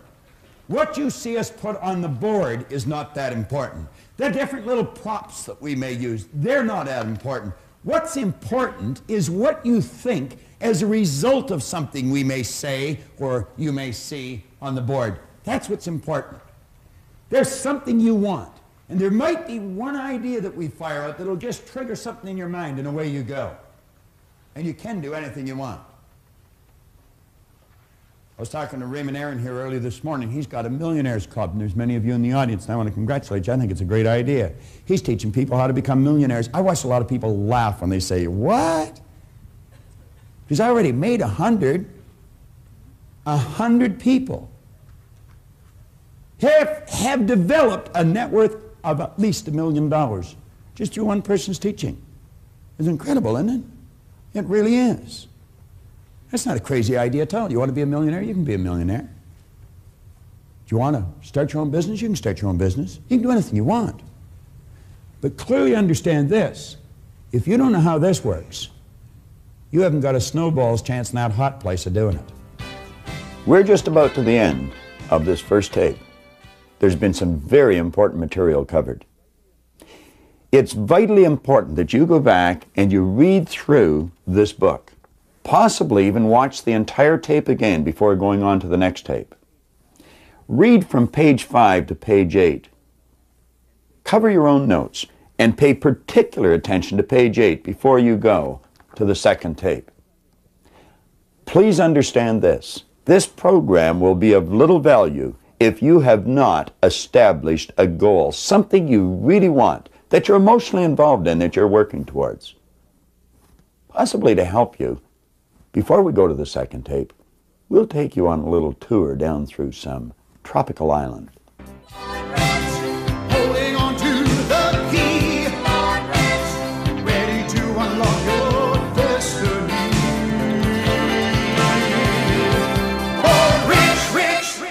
What you see us put on the board is not that important. The different little props that we may use, they're not that important. What's important is what you think as a result of something we may say or you may see on the board. That's what's important. There's something you want, and there might be one idea that we fire out that'll just trigger something in your mind, and away you go. And you can do anything you want. I was talking to Raymond Aaron here earlier this morning. He's got a millionaires club, and there's many of you in the audience, and I want to congratulate you. I think it's a great idea. He's teaching people how to become millionaires. I watch a lot of people laugh when they say, "What? He's already made 100 people have developed a net worth of at least $1 million just through one person's teaching. It's incredible, isn't it? It really is. That's not a crazy idea at all. You want to be a millionaire? You can be a millionaire. Do you want to start your own business? You can start your own business. You can do anything you want. But clearly understand this. If you don't know how this works, you haven't got a snowball's chance in that hot place of doing it. We're just about to the end of this first tape. There's been some very important material covered. It's vitally important that you go back and you read through this book. Possibly even watch the entire tape again before going on to the next tape. Read from page 5 to page 8. Cover your own notes and pay particular attention to page 8 before you go to the second tape. Please understand this. This program will be of little value if you have not established a goal, something you really want, that you're emotionally involved in, that you're working towards. Possibly to help you, before we go to the second tape, we'll take you on a little tour down through some tropical island. Holding on to the key, ready to unlock your destiny. Oh, rich, rich, rich.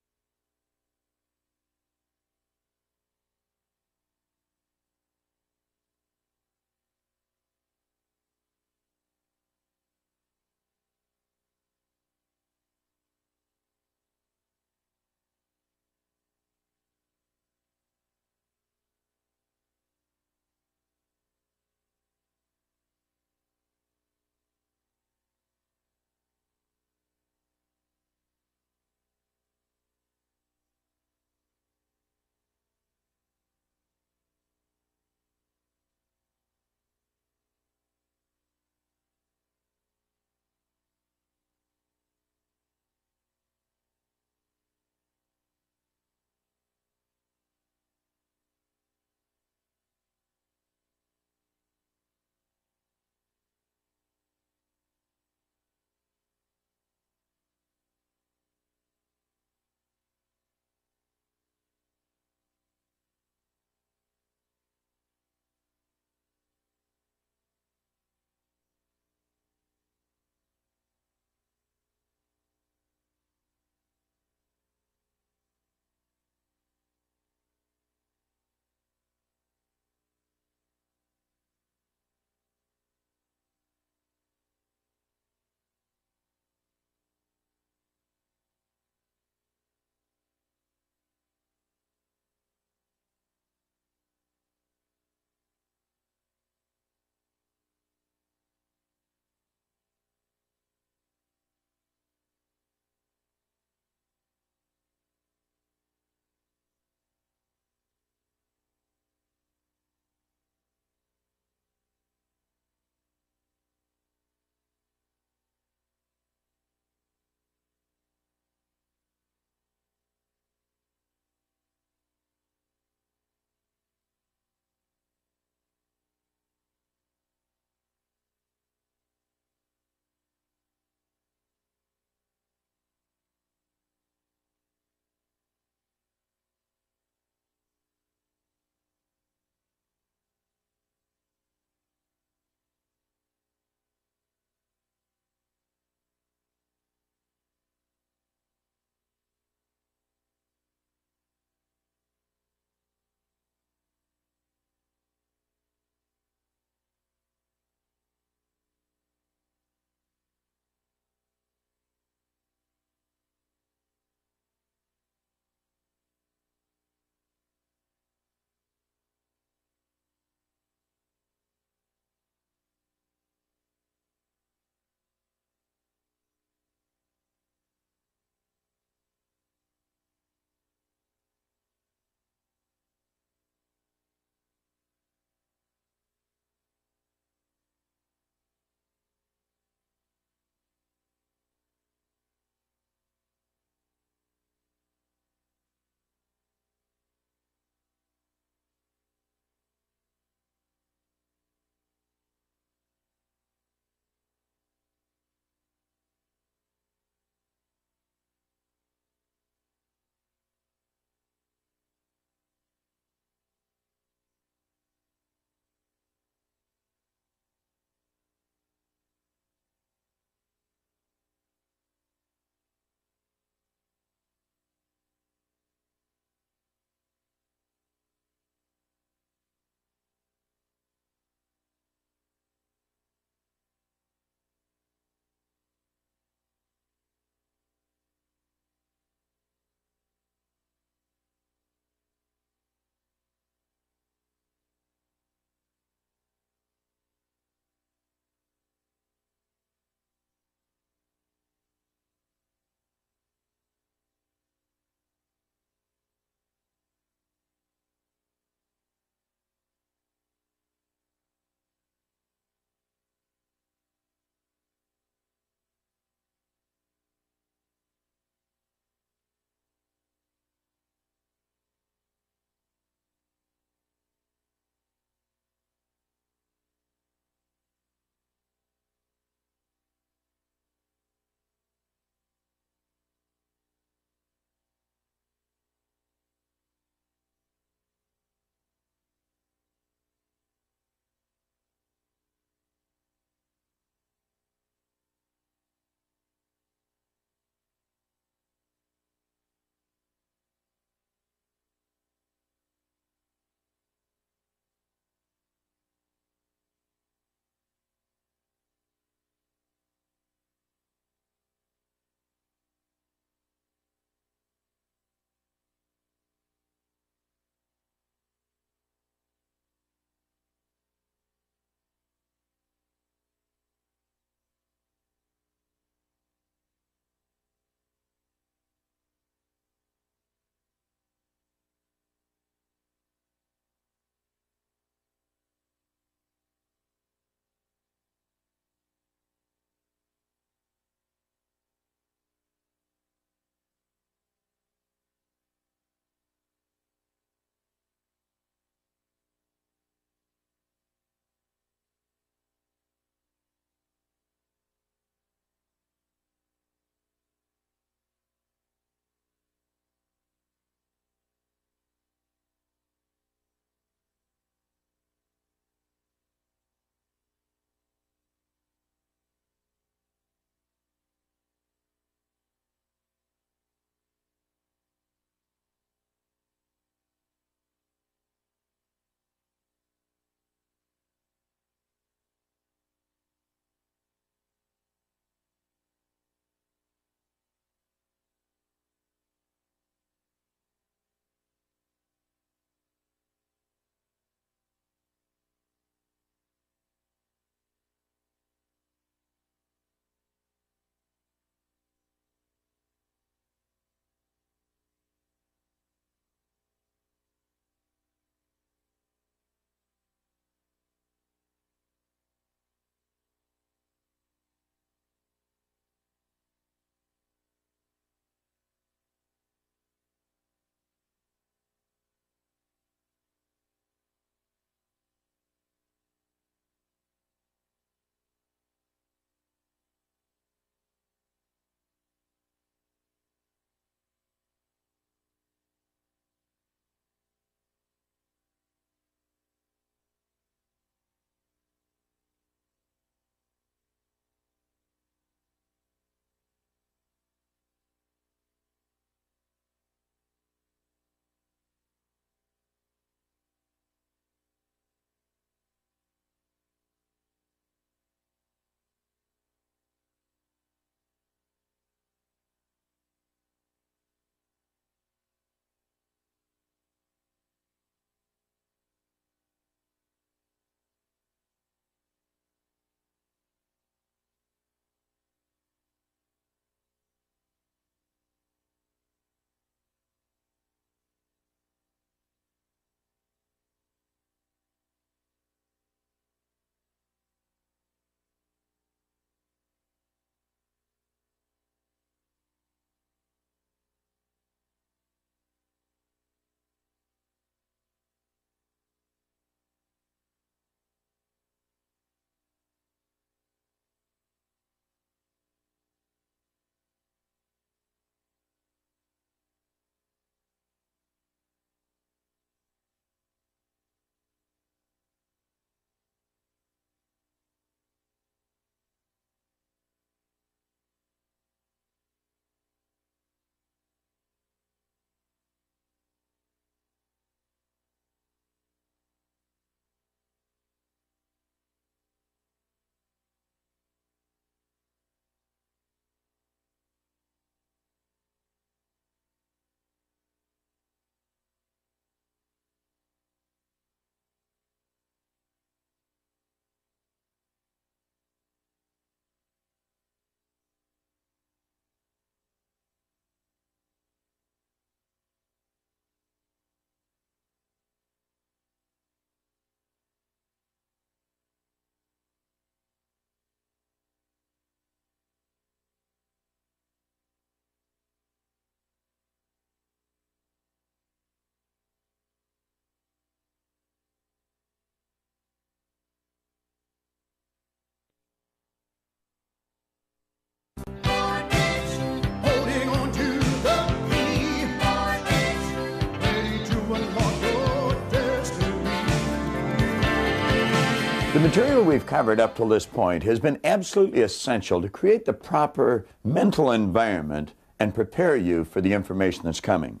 material we've covered up till this point has been absolutely essential to create the proper mental environment and prepare you for the information that's coming.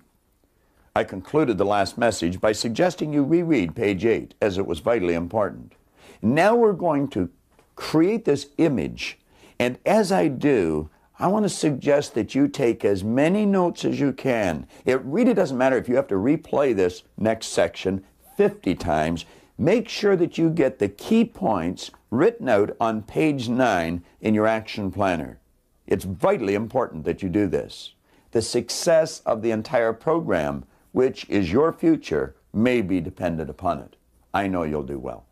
I concluded the last message by suggesting you reread page 8, as it was vitally important. Now we're going to create this image, and as I do, I want to suggest that you take as many notes as you can. It really doesn't matter if you have to replay this next section 50 times. Make sure that you get the key points written out on page 9 in your action planner. It's vitally important that you do this. The success of the entire program, which is your future, may be dependent upon it. I know you'll do well.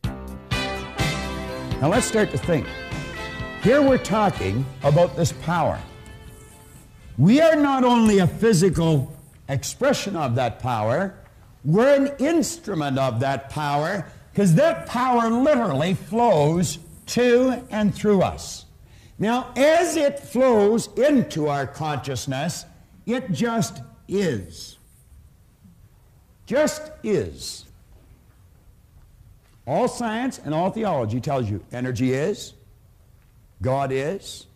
Now let's start to think. Here we're talking about this power. We are not only a physical expression of that power, we're an instrument of that power, because that power literally flows to and through us. Now, as it flows into our consciousness, it just is. Just is. All science and all theology tells you energy is, God is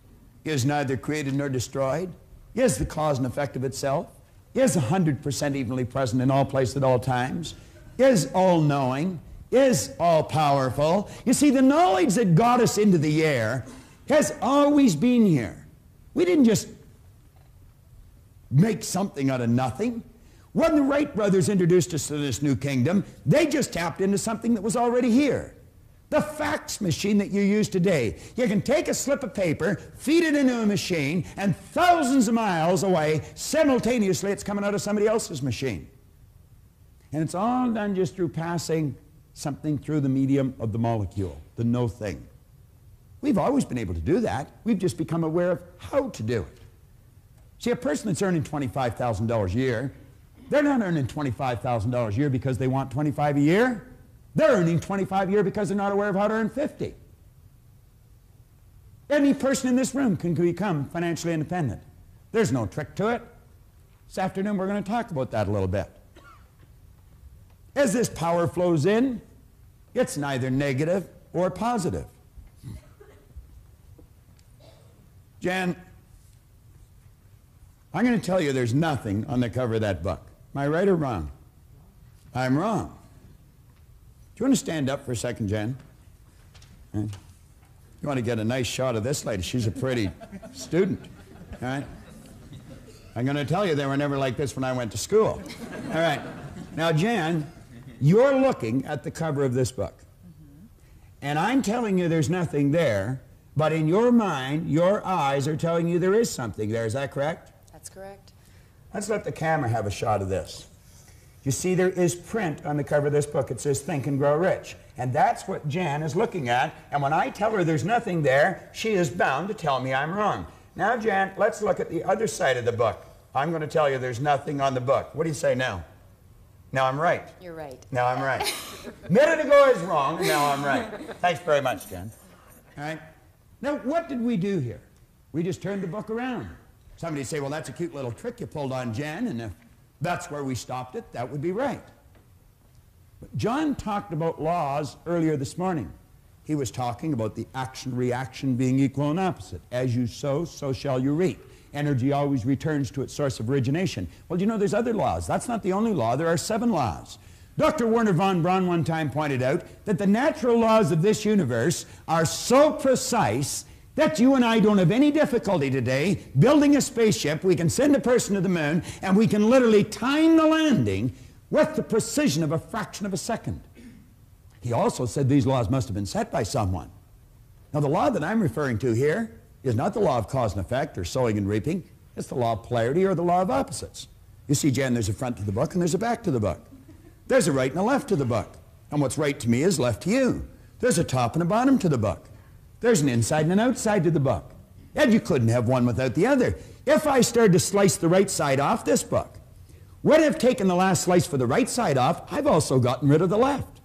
neither created nor destroyed, is the cause and effect of itself, is 100% evenly present in all places at all times, is all-knowing, is all-powerful. You see, the knowledge that got us into the air has always been here. We didn't just make something out of nothing. When the Wright brothers introduced us to this new kingdom, they just tapped into something that was already here. The fax machine that you use today. You can take a slip of paper, feed it into a machine, and thousands of miles away, simultaneously, it's coming out of somebody else's machine. And it's all done just through passing something through the medium of the molecule, the no thing. We've always been able to do that. We've just become aware of how to do it. See, a person that's earning $25,000 a year, they're not earning $25,000 a year because they want $25 a year. They're earning $25 a year because they're not aware of how to earn $50. Any person in this room can become financially independent. There's no trick to it. This afternoon we're going to talk about that a little bit. As this power flows in, it's neither negative or positive. Jan, I'm going to tell you there's nothing on the cover of that book. Am I right or wrong? I'm wrong. Do you want to stand up for a second, Jan? You want to get a nice shot of this lady. She's a pretty student. All right? I'm going to tell you they were never like this when I went to school. All right. Now, Jan, you're looking at the cover of this book. And I'm telling you there's nothing there, but in your mind, your eyes are telling you there is something there. Is that correct? That's correct. Let's let the camera have a shot of this. You see, there is print on the cover of this book. It says, Think and Grow Rich. And that's what Jan is looking at. And when I tell her there's nothing there, she is bound to tell me I'm wrong. Now, Jan, let's look at the other side of the book. I'm going to tell you there's nothing on the book. What do you say now? Now I'm right. You're right. Now I'm right. A minute ago I was wrong, and now I'm right. Thanks very much, Jan. All right. Now, what did we do here? We just turned the book around. Somebody say, well, that's a cute little trick you pulled on Jan, and if that's where we stopped it, that would be right. But John talked about laws earlier this morning. He was talking about the action-reaction being equal and opposite. As you sow, so shall you reap. Energy always returns to its source of origination. Well, you know, there's other laws. That's not the only law. There are 7 laws. Dr. Werner von Braun one time pointed out that the natural laws of this universe are so precise that you and I don't have any difficulty today building a spaceship. We can send a person to the moon, and we can literally time the landing with the precision of a fraction of a second. He also said these laws must have been set by someone. Now, the law that I'm referring to here is not the law of cause and effect or sowing and reaping. It's the law of polarity or the law of opposites. You see, Jan, there's a front to the book and there's a back to the book. There's a right and a left to the book. And what's right to me is left to you. There's a top and a bottom to the book. There's an inside and an outside to the book. And you couldn't have one without the other. If I started to slice the right side off this book, when I've taken the last slice for the right side off, I've also gotten rid of the left.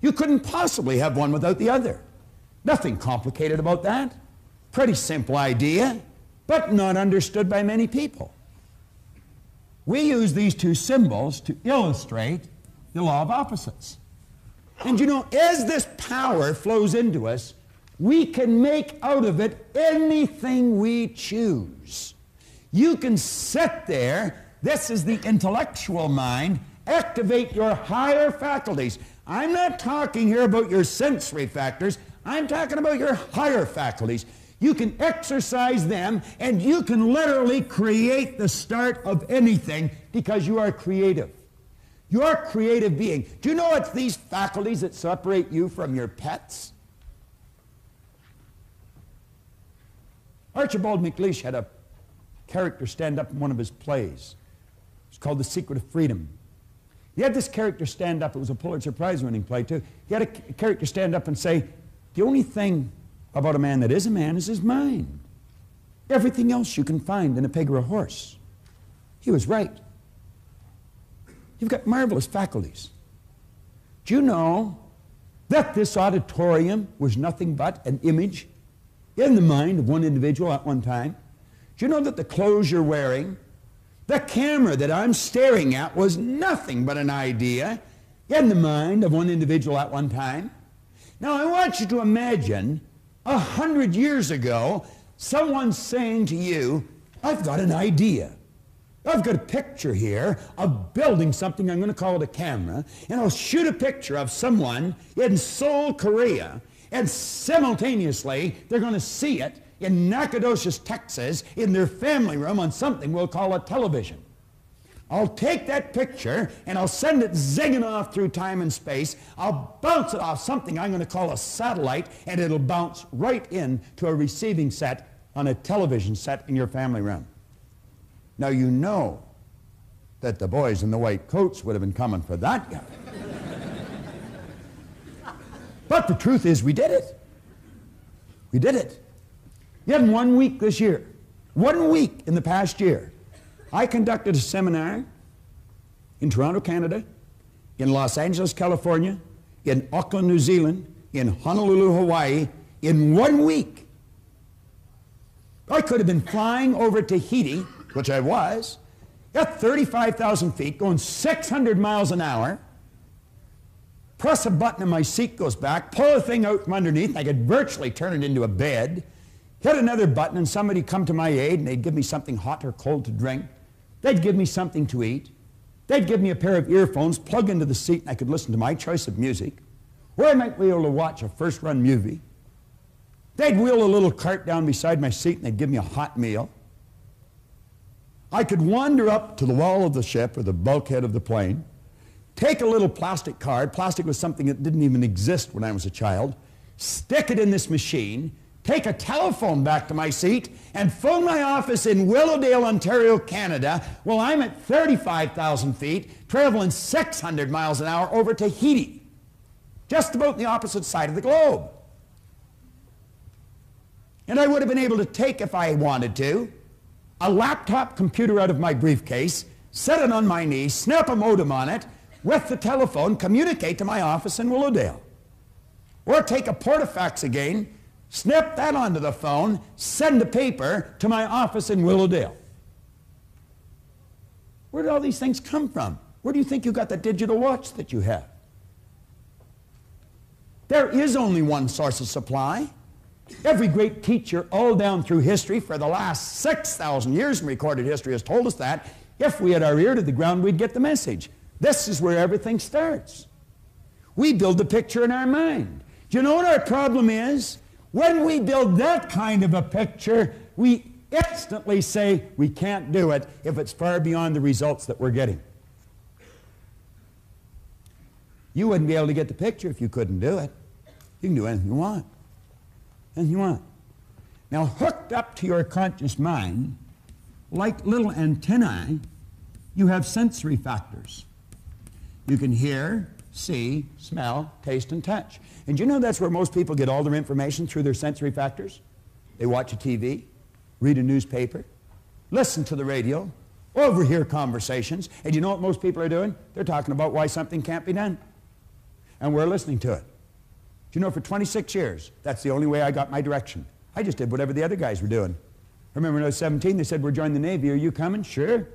You couldn't possibly have one without the other. Nothing complicated about that. Pretty simple idea, but not understood by many people. We use these 2 symbols to illustrate the law of opposites. And you know, as this power flows into us, we can make out of it anything we choose. You can sit there, this is the intellectual mind, activate your higher faculties. I'm not talking here about your sensory factors, I'm talking about your higher faculties. You can exercise them, and you can literally create the start of anything because you are creative. You're a creative being. Do you know it's these faculties that separate you from your pets? Archibald MacLeish had a character stand up in one of his plays. It's called The Secret of Freedom. He had this character stand up. It was a Pulitzer Prize-winning play, too. He had a character stand up and say, the only thing about a man that is a man is his mind. Everything else you can find in a pig or a horse. He was right. You've got marvelous faculties. Do you know that this auditorium was nothing but an image in the mind of one individual at one time? Do you know that the clothes you're wearing, the camera that I'm staring at was nothing but an idea in the mind of one individual at one time? Now I want you to imagine 100 years ago, someone saying to you, I've got an idea. I've got a picture here of building something, I'm going to call it a camera, and I'll shoot a picture of someone in Seoul, Korea, and simultaneously they're going to see it in Nacogdoches, Texas, in their family room on something we'll call a television. I'll take that picture and I'll send it zigging off through time and space. I'll bounce it off something I'm going to call a satellite, and it'll bounce right into a receiving set on a television set in your family room. Now you know that the boys in the white coats would have been coming for that guy. But the truth is we did it. We did it. Yet in 1 week this year, 1 week in the past year, I conducted a seminar in Toronto, Canada, in Los Angeles, California, in Auckland, New Zealand, in Honolulu, Hawaii, in 1 week. I could have been flying over Tahiti, which I was, at 35,000 feet, going 600 miles an hour, press a button and my seat goes back, pull the thing out from underneath, I could virtually turn it into a bed, hit another button and somebody come to my aid and they'd give me something hot or cold to drink. They'd give me something to eat. They'd give me a pair of earphones, plug into the seat, and I could listen to my choice of music. Or I might be able to watch a first-run movie. They'd wheel a little cart down beside my seat and they'd give me a hot meal. I could wander up to the wall of the ship or the bulkhead of the plane, take a little plastic card, plastic was something that didn't even exist when I was a child, stick it in this machine, take a telephone back to my seat, and phone my office in Willowdale, Ontario, Canada, while I'm at 35,000 feet, traveling 600 miles an hour over Tahiti, just about the opposite side of the globe. And I would have been able to take, if I wanted to, a laptop computer out of my briefcase, set it on my knee, snap a modem on it, with the telephone, communicate to my office in Willowdale. Or take a portafax again, snap that onto the phone, send a paper to my office in Willowdale. Where did all these things come from? Where do you think you got the digital watch that you have? There is only one source of supply. Every great teacher all down through history for the last 6,000 years in recorded history has told us that if we had our ear to the ground, we'd get the message. This is where everything starts. We build the picture in our mind. Do you know what our problem is? When we build that kind of a picture, we instantly say we can't do it if it's far beyond the results that we're getting. You wouldn't be able to get the picture if you couldn't do it. You can do anything you want. Anything you want. Now, hooked up to your conscious mind, like little antennae, you have sensory factors. You can hear, see, smell, taste, and touch. And you know that's where most people get all their information, through their sensory factors? They watch a TV, read a newspaper, listen to the radio, overhear conversations, and you know what most people are doing? They're talking about why something can't be done. And we're listening to it. Do you know, for 26 years, that's the only way I got my direction. I just did whatever the other guys were doing. I remember when I was 17, they said, we're joining the Navy, are you coming? Sure.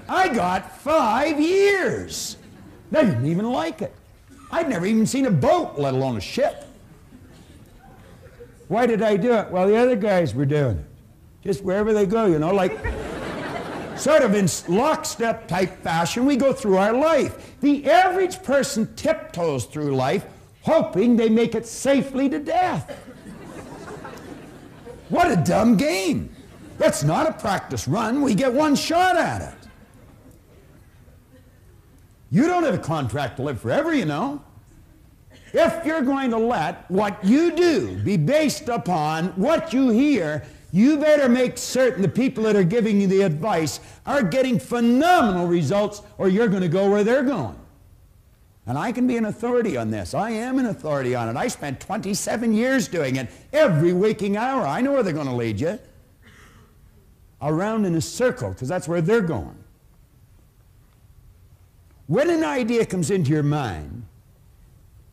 I got 5 years. They didn't even like it. I'd never even seen a boat, let alone a ship. Why did I do it? Well, the other guys were doing it. Just wherever they go, you know, like sort of in lockstep type fashion, we go through our life. The average person tiptoes through life hoping they make it safely to death. What a dumb game. It's not a practice run. We get one shot at it. You don't have a contract to live forever, you know. If you're going to let what you do be based upon what you hear, you better make certain the people that are giving you the advice are getting phenomenal results, or you're going to go where they're going. And I can be an authority on this. I am an authority on it. I spent 27 years doing it every waking hour. I know where they're going to lead you. Around in a circle, because that's where they're going. When an idea comes into your mind,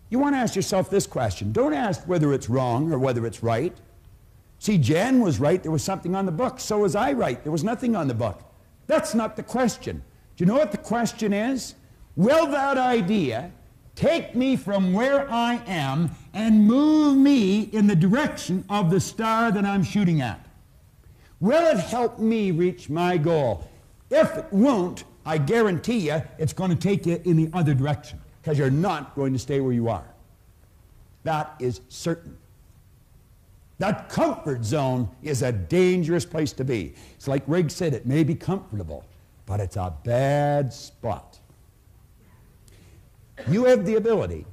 you want to ask yourself this question. Don't ask whether it's wrong or whether it's right. See, Jan was right. There was something on the book. So was I right. There was nothing on the book. That's not the question. Do you know what the question is? Will that idea take me from where I am and move me in the direction of the star that I'm shooting at? Will it help me reach my goal? If it won't, I guarantee you it's going to take you in the other direction, because you're not going to stay where you are. That is certain. That comfort zone is a dangerous place to be. It's like Riggs said, it may be comfortable, but it's a bad spot. You have the ability,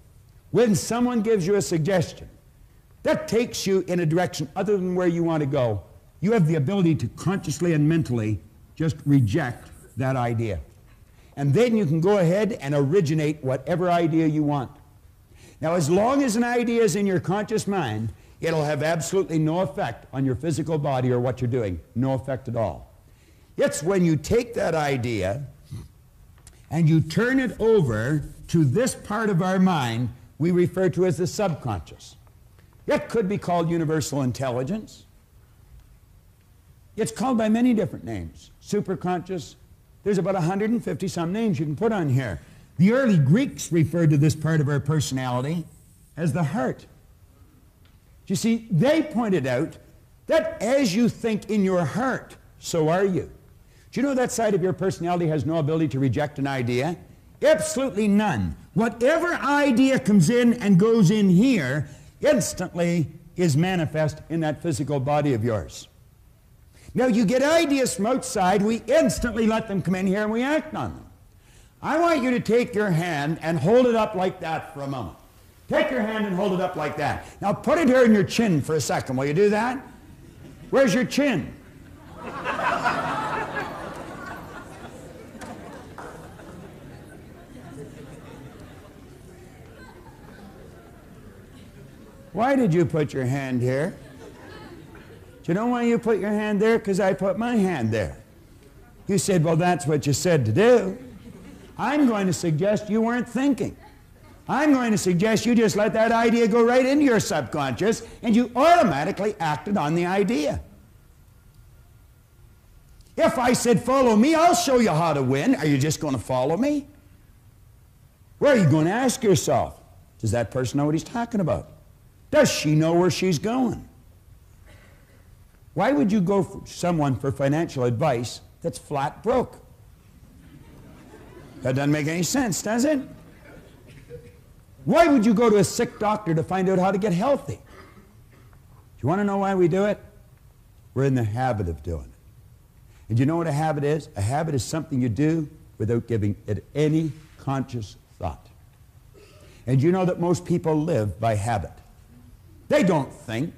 when someone gives you a suggestion that takes you in a direction other than where you want to go, you have the ability to consciously and mentally just reject that idea. And then you can go ahead and originate whatever idea you want. Now, as long as an idea is in your conscious mind, it'll have absolutely no effect on your physical body or what you're doing. No effect at all. It's when you take that idea and you turn it over to this part of our mind we refer to as the subconscious. It could be called universal intelligence. It's called by many different names. Superconscious. There's about 150 some names you can put on here. The early Greeks referred to this part of our personality as the heart. You see, they pointed out that as you think in your heart, so are you. Do you know that side of your personality has no ability to reject an idea? Absolutely none. Whatever idea comes in and goes in here instantly is manifest in that physical body of yours. Now, you get ideas from outside, we instantly let them come in here and we act on them. I want you to take your hand and hold it up like that for a moment. Take your hand and hold it up like that. Now, put it here in your chin for a second. Will you do that? Where's your chin? Why did you put your hand here? Do you know why you put your hand there? Because I put my hand there. You said, well, that's what you said to do. I'm going to suggest you weren't thinking. I'm going to suggest you just let that idea go right into your subconscious and you automatically acted on the idea. If I said, follow me, I'll show you how to win, are you just going to follow me? Where are you going to ask yourself? Does that person know what he's talking about? Does she know where she's going? Why would you go for someone for financial advice that's flat broke? That doesn't make any sense, does it? Why would you go to a sick doctor to find out how to get healthy? Do you want to know why we do it? We're in the habit of doing it. And you know what a habit is? A habit is something you do without giving it any conscious thought. And you know that most people live by habit. They don't think.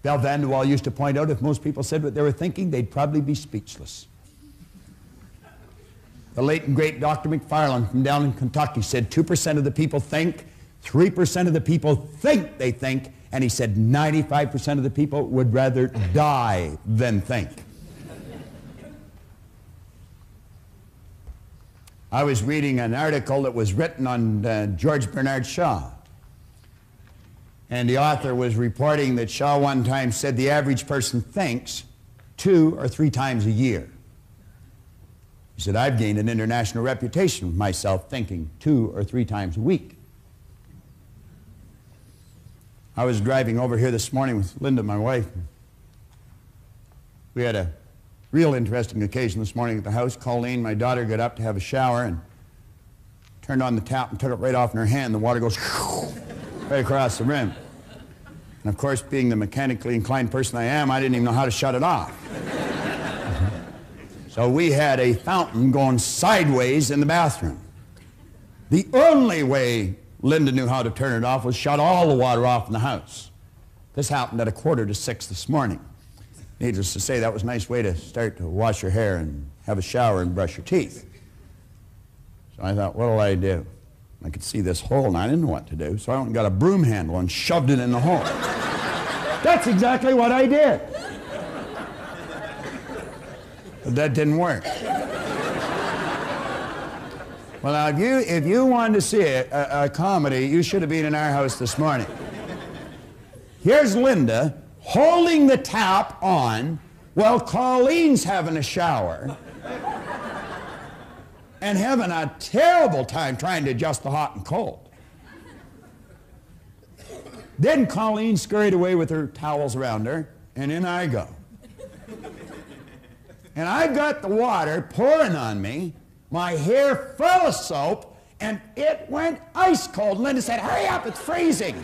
Bell Van Wall used to point out if most people said what they were thinking, they'd probably be speechless. The late and great Dr. McFarland from down in Kentucky said 2% of the people think, 3% of the people think they think, and he said 95% of the people would rather die than think. I was reading an article that was written on George Bernard Shaw. And the author was reporting that Shaw one time said the average person thinks 2 or 3 times a year. He said, I've gained an international reputation with myself thinking 2 or 3 times a week. I was driving over here this morning with Linda, my wife. We had a real interesting occasion this morning at the house. Colleen, my daughter, got up to have a shower and turned on the tap and took it right off in her hand. The water goes right across the rim. And of course, being the mechanically inclined person I am, I didn't even know how to shut it off. So we had a fountain going sideways in the bathroom. The only way Linda knew how to turn it off was shut all the water off in the house. This happened at 5:45 this morning. Needless to say, that was a nice way to start to wash your hair and have a shower and brush your teeth. So I thought, what'll I do? I could see this hole, and I didn't know what to do, so I went and got a broom handle and shoved it in the hole. That's exactly what I did. But that didn't work. Well, now, if you wanted to see a comedy, you should have been in our house this morning. Here's Linda holding the tap on while Colleen's having a shower and having a terrible time trying to adjust the hot and cold. Then Colleen scurried away with her towels around her, and in I go. And I've got the water pouring on me, my hair full of soap, and it went ice cold. Linda said, hurry up, it's freezing.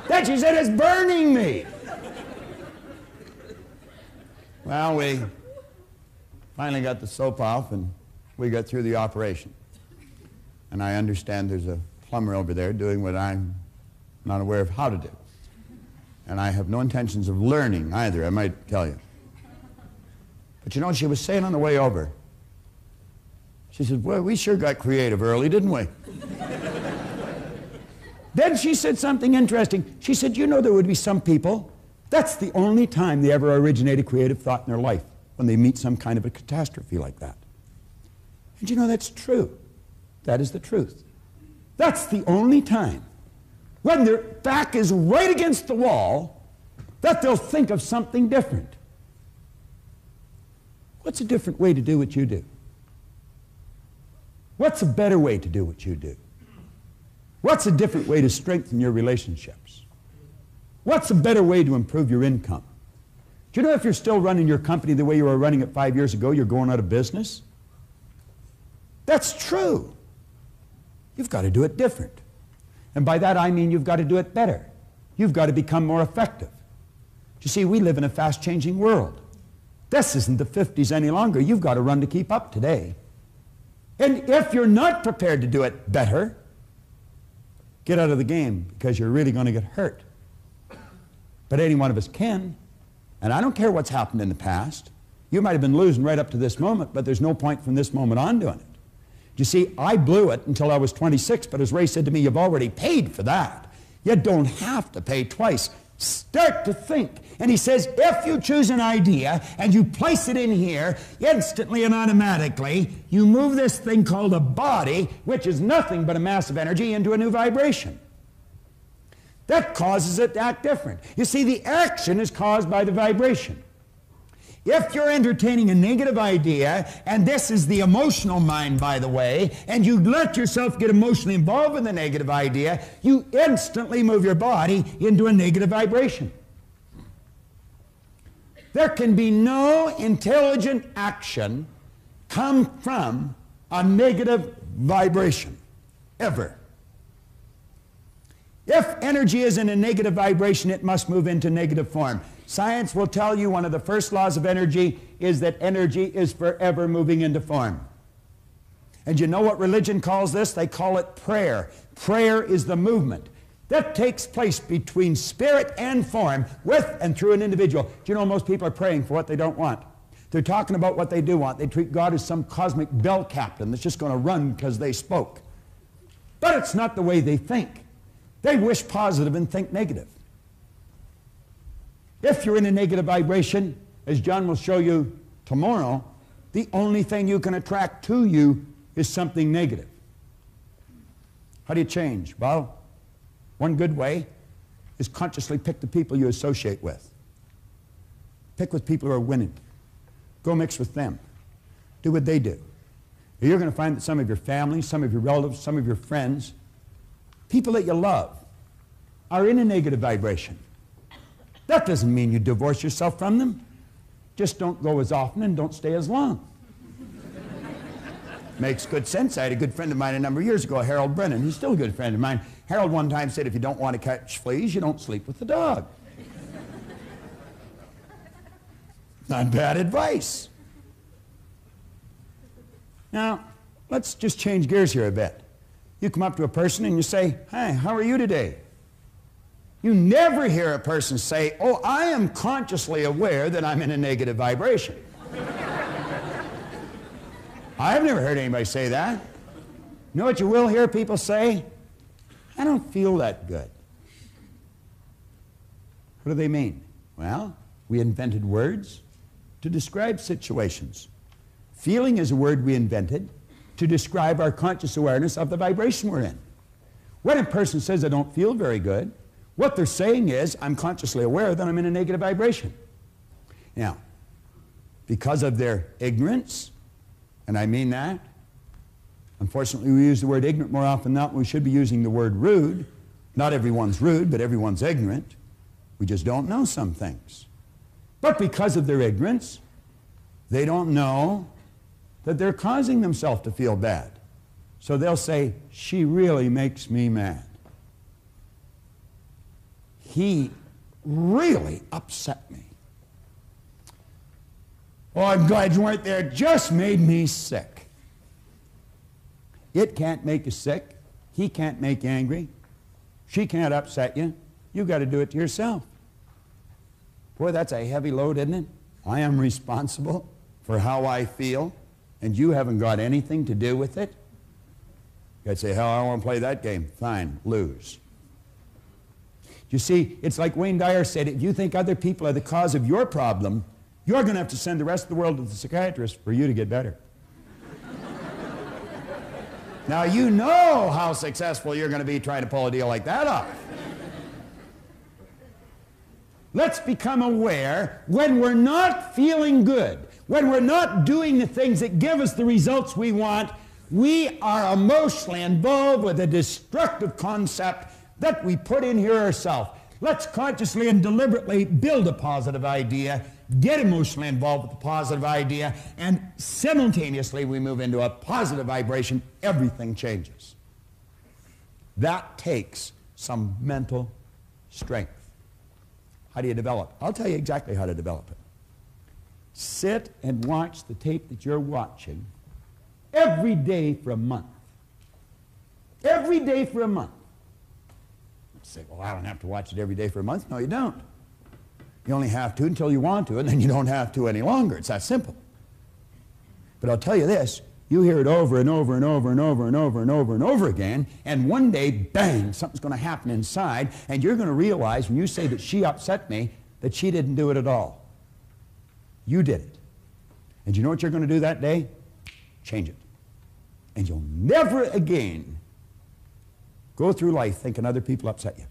Then she said, it's burning me. Well, we finally got the soap off, and we got through the operation. And I understand there's a plumber over there doing what I'm not aware of how to do. And I have no intentions of learning either, I might tell you. But you know, she was saying on the way over, she said, well, we sure got creative early, didn't we? Then she said something interesting. She said, you know, there would be some people, that's the only time they ever originate a creative thought in their life, when they meet some kind of a catastrophe like that. And you know, that's true. That is the truth. That's the only time, when their back is right against the wall, that they'll think of something different. What's a different way to do what you do? What's a better way to do what you do? What's a different way to strengthen your relationships? What's a better way to improve your income? Do you know if you're still running your company the way you were running it 5 years ago, you're going out of business? That's true. You've got to do it different. And by that I mean you've got to do it better. You've got to become more effective. You see, we live in a fast-changing world. This isn't the 50s any longer. You've got to run to keep up today. And if you're not prepared to do it better, get out of the game, because you're really going to get hurt. But any one of us can. And I don't care what's happened in the past. You might have been losing right up to this moment, but there's no point from this moment on doing it. You see, I blew it until I was 26, but as Ray said to me, you've already paid for that. You don't have to pay twice. Start to think. And he says, if you choose an idea and you place it in here, instantly and automatically, you move this thing called a body, which is nothing but a mass of energy, into a new vibration. That causes it to act different. You see, the action is caused by the vibration. If you're entertaining a negative idea, and this is the emotional mind, by the way, and you let yourself get emotionally involved in the negative idea, you instantly move your body into a negative vibration. There can be no intelligent action come from a negative vibration, ever. If energy is in a negative vibration, it must move into negative form. Science will tell you one of the first laws of energy is that energy is forever moving into form. And you know what religion calls this? They call it prayer. Prayer is the movement that takes place between spirit and form, with and through an individual. Do you know most people are praying for what they don't want? They're talking about what they do want. They treat God as some cosmic bell captain that's just going to run because they spoke. But it's not the way they think. They wish positive and think negative. If you're in a negative vibration, as John will show you tomorrow, the only thing you can attract to you is something negative. How do you change? Well, one good way is consciously pick the people you associate with. Pick with people who are winning. Go mix with them. do what they do. You're going to find that some of your family, some of your relatives, some of your friends, people that you love, are in a negative vibration. That doesn't mean you divorce yourself from them. Just don't go as often and don't stay as long. Makes good sense. I had a good friend of mine a number of years ago, Harold Brennan. He's still a good friend of mine. Harold one time said, if you don't want to catch fleas, you don't sleep with the dog. Not bad advice. Now, let's just change gears here a bit. You come up to a person and you say, "Hi, how are you today?" You never hear a person say, "Oh, I am consciously aware that I'm in a negative vibration." I've never heard anybody say that. You know what you will hear people say? "I don't feel that good." What do they mean? Well, we invented words to describe situations. Feeling is a word we invented to describe our conscious awareness of the vibration we're in. When a person says, "I don't feel very good," what they're saying is, I'm consciously aware that I'm in a negative vibration. Now, because of their ignorance, and I mean that, unfortunately we use the word ignorant more often than not. We should be using the word rude. Not everyone's rude, but everyone's ignorant. We just don't know some things. But because of their ignorance, they don't know that they're causing themselves to feel bad. So they'll say, "She really makes me mad. He really upset me. Oh, I'm glad you weren't there. It just made me sick." It can't make you sick. He can't make you angry. She can't upset you. You've got to do it to yourself. Boy, that's a heavy load, isn't it? I am responsible for how I feel, and you haven't got anything to do with it. You'd say, "Hell, I don't want to play that game." Fine, lose. You see, it's like Wayne Dyer said, if you think other people are the cause of your problem, you're going to have to send the rest of the world to the psychiatrist for you to get better. Now, you know how successful you're going to be trying to pull a deal like that off. Let's become aware when we're not feeling good, when we're not doing the things that give us the results we want, we are emotionally involved with a destructive concept that we put in here ourselves. Let's consciously and deliberately build a positive idea, get emotionally involved with the positive idea, and simultaneously we move into a positive vibration. Everything changes. That takes some mental strength. How do you develop? I'll tell you exactly how to develop it. Sit and watch the tape that you're watching every day for a month. Every day for a month. You say, "Well, I don't have to watch it every day for a month." No, you don't. You only have to until you want to, and then you don't have to any longer. It's that simple. But I'll tell you this, you hear it over and over and over and over and over and over and over again, and one day, bang, something's going to happen inside, and you're going to realize when you say that she upset me, that she didn't do it at all. You did it. And you know what you're going to do that day? Change it. And you'll never again go through life thinking other people upset you.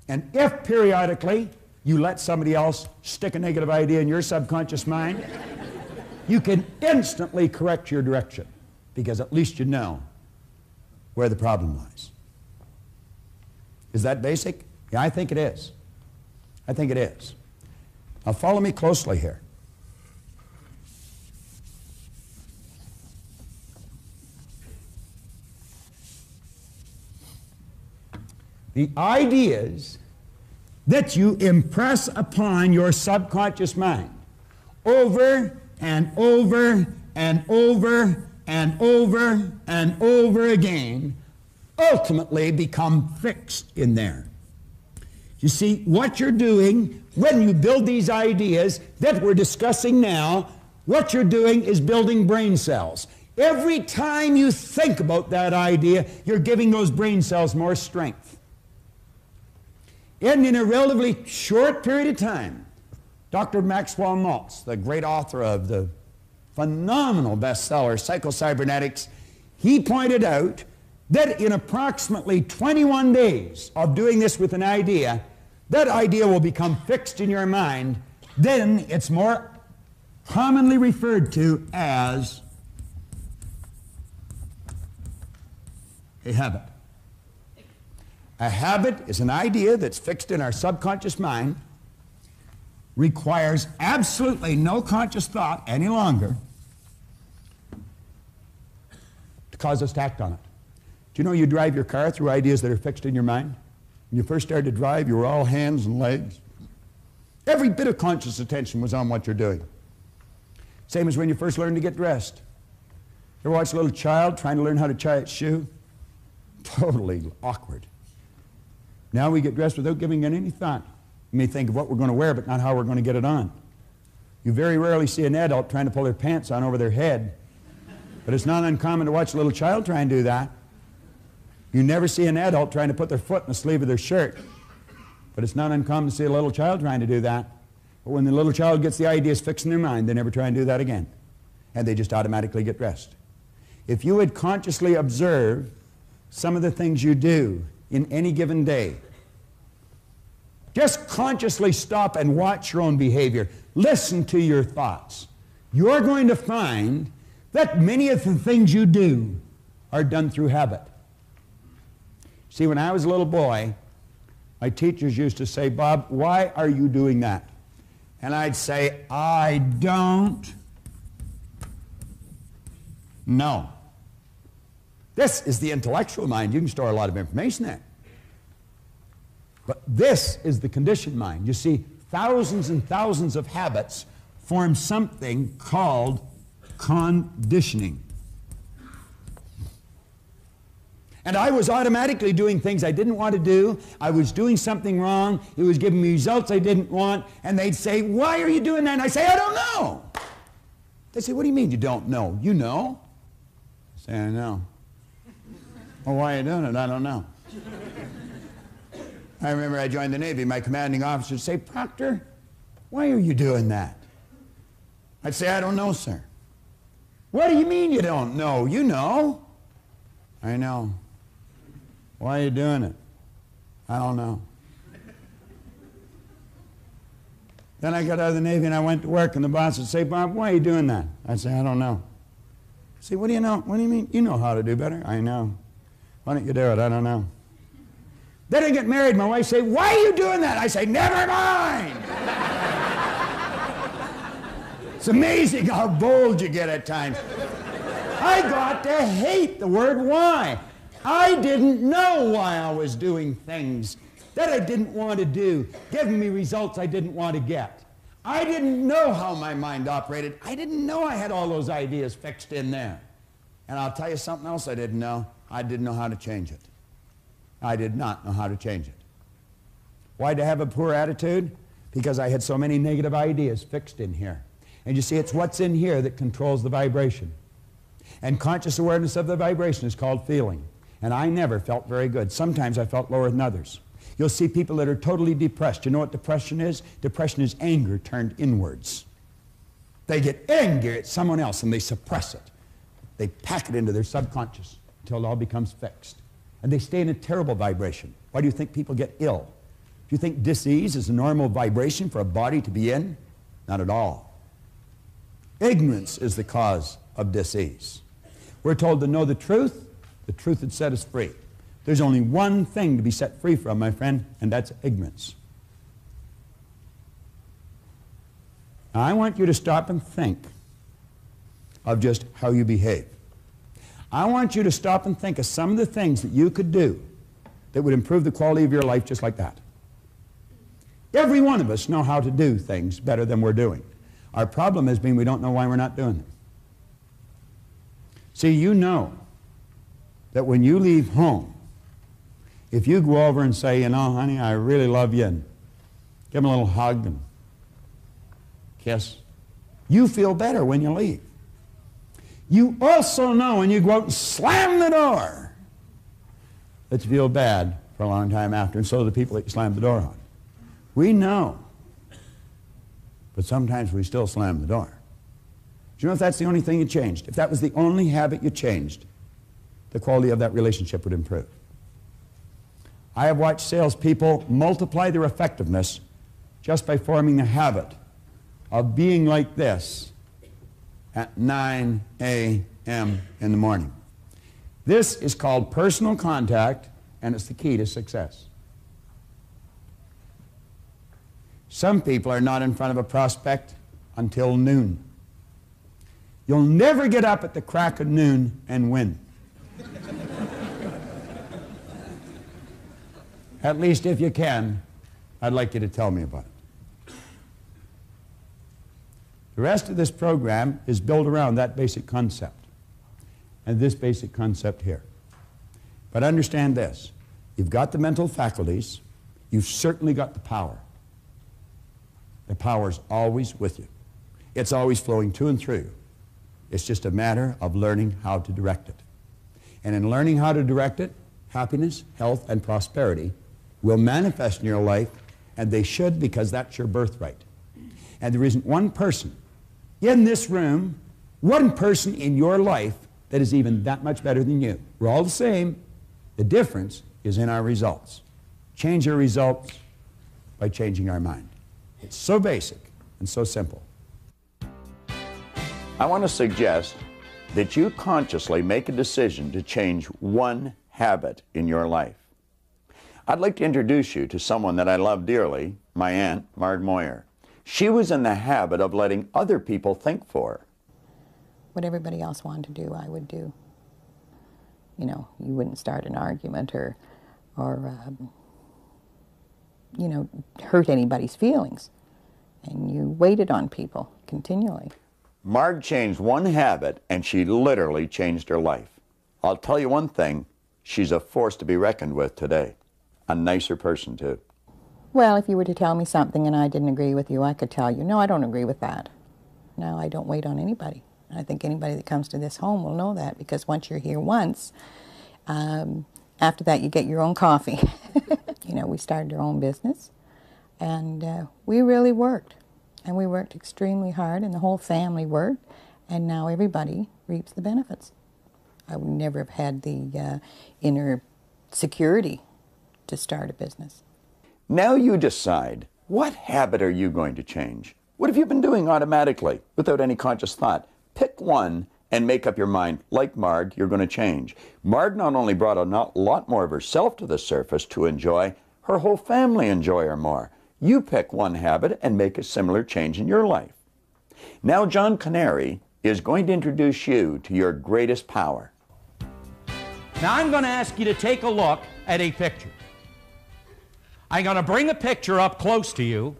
And if periodically you let somebody else stick a negative idea in your subconscious mind, you can instantly correct your direction because at least you know where the problem lies. Is that basic? Yeah, I think it is. I think it is. Now follow me closely here. The ideas that you impress upon your subconscious mind over and over and over and over and over again ultimately become fixed in there. You see, what you're doing when you build these ideas that we're discussing now, what you're doing is building brain cells. Every time you think about that idea, you're giving those brain cells more strength. And in a relatively short period of time, Dr. Maxwell Maltz, the great author of the phenomenal bestseller, Psycho-Cybernetics, he pointed out that in approximately 21 days of doing this with an idea, that idea will become fixed in your mind. Then it's more commonly referred to as a habit. A habit is an idea that's fixed in our subconscious mind, requires absolutely no conscious thought any longer to cause us to act on it. Do you know you drive your car through ideas that are fixed in your mind? When you first started to drive, you were all hands and legs. Every bit of conscious attention was on what you're doing. Same as when you first learned to get dressed. You ever watch a little child trying to learn how to tie its shoe? Totally awkward. Now we get dressed without giving it any thought. You may think of what we're going to wear, but not how we're going to get it on. You very rarely see an adult trying to pull their pants on over their head. But it's not uncommon to watch a little child try and do that. You never see an adult trying to put their foot in the sleeve of their shirt. But it's not uncommon to see a little child trying to do that. But when the little child gets the ideas fixed in their mind, they never try and do that again. And they just automatically get dressed. If you would consciously observe some of the things you do in any given day, just consciously stop and watch your own behavior. Listen to your thoughts. You're going to find that many of the things you do are done through habit. See, when I was a little boy, my teachers used to say, "Bob, why are you doing that?" And I'd say, "I don't know." This is the intellectual mind. You can store a lot of information there. But this is the conditioned mind. You see, thousands and thousands of habits form something called conditioning. And I was automatically doing things I didn't want to do. I was doing something wrong. It was giving me results I didn't want. And they'd say, "Why are you doing that?" And I say, "I don't know." They say, "What do you mean you don't know?" "You know." I say, "I know." "Well, why are you doing it?" "I don't know." I remember I joined the Navy. My commanding officer would say, "Proctor, why are you doing that?" I'd say, "I don't know, sir." "What do you mean you don't know?" "You know." "I know." "Why are you doing it?" "I don't know." Then I got out of the Navy and I went to work, and the boss would say, "Bob, why are you doing that?" I'd say, "I don't know." "See, what do you know? What do you mean? You know how to do better." "I know." "Why don't you do it?" "I don't know." Then I get married. My wife say, "Why are you doing that?" I say, "Never mind." It's amazing how bold you get at times. I got to hate the word why. I didn't know why I was doing things that I didn't want to do, giving me results I didn't want to get. I didn't know how my mind operated. I didn't know I had all those ideas fixed in there. And I'll tell you something else I didn't know. I didn't know how to change it. I did not know how to change it. Why did I have a poor attitude? Because I had so many negative ideas fixed in here. And you see, it's what's in here that controls the vibration. And conscious awareness of the vibration is called feeling. And I never felt very good. Sometimes I felt lower than others. You'll see people that are totally depressed. You know what depression is? Depression is anger turned inwards. They get angry at someone else and they suppress it. They pack it into their subconscious until it all becomes fixed. And they stay in a terrible vibration. Why do you think people get ill? Do you think dis-ease is a normal vibration for a body to be in? Not at all. Ignorance is the cause of dis-ease. We're told to know the truth would set us free. There's only one thing to be set free from, my friend, and that's ignorance. Now, I want you to stop and think of just how you behave. I want you to stop and think of some of the things that you could do that would improve the quality of your life just like that. Every one of us know how to do things better than we're doing. Our problem has been we don't know why we're not doing them. See, you know that when you leave home, if you go over and say, "You know, honey, I really love you," and give them a little hug and kiss, you feel better when you leave. You also know when you go out and slam the door that you feel bad for a long time after, and so do the people that you slammed the door on. We know, but sometimes we still slam the door. Do you know if that's the only thing you changed? If that was the only habit you changed, the quality of that relationship would improve. I have watched salespeople multiply their effectiveness just by forming the habit of being like this at 9 a.m. in the morning. This is called personal contact, and it's the key to success. Some people are not in front of a prospect until noon. You'll never get up at the crack of noon and win. At least if you can, I'd like you to tell me about it. The rest of this program is built around that basic concept and this basic concept here. But understand this, you've got the mental faculties, you've certainly got the power. The power's always with you. It's always flowing to and through you. It's just a matter of learning how to direct it. And in learning how to direct it, happiness, health, and prosperity will manifest in your life, and they should, because that's your birthright. And there isn't one person in this room, one person in your life that is even that much better than you. We're all the same. The difference is in our results. Change our results by changing our mind. It's so basic and so simple. I want to suggest that you consciously make a decision to change one habit in your life. I'd like to introduce you to someone that I love dearly, my aunt, Marg Moyer. She was in the habit of letting other people think for her. What everybody else wanted to do, I would do. You know, you wouldn't start an argument or you know, hurt anybody's feelings. And you waited on people continually. Marg changed one habit, and she literally changed her life. I'll tell you one thing, she's a force to be reckoned with today. A nicer person, too. Well, if you were to tell me something and I didn't agree with you, I could tell you, no, I don't agree with that. No, I don't wait on anybody. I think anybody that comes to this home will know that, because once you're here once, after that you get your own coffee. You know, we started our own business, and we really worked. And we worked extremely hard, and the whole family worked, and now everybody reaps the benefits. I would never have had the inner security to start a business. Now you decide, what habit are you going to change? What have you been doing automatically, without any conscious thought? Pick one and make up your mind, like Marg, you're going to change. Marg not only brought a lot more of herself to the surface to enjoy, her whole family enjoy her more. You pick one habit and make a similar change in your life. Now John Canary is going to introduce you to your greatest power. Now I'm going to ask you to take a look at a picture. I'm going to bring the picture up close to you.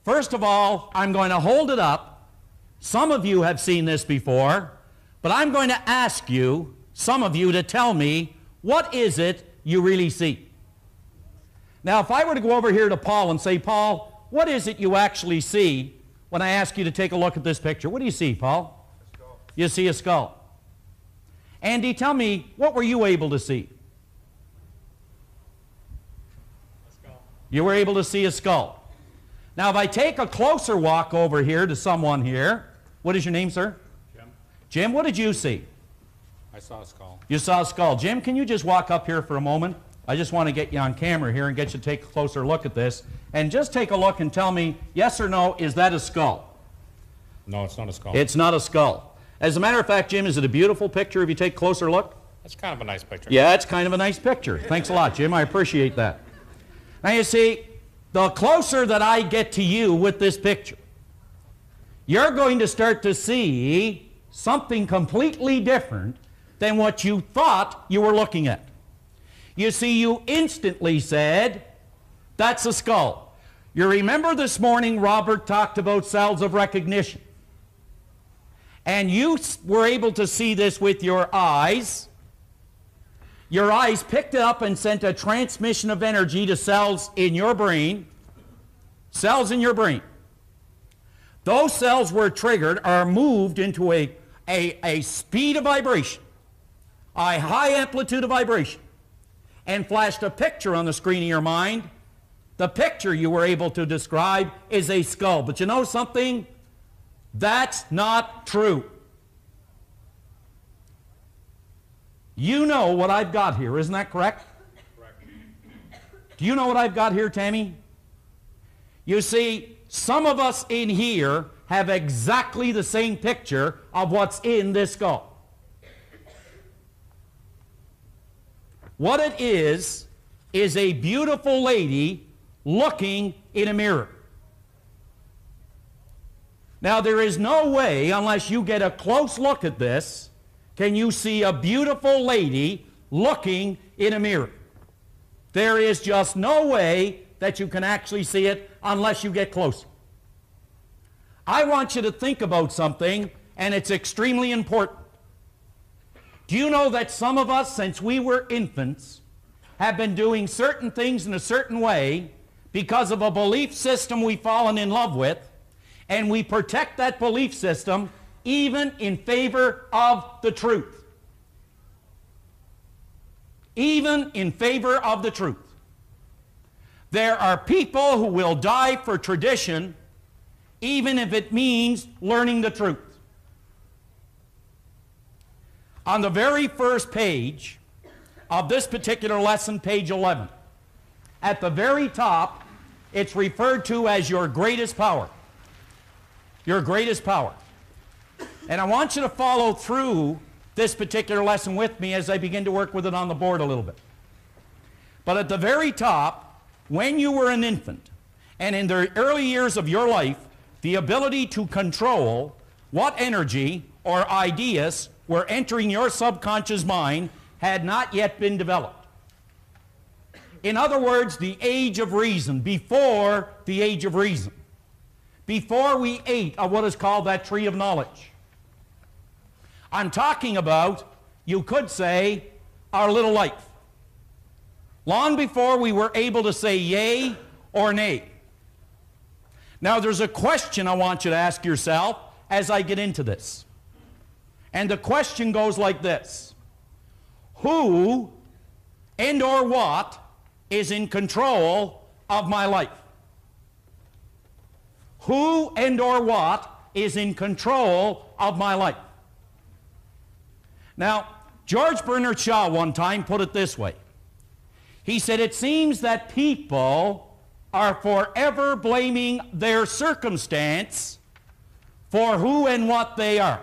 First of all, I'm going to hold it up. Some of you have seen this before, but I'm going to ask you, some of you, to tell me, what is it you really see? Now, if I were to go over here to Paul and say, Paul, what is it you actually see when I ask you to take a look at this picture? What do you see, Paul? A skull. You see a skull. Andy, tell me, what were you able to see? A skull. You were able to see a skull. Now, if I take a closer walk over here to someone here, what is your name, sir? Jim. Jim, what did you see? I saw a skull. You saw a skull. Jim, can you just walk up here for a moment? I just want to get you on camera here and get you to take a closer look at this. And just take a look and tell me, yes or no, is that a skull? No, it's not a skull. It's not a skull. As a matter of fact, Jim, is it a beautiful picture if you take a closer look? It's kind of a nice picture. Yeah, it's kind of a nice picture. Thanks a lot, Jim. I appreciate that. Now, you see, the closer that I get to you with this picture, you're going to start to see something completely different than what you thought you were looking at. You see, you instantly said, that's a skull. You remember this morning Robert talked about cells of recognition. And you were able to see this with your eyes. Your eyes picked it up and sent a transmission of energy to cells in your brain. Cells in your brain. Those cells were triggered, are moved into a speed of vibration, a high amplitude of vibration, and flashed a picture on the screen of your mind. The picture you were able to describe is a skull. But you know something? That's not true. You know what I've got here, isn't that correct? Correct. Do you know what I've got here, Tammy? You see, some of us in here have exactly the same picture of what's in this skull. What it is a beautiful lady looking in a mirror. Now, there is no way, unless you get a close look at this, can you see a beautiful lady looking in a mirror. There is just no way that you can actually see it unless you get closer. I want you to think about something, and it's extremely important. Do you know that some of us, since we were infants, have been doing certain things in a certain way because of a belief system we've fallen in love with, and we protect that belief system even in favor of the truth? Even in favor of the truth. There are people who will die for tradition even if it means learning the truth. On the very first page of this particular lesson, page 11, at the very top, it's referred to as your greatest power. Your greatest power. And I want you to follow through this particular lesson with me as I begin to work with it on the board a little bit. But at the very top, when you were an infant, and in the early years of your life, the ability to control what energy or ideas were entering your subconscious mind had not yet been developed. In other words, the age of reason, before the age of reason, before we ate of what is called that tree of knowledge. I'm talking about, you could say, our little life. Long before we were able to say yay or nay. Now there's a question I want you to ask yourself as I get into this. And the question goes like this. Who and or what is in control of my life? Who and or what is in control of my life? Now, George Bernard Shaw one time put it this way. He said, it seems that people are forever blaming their circumstance for who and what they are.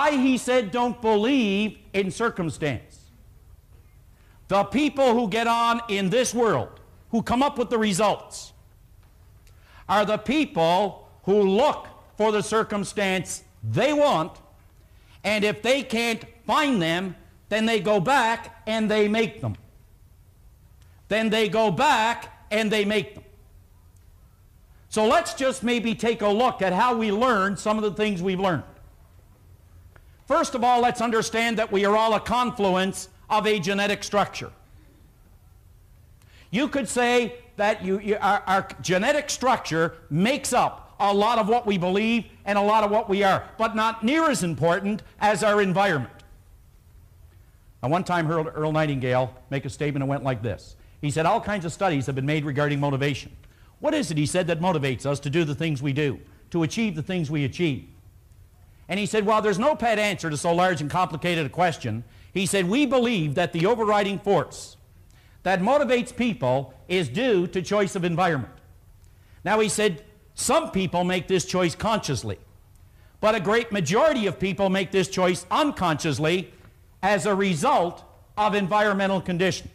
He said, don't believe in circumstance. The people who get on in this world, who come up with the results, are the people who look for the circumstance they want, and if they can't find them, then they go back and they make them. Then they go back and they make them. So let's just maybe take a look at how we learn some of the things we've learned. First of all, let's understand that we are all a confluence of a genetic structure. You could say that our genetic structure makes up a lot of what we believe and a lot of what we are, but not near as important as our environment. I one time heard Earl Nightingale make a statement that went like this. He said, all kinds of studies have been made regarding motivation. What is it, he said, that motivates us to do the things we do, to achieve the things we achieve? And he said, well, there's no pat answer to so large and complicated a question. He said, we believe that the overriding force that motivates people is due to choice of environment. Now, he said, some people make this choice consciously, but a great majority of people make this choice unconsciously as a result of environmental condition.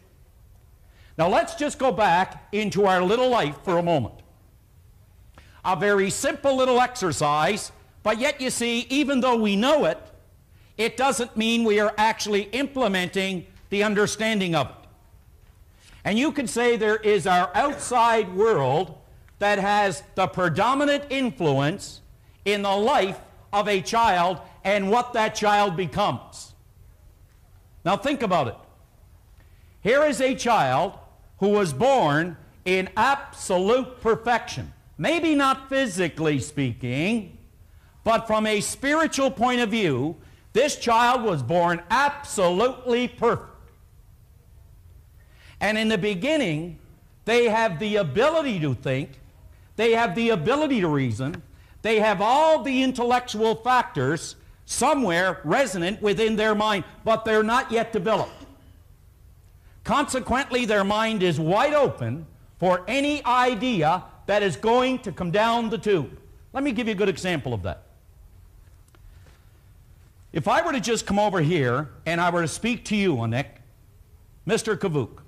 Now, let's just go back into our little life for a moment. A very simple little exercise, but yet you see, even though we know it, it doesn't mean we are actually implementing the understanding of it. And you could say there is our outside world that has the predominant influence in the life of a child and what that child becomes. Now think about it. Here is a child who was born in absolute perfection. Maybe not physically speaking, but from a spiritual point of view, this child was born absolutely perfect. And in the beginning, they have the ability to think, they have the ability to reason, they have all the intellectual factors somewhere resonant within their mind, but they're not yet developed. Consequently, their mind is wide open for any idea that is going to come down the tube. Let me give you a good example of that. If I were to just come over here and I were to speak to you, Onek, Mr. Kavuk.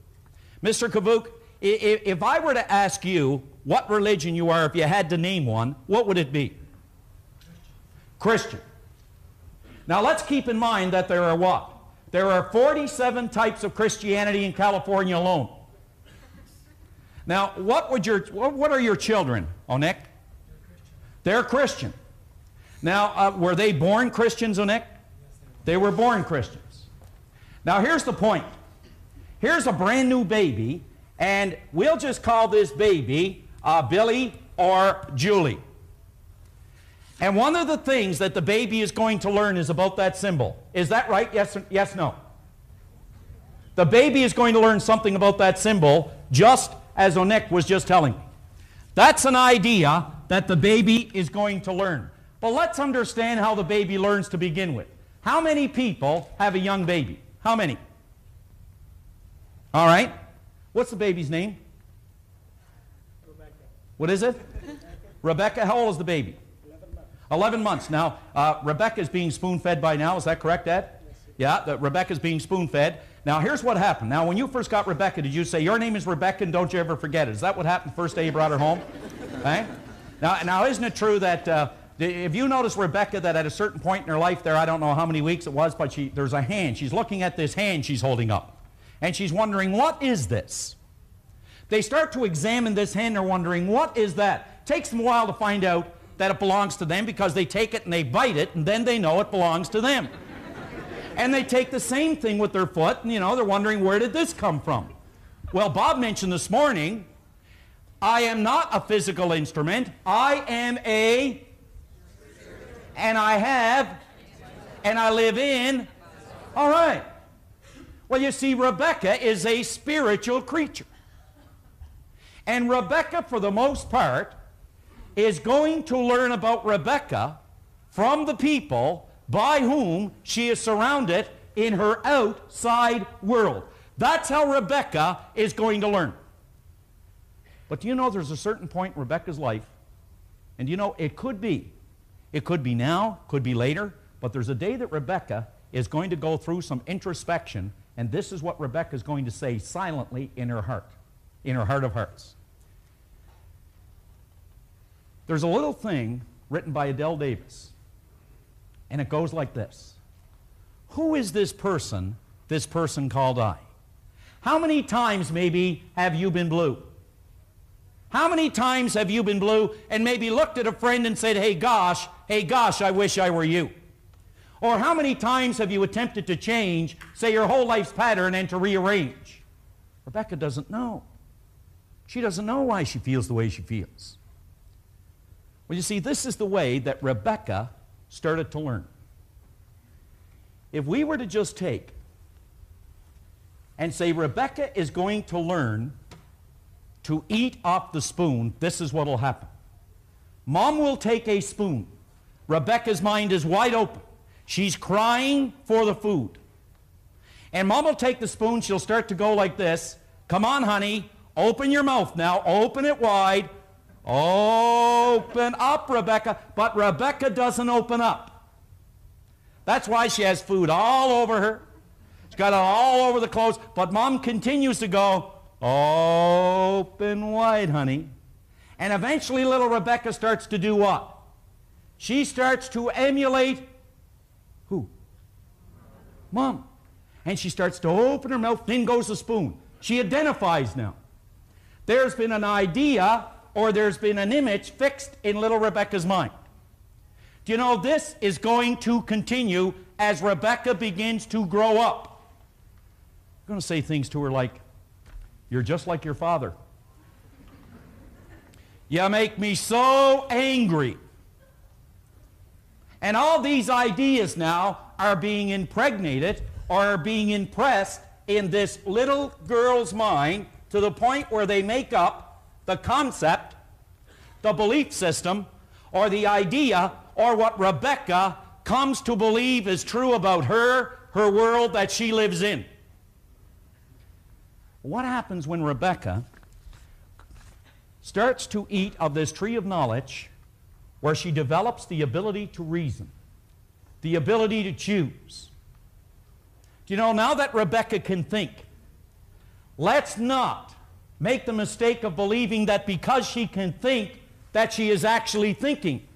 Mr. Kavuk, if I were to ask you what religion you are, if you had to name one, what would it be? Christian. Now let's keep in mind that there are what? There are 47 types of Christianity in California alone. Now, what are your children, Onek? They're Christian. Now, were they born Christians, Onek? They were born Christians. Now, here's the point. Here's a brand new baby, and we'll just call this baby Billy or Julie. And one of the things that the baby is going to learn is about that symbol. Is that right? Yes, no? The baby is going to learn something about that symbol, just as Onek was just telling me. That's an idea that the baby is going to learn. But let's understand how the baby learns to begin with. How many people have a young baby? How many? All right. What's the baby's name? Rebecca. What is it? Rebecca. How old is the baby? 11 months. Now, Rebecca is being spoon-fed by now. Is that correct, Dad? Yes. Yeah, Rebecca is being spoon-fed. Now, here's what happened. Now, when you first got Rebecca, did you say, your name is Rebecca and don't you ever forget it? Is that what happened the first day you brought her home? Right? Now, isn't it true that if you notice Rebecca, that at a certain point in her life there, I don't know how many weeks it was, but there's a hand. She's looking at this hand she's holding up. And she's wondering, what is this? They start to examine this hand. They're wondering, what is that? It takes them a while to find out that it belongs to them because they take it and they bite it, and then they know it belongs to them. And they take the same thing with their foot, and they're wondering, where did this come from? Well, Bob mentioned this morning, I am not a physical instrument. I am and I have, and I live in. All right. Well, you see, Rebecca is a spiritual creature. And Rebecca, for the most part, is going to learn about Rebecca from the people by whom she is surrounded in her outside world. That's how Rebecca is going to learn. But do you know there's a certain point in Rebecca's life, and it could be now, could be later, but there's a day that Rebecca is going to go through some introspection, and this is what Rebecca is going to say silently in her heart of hearts. There's a little thing written by Adele Davis, and it goes like this. Who is this person called I? How many times maybe have you been blue? How many times have you been blue and maybe looked at a friend and said, hey gosh, I wish I were you? Or how many times have you attempted to change, say, your whole life's pattern and to rearrange? Rebecca doesn't know. She doesn't know why she feels the way she feels. Well, you see, this is the way that Rebecca started to learn. If we were to just take and say Rebecca is going to learn to eat off the spoon, this is what will happen. Mom will take a spoon. Rebecca's mind is wide open. She's crying for the food. And Mom will take the spoon. She'll start to go like this. Come on, honey. Open your mouth now. Open it wide. Open up, Rebecca. But Rebecca doesn't open up. That's why she has food all over her. She's got it all over the clothes. But Mom continues to go, open wide, honey. And eventually little Rebecca starts to do what? She starts to emulate who? Mom. And she starts to open her mouth, then goes the spoon. She identifies now. There's been an idea or there's been an image fixed in little Rebecca's mind. Do you know this is going to continue as Rebecca begins to grow up? I'm going to say things to her like, you're just like your father. You make me so angry. And all these ideas now are being impregnated or are being impressed in this little girl's mind to the point where they make up the concept, the belief system, or the idea, or what Rebecca comes to believe is true about her world that she lives in. What happens when Rebecca starts to eat of this tree of knowledge where she develops the ability to reason, the ability to choose. Do you know, now that Rebecca can think, let's not make the mistake of believing that because she can think, that she is actually thinking.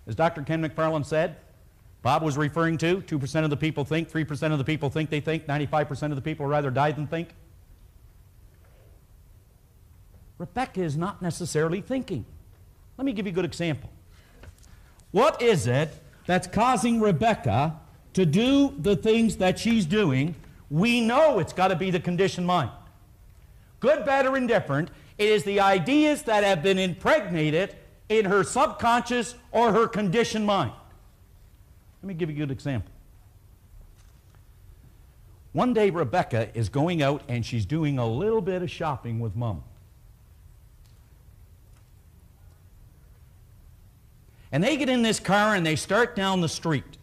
As Dr. Ken McFarland said, Bob was referring to, 2% of the people think, 3% of the people think they think, 95% of the people rather die than think. Rebecca is not necessarily thinking. Let me give you a good example. What is it that's causing Rebecca to do the things that she's doing? We know it's got to be the conditioned mind. Good, bad, or indifferent, it is the ideas that have been impregnated in her subconscious or her conditioned mind. Let me give you a good example. One day Rebecca is going out and she's doing a little bit of shopping with Mom. And they get in this car and they start down the street.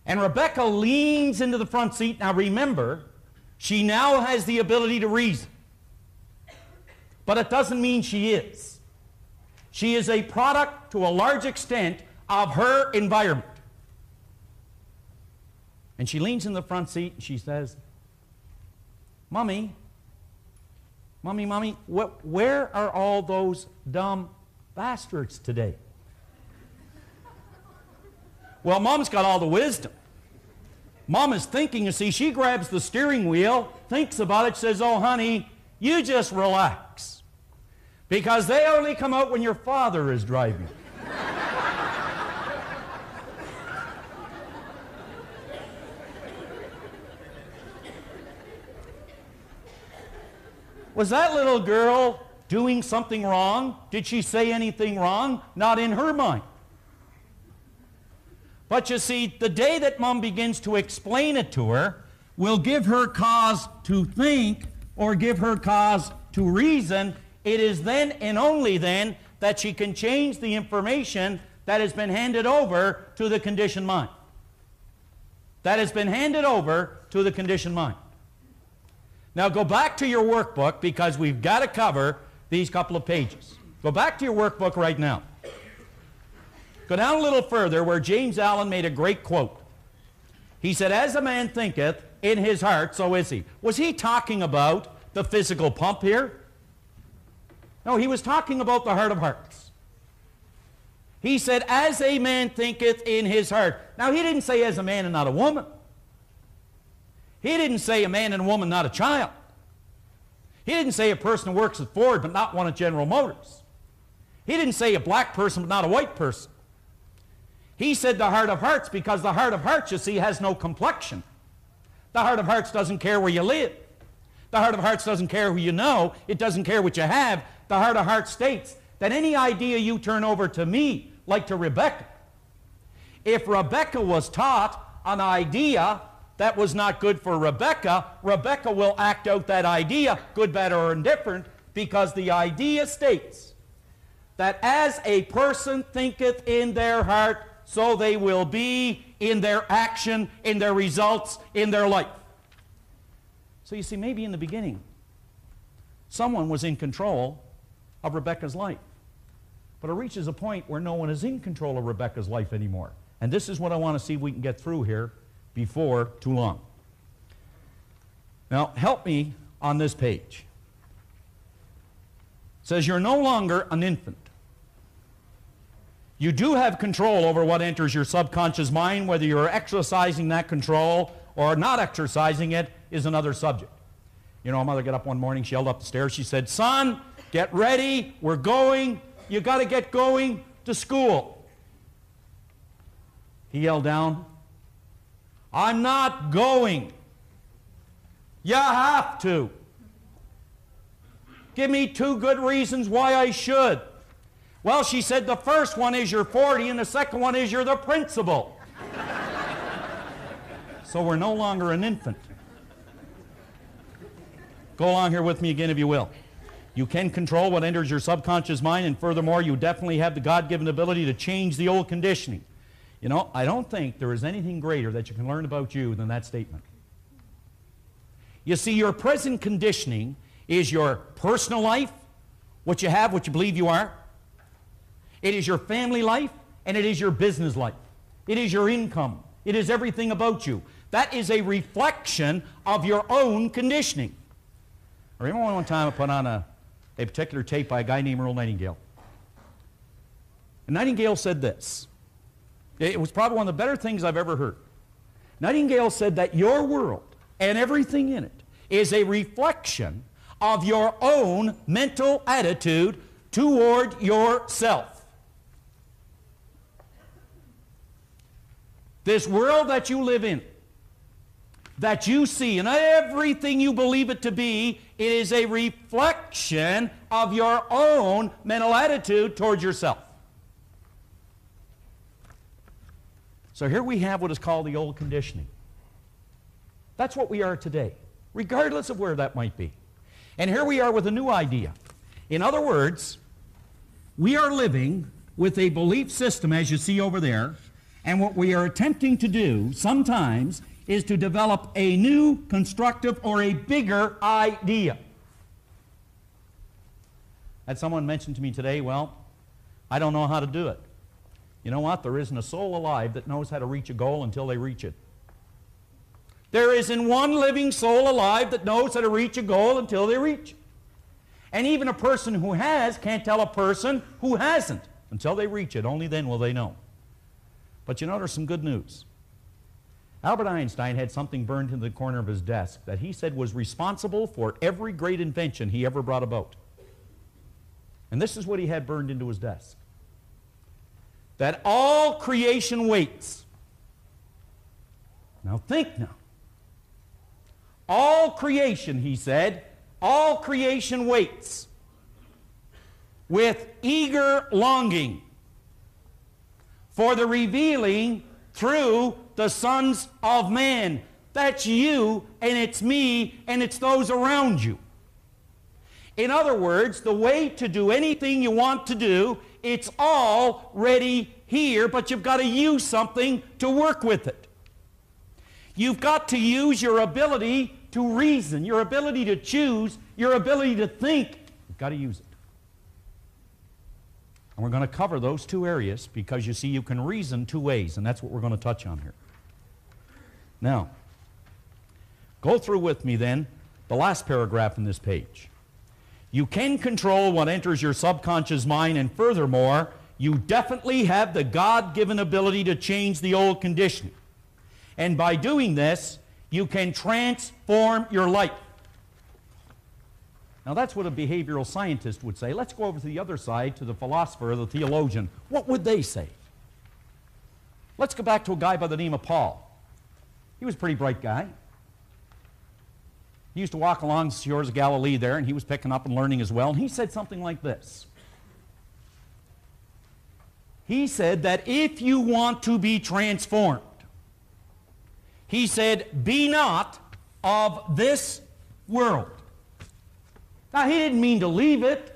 And Rebecca leans into the front seat. Now remember, she now has the ability to reason. But it doesn't mean she is. She is a product, to a large extent, of her environment. And she leans in the front seat and she says, Mommy, Mommy, Mommy, where are all those dumb bastards today? Well, Mom's got all the wisdom. Mom is thinking, you see, she grabs the steering wheel, thinks about it, says, oh, honey, you just relax. Because they only come out when your father is driving. Was that little girl doing something wrong? Did she say anything wrong? Not in her mind. But you see, the day that Mom begins to explain it to her will give her cause to think or give her cause to reason. It is then and only then that she can change the information that has been handed over to the conditioned mind. That has been handed over to the conditioned mind. Now go back to your workbook because we've got to cover these couple of pages. Go back to your workbook right now. Go down a little further where James Allen made a great quote. He said, as a man thinketh in his heart, so is he. Was he talking about the physical pump here? No, he was talking about the heart of hearts. He said, as a man thinketh in his heart. Now, he didn't say as a man and not a woman. He didn't say a man and a woman, not a child. He didn't say a person who works at Ford but not one at General Motors. He didn't say a black person but not a white person. He said the heart of hearts because the heart of hearts, you see, has no complexion. The heart of hearts doesn't care where you live. The heart of hearts doesn't care who you know. It doesn't care what you have. The heart of hearts states that any idea you turn over to me, like to Rebecca, if Rebecca was taught an idea that was not good for Rebecca, Rebecca will act out that idea, good, bad, or indifferent, because the idea states that as a person thinketh in their heart, so they will be in their action, in their results, in their life. So you see, maybe in the beginning, someone was in control of Rebecca's life. But it reaches a point where no one is in control of Rebecca's life anymore. And this is what I want to see if we can get through here before too long. Now, help me on this page. It says you're no longer an infant. You do have control over what enters your subconscious mind. Whether you're exercising that control or not exercising it is another subject. You know, a mother got up one morning, she yelled up the stairs, she said, son, get ready, we're going, you got to get going to school. He yelled down, I'm not going. You have to. Give me 2 good reasons why I should. Well, she said, the first one is you're 40 and the second one is you're the principal. So we're no longer an infant. Go along here with me again if you will. You can control what enters your subconscious mind, and furthermore, you definitely have the God-given ability to change the old conditioning. You know, I don't think there is anything greater that you can learn about you than that statement. You see, your present conditioning is your personal life, what you have, what you believe you are. It is your family life, and it is your business life. It is your income. It is everything about you. That is a reflection of your own conditioning. I remember one time I put on a particular tape by a guy named Earl Nightingale. And Nightingale said this. It was probably one of the better things I've ever heard. Nightingale said that your world and everything in it is a reflection of your own mental attitude toward yourself. This world that you live in, that you see, and everything you believe it to be, it is a reflection of your own mental attitude towards yourself. So here we have what is called the old conditioning. That's what we are today, regardless of where that might be. And here we are with a new idea. In other words, we are living with a belief system, as you see over there, and what we are attempting to do sometimes is to develop a new, constructive, or a bigger idea. Had someone mentioned to me today, well, I don't know how to do it. You know what? There isn't a soul alive that knows how to reach a goal until they reach it. There isn't one living soul alive that knows how to reach a goal until they reach it. And even a person who has can't tell a person who hasn't until they reach it. Only then will they know. But you know, there's some good news. Albert Einstein had something burned into the corner of his desk that he said was responsible for every great invention he ever brought about. And this is what he had burned into his desk. That all creation waits. Now think now. All creation, he said, all creation waits with eager longing for the revealing through the sons of man. That's you, and it's me, and it's those around you. In other words, the way to do anything you want to do, it's already here, but you've got to use something to work with it. You've got to use your ability to reason, your ability to choose, your ability to think. You've got to use it. And we're going to cover those two areas because, you see, you can reason two ways, and that's what we're going to touch on here. Now, go through with me then the last paragraph in this page. You can control what enters your subconscious mind, and furthermore, you definitely have the God-given ability to change the old conditioning. And by doing this, you can transform your life. Now that's what a behavioral scientist would say. Let's go over to the other side, to the philosopher, the theologian. What would they say? Let's go back to a guy by the name of Paul. He was a pretty bright guy. He used to walk along the shores of Galilee there, and he was picking up and learning as well. And he said something like this. He said that if you want to be transformed, he said, be not of this world. Now, he didn't mean to leave it.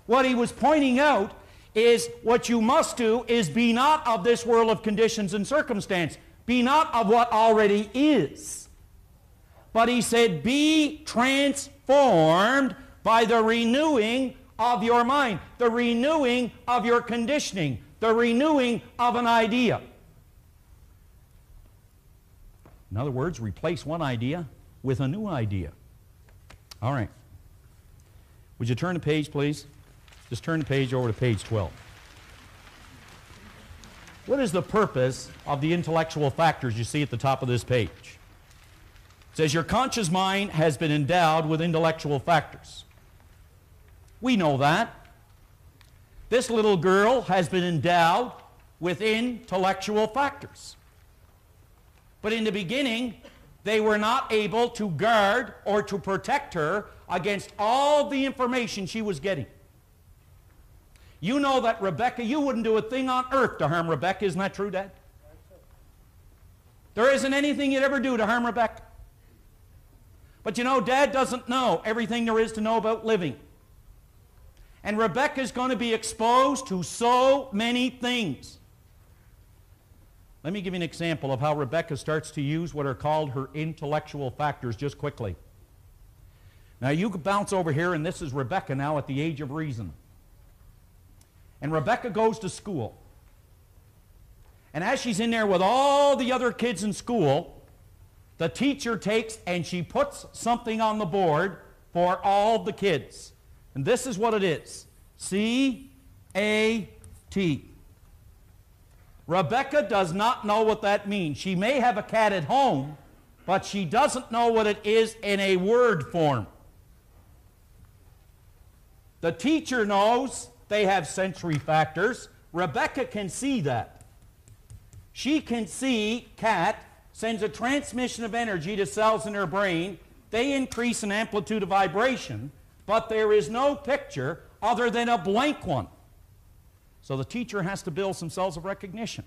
What he was pointing out is what you must do is be not of this world of conditions and circumstance. Be not of what already is. But he said, be transformed by the renewing of your mind, the renewing of your conditioning, the renewing of an idea. In other words, replace one idea with a new idea. All right. Would you turn the page, please? Just turn the page over to page 12. What is the purpose of the intellectual factors you see at the top of this page? It says your conscious mind has been endowed with intellectual factors. We know that. This little girl has been endowed with intellectual factors. But in the beginning, they were not able to guard or to protect her against all the information she was getting. You know that Rebecca, you wouldn't do a thing on earth to harm Rebecca. Isn't that true, Dad? There isn't anything you'd ever do to harm Rebecca. But you know, Dad doesn't know everything there is to know about living. And Rebecca's going to be exposed to so many things. Let me give you an example of how Rebecca starts to use what are called her intellectual factors just quickly. Now you could bounce over here, and this is Rebecca now at the age of reason. And Rebecca goes to school. And as she's in there with all the other kids in school, the teacher takes and she puts something on the board for all the kids. And this is what it is. C-A-T. Rebecca does not know what that means. She may have a cat at home, but she doesn't know what it is in a word form. The teacher knows they have sensory factors. Rebecca can see that. She can see cat sends a transmission of energy to cells in her brain. They increase in amplitude of vibration, but there is no picture other than a blank one. So the teacher has to build some cells of recognition.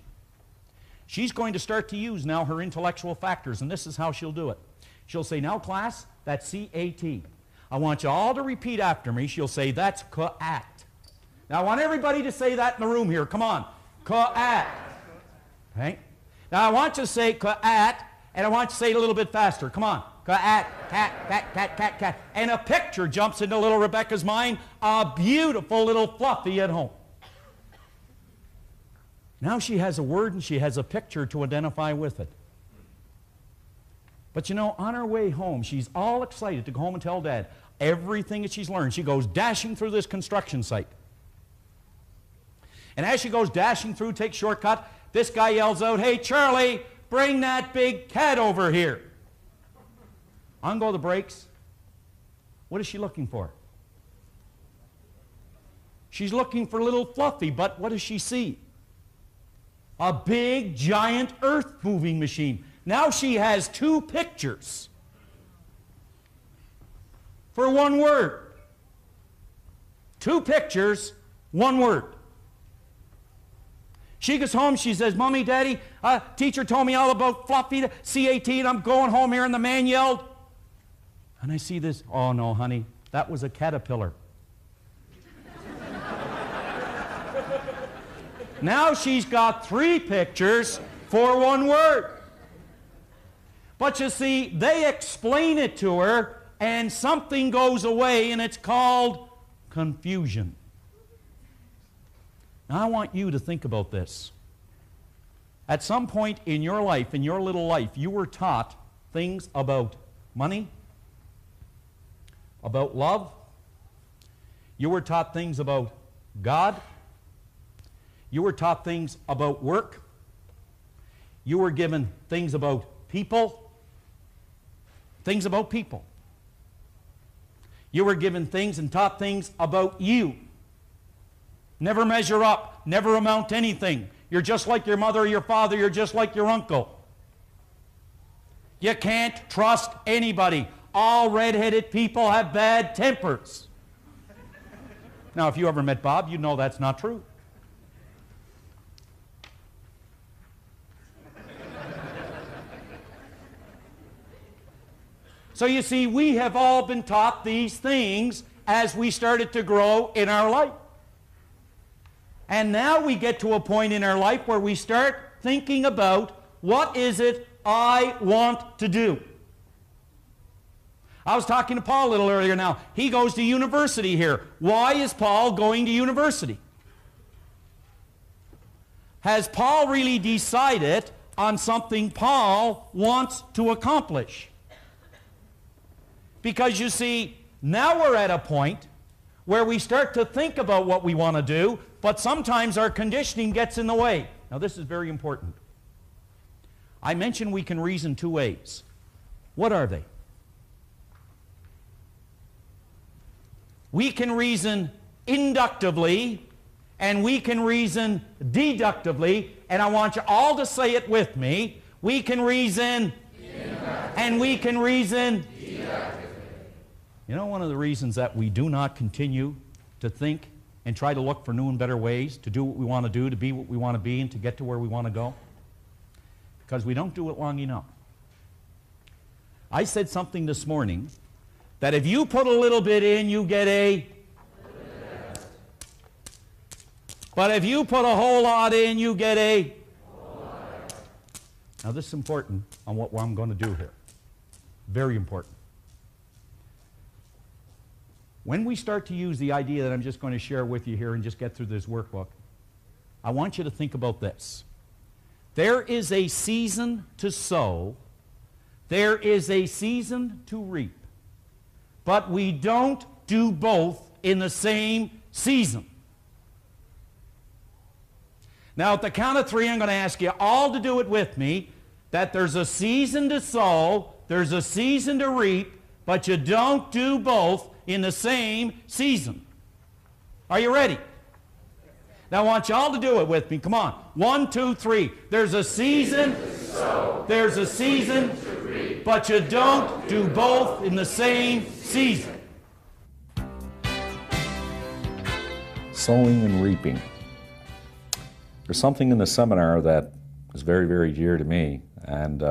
She's going to start to use now her intellectual factors, and this is how she'll do it. She'll say, now class, that's C-A-T. I want you all to repeat after me. She'll say, that's ca-at. Now I want everybody to say that in the room here. Come on. Ca-at. Okay? Now I want you to say ca-at, and I want you to say it a little bit faster. Come on. Ca-at, cat, cat, cat, cat, cat. And a picture jumps into little Rebecca's mind, a beautiful little Fluffy at home. Now she has a word and she has a picture to identify with it. But you know, on her way home, she's all excited to go home and tell Dad everything that she's learned. She goes dashing through this construction site. And as she goes dashing through, takes shortcut, this guy yells out, hey, Charlie, bring that big cat over here. On go the brakes. What is she looking for? She's looking for little Fluffy, but what does she see? A big, giant earth-moving machine. Now she has two pictures for one word. Two pictures, one word. She goes home, she says, Mommy, Daddy, teacher told me all about Fluffy, C-A-T, and I'm going home here, and the man yelled. And I see this, oh no, honey, that was a caterpillar. Now she's got three pictures for one word. But you see, they explain it to her, and something goes away, and it's called confusion. Now I want you to think about this. At some point in your life, in your little life, you were taught things about money, about love. You were taught things about God. You were taught things about work. You were given things about people. Things about people. You were given things and taught things about you. Never measure up. Never amount to anything. You're just like your mother or your father. You're just like your uncle. You can't trust anybody. All red-headed people have bad tempers. Now, if you ever met Bob, you know that's not true. So you see, we have all been taught these things as we started to grow in our life. And now we get to a point in our life where we start thinking about, what is it I want to do? I was talking to Paul a little earlier now. He goes to university here. Why is Paul going to university? Has Paul really decided on something Paul wants to accomplish? Because you see, now we're at a point where we start to think about what we want to do, but sometimes our conditioning gets in the way. Now this is very important. I mentioned we can reason two ways. What are they? We can reason inductively, and we can reason deductively, and I want you all to say it with me. We can reason and we can reason deductively. You know, one of the reasons that we do not continue to think and try to look for new and better ways to do what we want to do, to be what we want to be, and to get to where we want to go? Because we don't do it long enough. I said something this morning that if you put a little bit in, you get a... But if you put a whole lot in, you get a... Now this is important on what I'm going to do here. Very important. when we start to use the idea that I'm just going to share with you here and just get through this workbook, I want you to think about this. There is a season to sow. There is a season to reap. But we don't do both in the same season. Now, at the count of 3, I'm going to ask you all to do it with me, that there's a season to sow, there's a season to reap, but you don't do both in the same season. Are you ready? Now, I want you all to do it with me. Come on. 1, 2, 3. There's a season to sow, there's a season to reap, but you don't do both in the same season. Sowing and reaping. There's something in the seminar that is very, very dear to me, and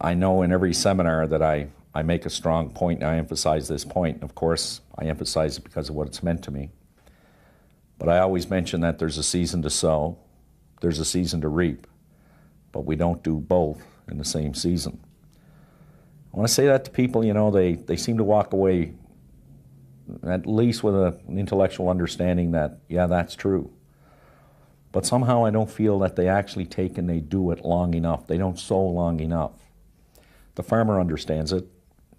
I know in every seminar that I make a strong point, and I emphasize this point. Of course, I emphasize it because of what it's meant to me. But I always mention that there's a season to sow, there's a season to reap, but we don't do both in the same season. When I say that to people, you know, they seem to walk away at least with an intellectual understanding that, yeah, that's true. But somehow I don't feel that they actually take and they do it long enough. They don't sow long enough. The farmer understands it.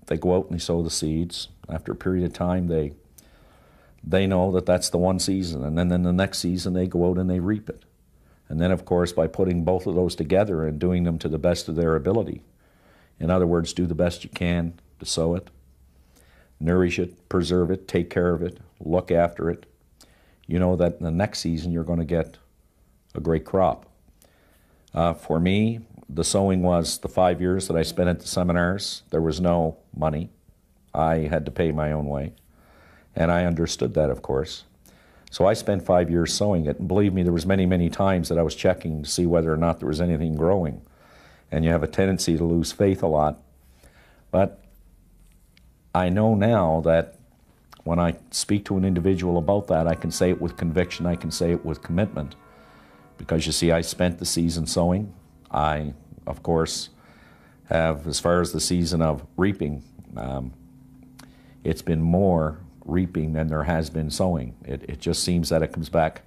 They go out and they sow the seeds. After a period of time, they know that that's the one season. And then in the next season, they go out and they reap it. And then, of course, by putting both of those together and doing them to the best of their ability, in other words, do the best you can to sow it, nourish it, preserve it, take care of it, look after it, you know that in the next season you're going to get a great crop. For me, the sowing was the 5 years that I spent at the seminars. There was no money. I had to pay my own way. And I understood that, of course. So I spent 5 years sowing it. And believe me, there was many, many times that I was checking to see whether or not there was anything growing. And you have a tendency to lose faith a lot. But I know now that when I speak to an individual about that, I can say it with conviction, I can say it with commitment. Because you see, I spent the season sowing. I, of course, have, as far as the season of reaping, it's been more reaping than there has been sowing. It just seems that it comes back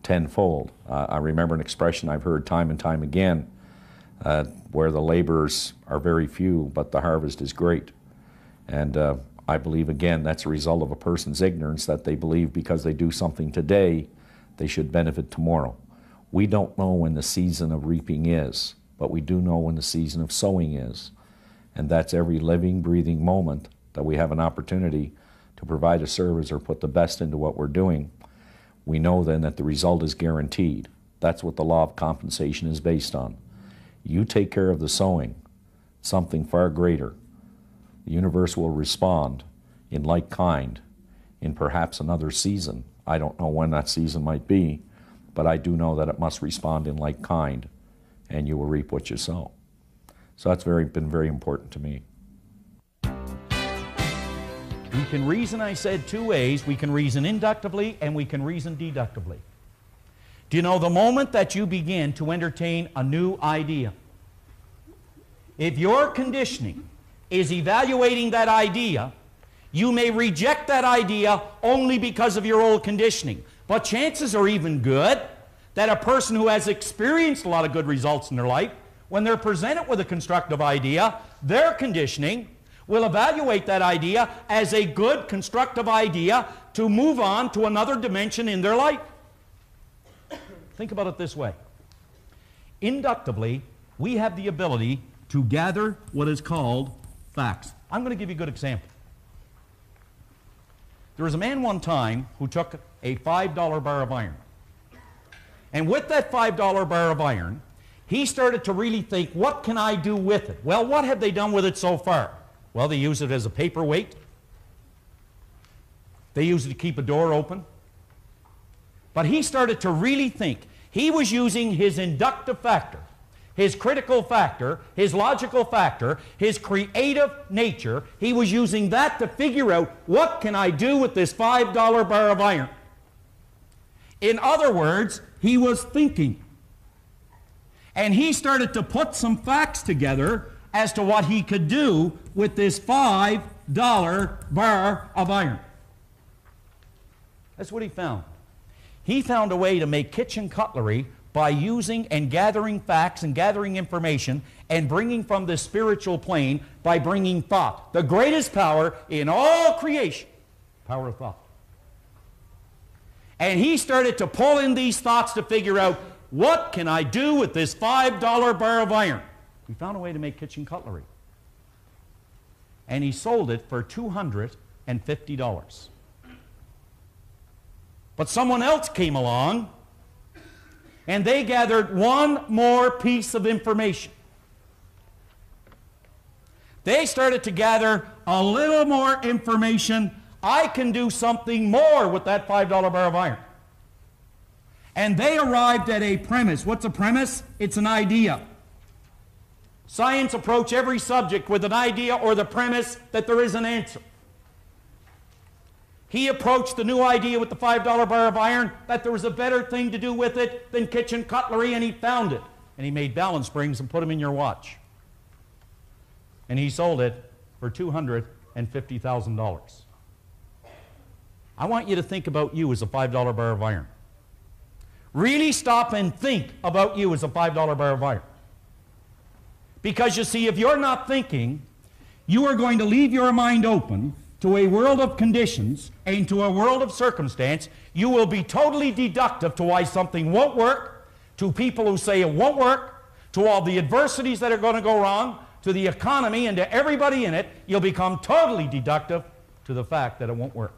tenfold. I remember an expression I've heard time and time again, where the laborers are very few, but the harvest is great. And I believe, again, that's a result of a person's ignorance, that they believe because they do something today, they should benefit tomorrow. We don't know when the season of reaping is, but we do know when the season of sowing is. And that's every living, breathing moment that we have an opportunity to provide a service or put the best into what we're doing. We know then that the result is guaranteed. That's what the law of compensation is based on. You take care of the sowing, something far greater. The universe will respond in like kind in perhaps another season. I don't know when that season might be, but I do know that it must respond in like kind, and you will reap what you sow. So that's been very important to me. We can reason, I said, two ways. We can reason inductively and we can reason deductively. Do you know the moment that you begin to entertain a new idea, if your conditioning is evaluating that idea, you may reject that idea only because of your old conditioning. But chances are even good that a person who has experienced a lot of good results in their life, when they're presented with a constructive idea, their conditioning will evaluate that idea as a good, constructive idea to move on to another dimension in their life. Think about it this way. Inductively, we have the ability to gather what is called facts. I'm going to give you a good example. There was a man one time who took a $5 bar of iron. And with that $5 bar of iron, he started to really think, what can I do with it? Well, what have they done with it so far? Well, they use it as a paperweight. They use it to keep a door open. But he started to really think. He was using his inductive factor, his critical factor, his logical factor, his creative nature. He was using that to figure out, what can I do with this $5 bar of iron? In other words, he was thinking. And he started to put some facts together as to what he could do with this $5 bar of iron. That's what he found. He found a way to make kitchen cutlery by using and gathering facts and gathering information and bringing from the spiritual plane by bringing thought. The greatest power in all creation, power of thought. And he started to pull in these thoughts to figure out, what can I do with this $5 bar of iron? He found a way to make kitchen cutlery. And he sold it for $250. But someone else came along, and they gathered one more piece of information. They started to gather a little more information. I can do something more with that $5 bar of iron. And they arrived at a premise. What's a premise? It's an idea. Science approach every subject with an idea or the premise that there is an answer. He approached the new idea with the $5 bar of iron that there was a better thing to do with it than kitchen cutlery, and he found it. And he made balance springs and put them in your watch. And he sold it for $250,000. I want you to think about you as a $5 bar of iron. Really stop and think about you as a $5 bar of iron. Because you see, if you're not thinking, you are going to leave your mind open to a world of conditions and to a world of circumstance. You will be totally deductive to why something won't work, to people who say it won't work, to all the adversities that are going to go wrong, to the economy and to everybody in it. You'll become totally deductive to the fact that it won't work.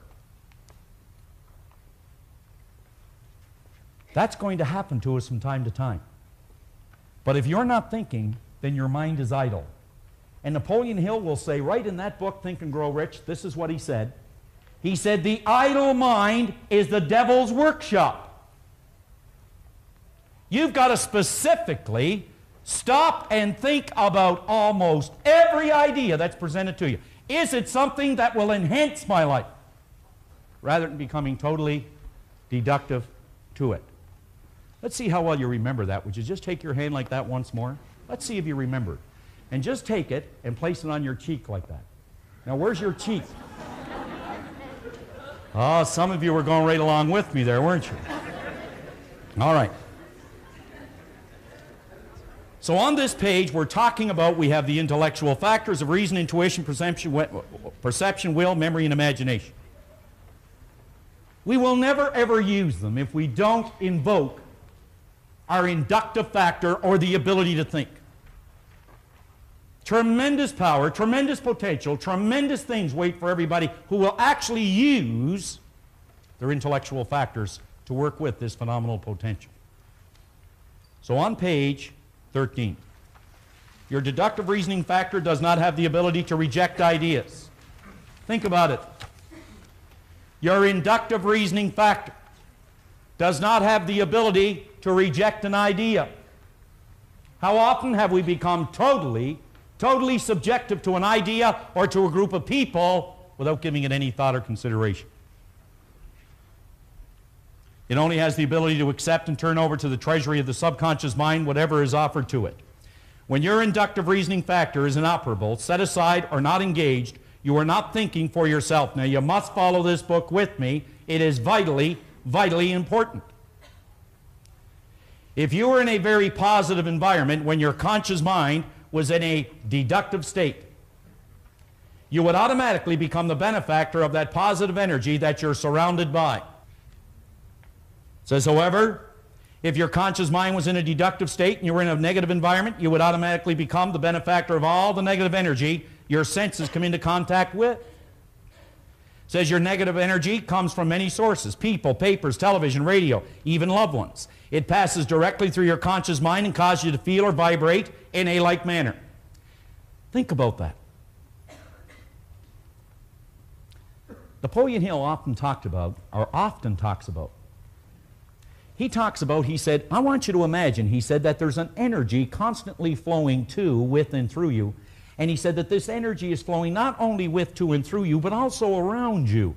That's going to happen to us from time to time. But if you're not thinking, then your mind is idle. And Napoleon Hill will say right in that book, Think and Grow Rich, this is what he said. He said, the idle mind is the devil's workshop. You've got to specifically stop and think about almost every idea that's presented to you. Is it something that will enhance my life? Rather than becoming totally deductive to it. Let's see how well you remember that. Would you just take your hand like that once more? Let's see if you remember it. And just take it and place it on your cheek like that. Now, where's your cheek? Oh, some of you were going right along with me there, weren't you? All right. So on this page, we're talking about, we have the intellectual factors of reason, intuition, perception, will, memory, and imagination. We will never, ever use them if we don't invoke our inductive factor or the ability to think. Tremendous power, tremendous potential, tremendous things wait for everybody who will actually use their intellectual factors to work with this phenomenal potential. So on page 13, your deductive reasoning factor does not have the ability to reject ideas. Think about it. Your inductive reasoning factor does not have the ability to reject an idea. How often have we become totally subjective to an idea or to a group of people without giving it any thought or consideration? It only has the ability to accept and turn over to the treasury of the subconscious mind whatever is offered to it. When your inductive reasoning factor is inoperable, set aside, or not engaged, you are not thinking for yourself. Now, you must follow this book with me. It is vitally, vitally important. If you were in a very positive environment when your conscious mind was in a deductive state, you would automatically become the benefactor of that positive energy that you're surrounded by. It says, however, if your conscious mind was in a deductive state and you were in a negative environment, you would automatically become the benefactor of all the negative energy your senses come into contact with. It says your negative energy comes from many sources: people, papers, television, radio, even loved ones. It passes directly through your conscious mind and causes you to feel or vibrate in a like manner. Think about that. Napoleon Hill often talks about, he said, I want you to imagine, he said, that there's an energy constantly flowing to, with, and through you. And he said that this energy is flowing not only with, to, and through you, but also around you.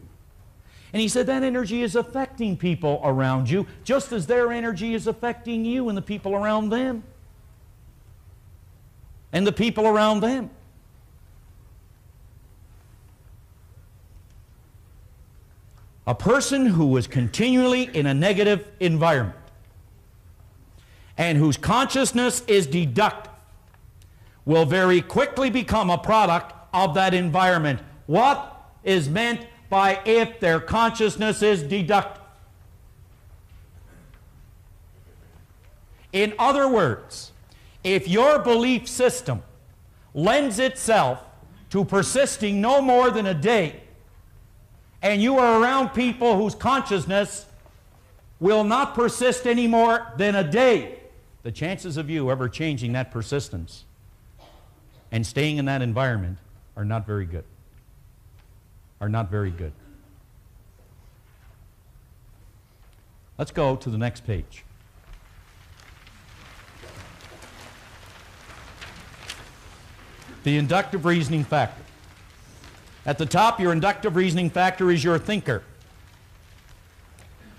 And he said that energy is affecting people around you, just as their energy is affecting you and the people around them. And the people around them. A person who is continually in a negative environment and whose consciousness is deductive will very quickly become a product of that environment. What is meant by if their consciousness is deductive? In other words, if your belief system lends itself to persisting no more than a day, and you are around people whose consciousness will not persist any more than a day, the chances of you ever changing that persistence and staying in that environment are not very good. Are not very good. Let's go to the next page. The inductive reasoning factor. At the top, your inductive reasoning factor is your thinker.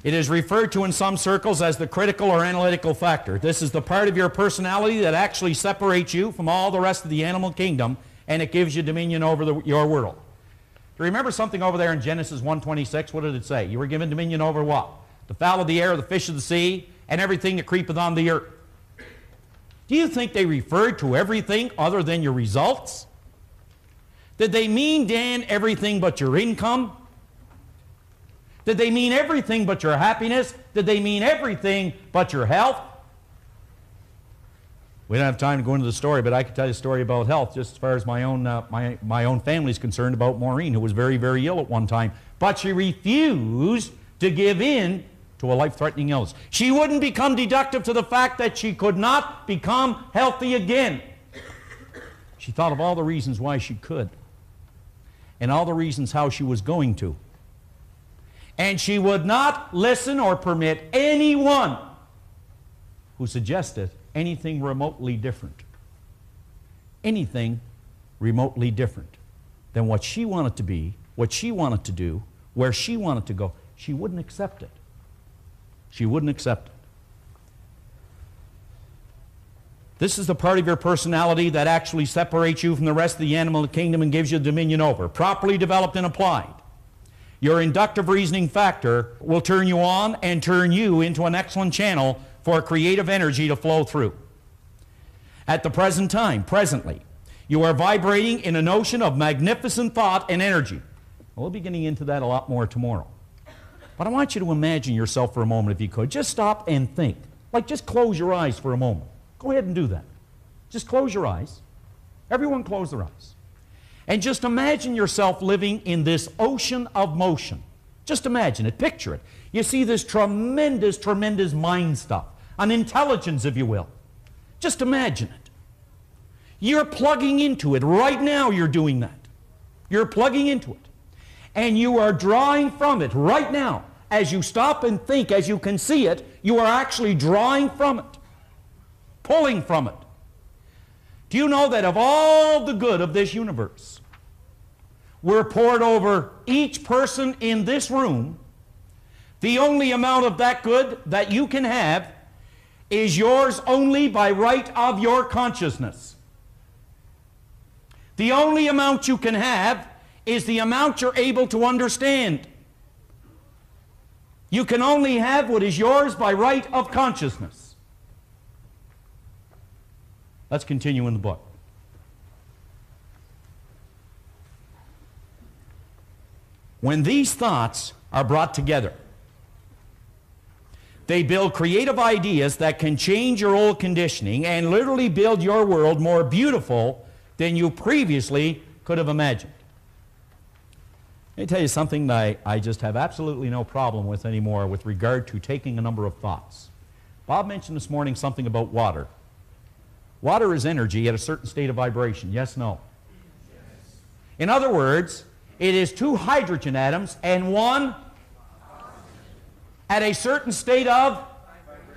It is referred to in some circles as the critical or analytical factor. This is the part of your personality that actually separates you from all the rest of the animal kingdom, and it gives you dominion over your world. Do you remember something over there in Genesis 1:26? What did it say? You were given dominion over what? The fowl of the air, the fish of the sea, and everything that creepeth on the earth. Do you think they referred to everything other than your results? Did they mean, Dan, everything but your income? Did they mean everything but your happiness? Did they mean everything but your health? We don't have time to go into the story, but I can tell you a story about health just as far as my own, my own family is concerned, about Maureen, who was very, very ill at one time. But she refused to give in to a life-threatening illness. She wouldn't become deductive to the fact that she could not become healthy again. She thought of all the reasons why she could, and all the reasons how she was going to. And she would not listen or permit anyone who suggested anything remotely different. Anything remotely different than what she wanted to be, what she wanted to do, where she wanted to go. She wouldn't accept it. She wouldn't accept it. This is the part of your personality that actually separates you from the rest of the animal kingdom and gives you dominion over. Properly developed and applied, your inductive reasoning factor will turn you on and turn you into an excellent channel for creative energy to flow through. At the present time, presently, you are vibrating in a notion of magnificent thought and energy. We'll be getting into that a lot more tomorrow. But I want you to imagine yourself for a moment, if you could. Just stop and think. Like, just close your eyes for a moment. Go ahead and do that. Just close your eyes. Everyone close their eyes. And just imagine yourself living in this ocean of motion. Just imagine it, picture it. You see this tremendous, tremendous mind stuff, an intelligence, if you will. Just imagine it. You're plugging into it. Right now you're doing that. You're plugging into it. And you are drawing from it right now. As you stop and think, as you can see it, you are actually drawing from it, pulling from it. Do you know that of all the good of this universe were poured over each person in this room, the only amount of that good that you can have is yours only by right of your consciousness. The only amount you can have is the amount you're able to understand. You can only have what is yours by right of consciousness. Let's continue in the book. When these thoughts are brought together, they build creative ideas that can change your old conditioning and literally build your world more beautiful than you previously could have imagined. Let me tell you something that I just have absolutely no problem with anymore with regard to taking a number of thoughts. Bob mentioned this morning something about water. Water is energy at a certain state of vibration. Yes, no? Yes. In other words, it is two hydrogen atoms and one at a certain state of vibration.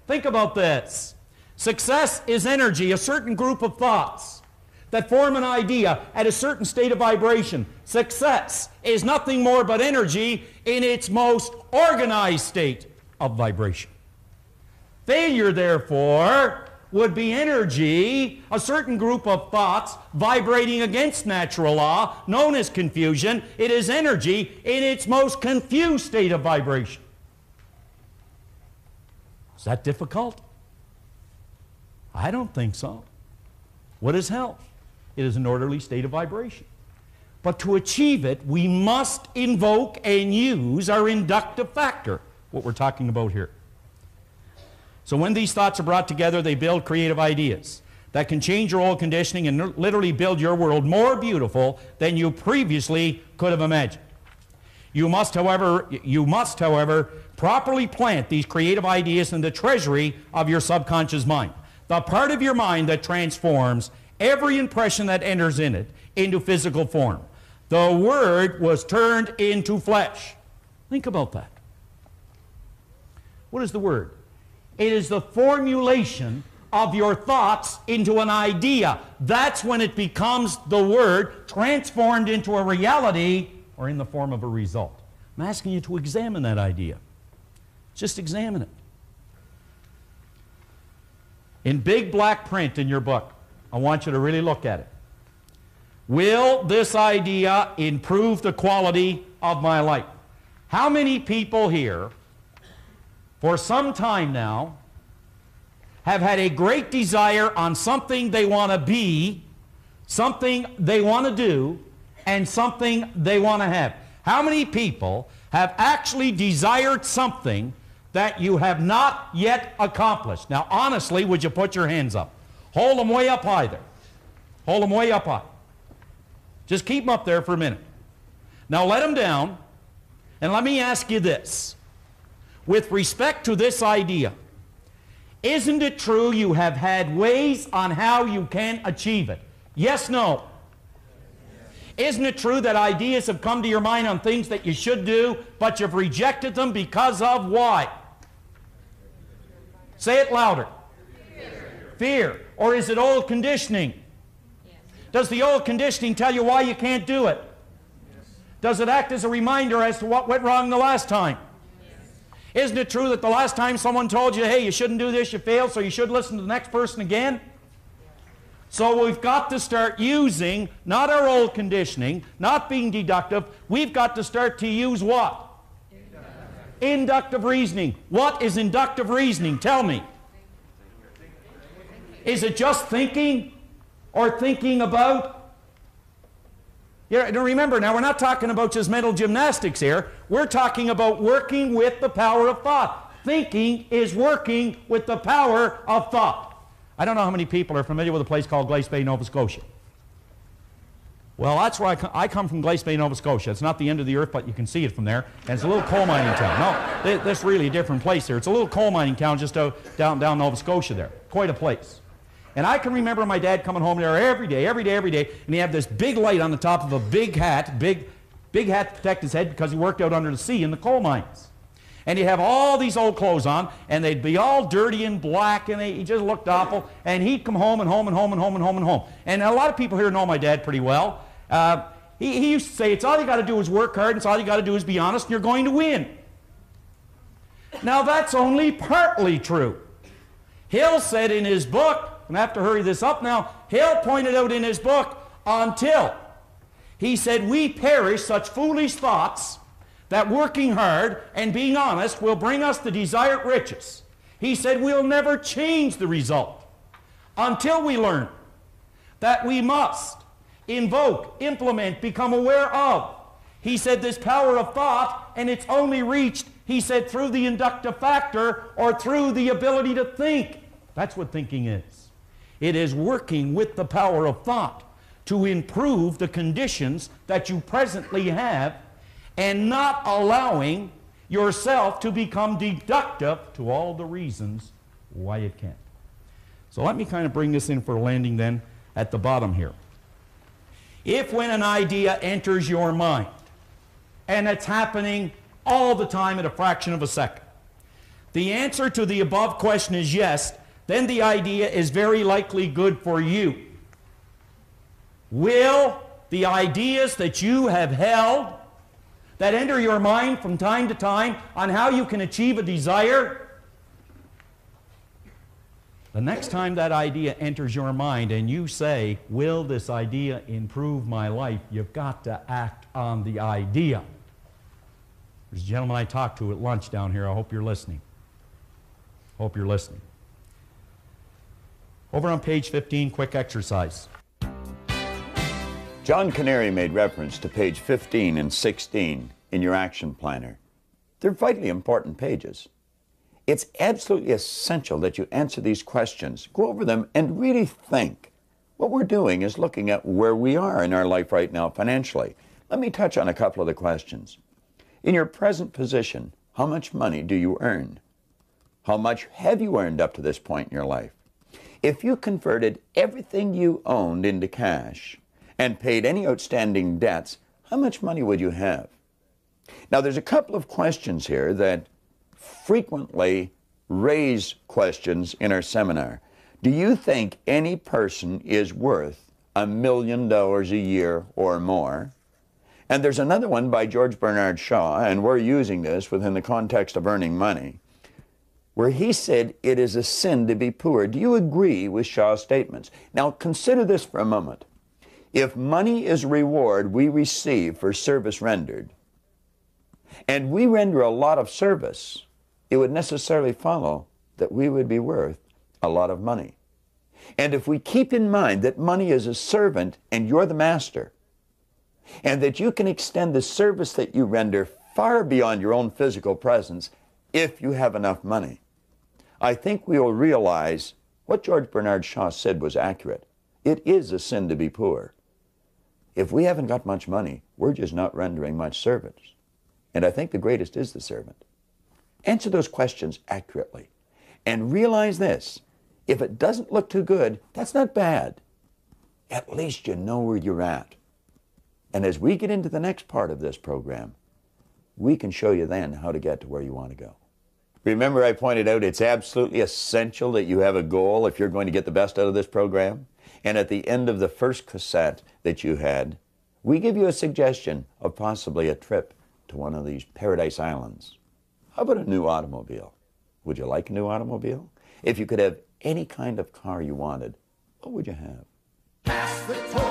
Think about this. Success is energy, a certain group of thoughts that form an idea at a certain state of vibration. Success is nothing more but energy in its most organized state of vibration. Failure, therefore, would be energy, a certain group of thoughts vibrating against natural law, known as confusion. It is energy in its most confused state of vibration. Is that difficult? I don't think so. What is health? It is an orderly state of vibration. But to achieve it, we must invoke and use our inductive factor, what we're talking about here. So when these thoughts are brought together, they build creative ideas that can change your old conditioning and literally build your world more beautiful than you previously could have imagined. You must, however, properly plant these creative ideas in the treasury of your subconscious mind, the part of your mind that transforms every impression that enters in it into physical form. The Word was turned into flesh. Think about that. What is the Word? It is the formulation of your thoughts into an idea. That's when it becomes the Word transformed into a reality or in the form of a result. I'm asking you to examine that idea. Just examine it. In big black print in your book, I want you to really look at it. Will this idea improve the quality of my life? How many people here, for some time now, have had a great desire on something they want to be, something they want to do, and something they want to have? How many people have actually desired something that you have not yet accomplished? Now, honestly, would you put your hands up? Hold them way up high there. Hold them way up high. Just keep them up there for a minute. Now let them down, and let me ask you this. With respect to this idea, isn't it true you have had ways on how you can achieve it? Yes, no? Isn't it true that ideas have come to your mind on things that you should do, but you've rejected them because of why? Say it louder. Fear. Or is it old conditioning? Does the old conditioning tell you why you can't do it? Does it act as a reminder as to what went wrong the last time? Isn't it true that the last time someone told you, hey, you shouldn't do this, you failed, so you should listen to the next person again? So we've got to start using, not our old conditioning, not being deductive, we've got to start to use what? Inductive reasoning. What is inductive reasoning? Tell me. Is it just thinking or thinking about? Yeah, remember, now we're not talking about just mental gymnastics here. We're talking about working with the power of thought. Thinking is working with the power of thought. I don't know how many people are familiar with a place called Glace Bay, Nova Scotia. Well, that's where I come from, Glace Bay, Nova Scotia. It's not the end of the earth, but you can see it from there. And it's a little coal mining town. No, this is really a different place here. It's a little coal mining town just down Nova Scotia there. Quite a place. And I can remember my dad coming home there every day, and he had this big light on the top of a big hat to protect his head because he worked out under the sea in the coal mines. And he'd have all these old clothes on, and they'd be all dirty and black, and he just looked awful. And he'd come home and home and home and home and home and home. And a lot of people here know my dad pretty well. He used to say, it's all you got to do is work hard, and it's all you got to do is be honest, and you're going to win. Now that's only partly true. Hill said in his book, and I have to hurry this up now, Hill pointed out in his book, until, he said, we perish such foolish thoughts that working hard and being honest will bring us the desired riches. He said we'll never change the result until we learn that we must invoke, implement, become aware of. He said this power of thought, and it's only reached, he said, through the inductive factor or through the ability to think. That's what thinking is. It is working with the power of thought to improve the conditions that you presently have and not allowing yourself to become deductive to all the reasons why it can't. So let me kind of bring this in for a landing then at the bottom here. If when an idea enters your mind, and it's happening all the time at a fraction of a second, the answer to the above question is yes, then the idea is very likely good for you. Will the ideas that you have held that enter your mind from time to time on how you can achieve a desire, The next time that idea enters your mind and you say, will this idea improve my life, you've got to act on the idea. There's a gentleman I talked to at lunch down here. I hope you're listening. Hope you're listening. Over on page 15, quick exercise. John Canary made reference to page 15 and 16 in your action planner. They're vitally important pages. It's absolutely essential that you answer these questions, go over them, and really think. What we're doing is looking at where we are in our life right now financially. Let me touch on a couple of the questions. In your present position, how much money do you earn? How much have you earned up to this point in your life? If you converted everything you owned into cash and paid any outstanding debts, how much money would you have? Now, there's a couple of questions here that frequently raise questions in our seminar. Do you think any person is worth $1 million a year or more? And there's another one by George Bernard Shaw, and we're using this within the context of earning money, where he said it is a sin to be poor. Do you agree with Shaw's statements? Now, consider this for a moment. If money is reward we receive for service rendered, and we render a lot of service, it would necessarily follow that we would be worth a lot of money. And if we keep in mind that money is a servant and you're the master, and that you can extend the service that you render far beyond your own physical presence if you have enough money, I think we will realize what George Bernard Shaw said was accurate. It is a sin to be poor. If we haven't got much money, we're just not rendering much service. And I think the greatest is the servant. Answer those questions accurately. And realize this, if it doesn't look too good, that's not bad. At least you know where you're at. And as we get into the next part of this program, we can show you then how to get to where you want to go. Remember, I pointed out it's absolutely essential that you have a goal if you're going to get the best out of this program. And at the end of the first cassette that you had, we give you a suggestion of possibly a trip to one of these paradise islands. How about a new automobile? Would you like a new automobile? If you could have any kind of car you wanted, what would you have? Pass the torch.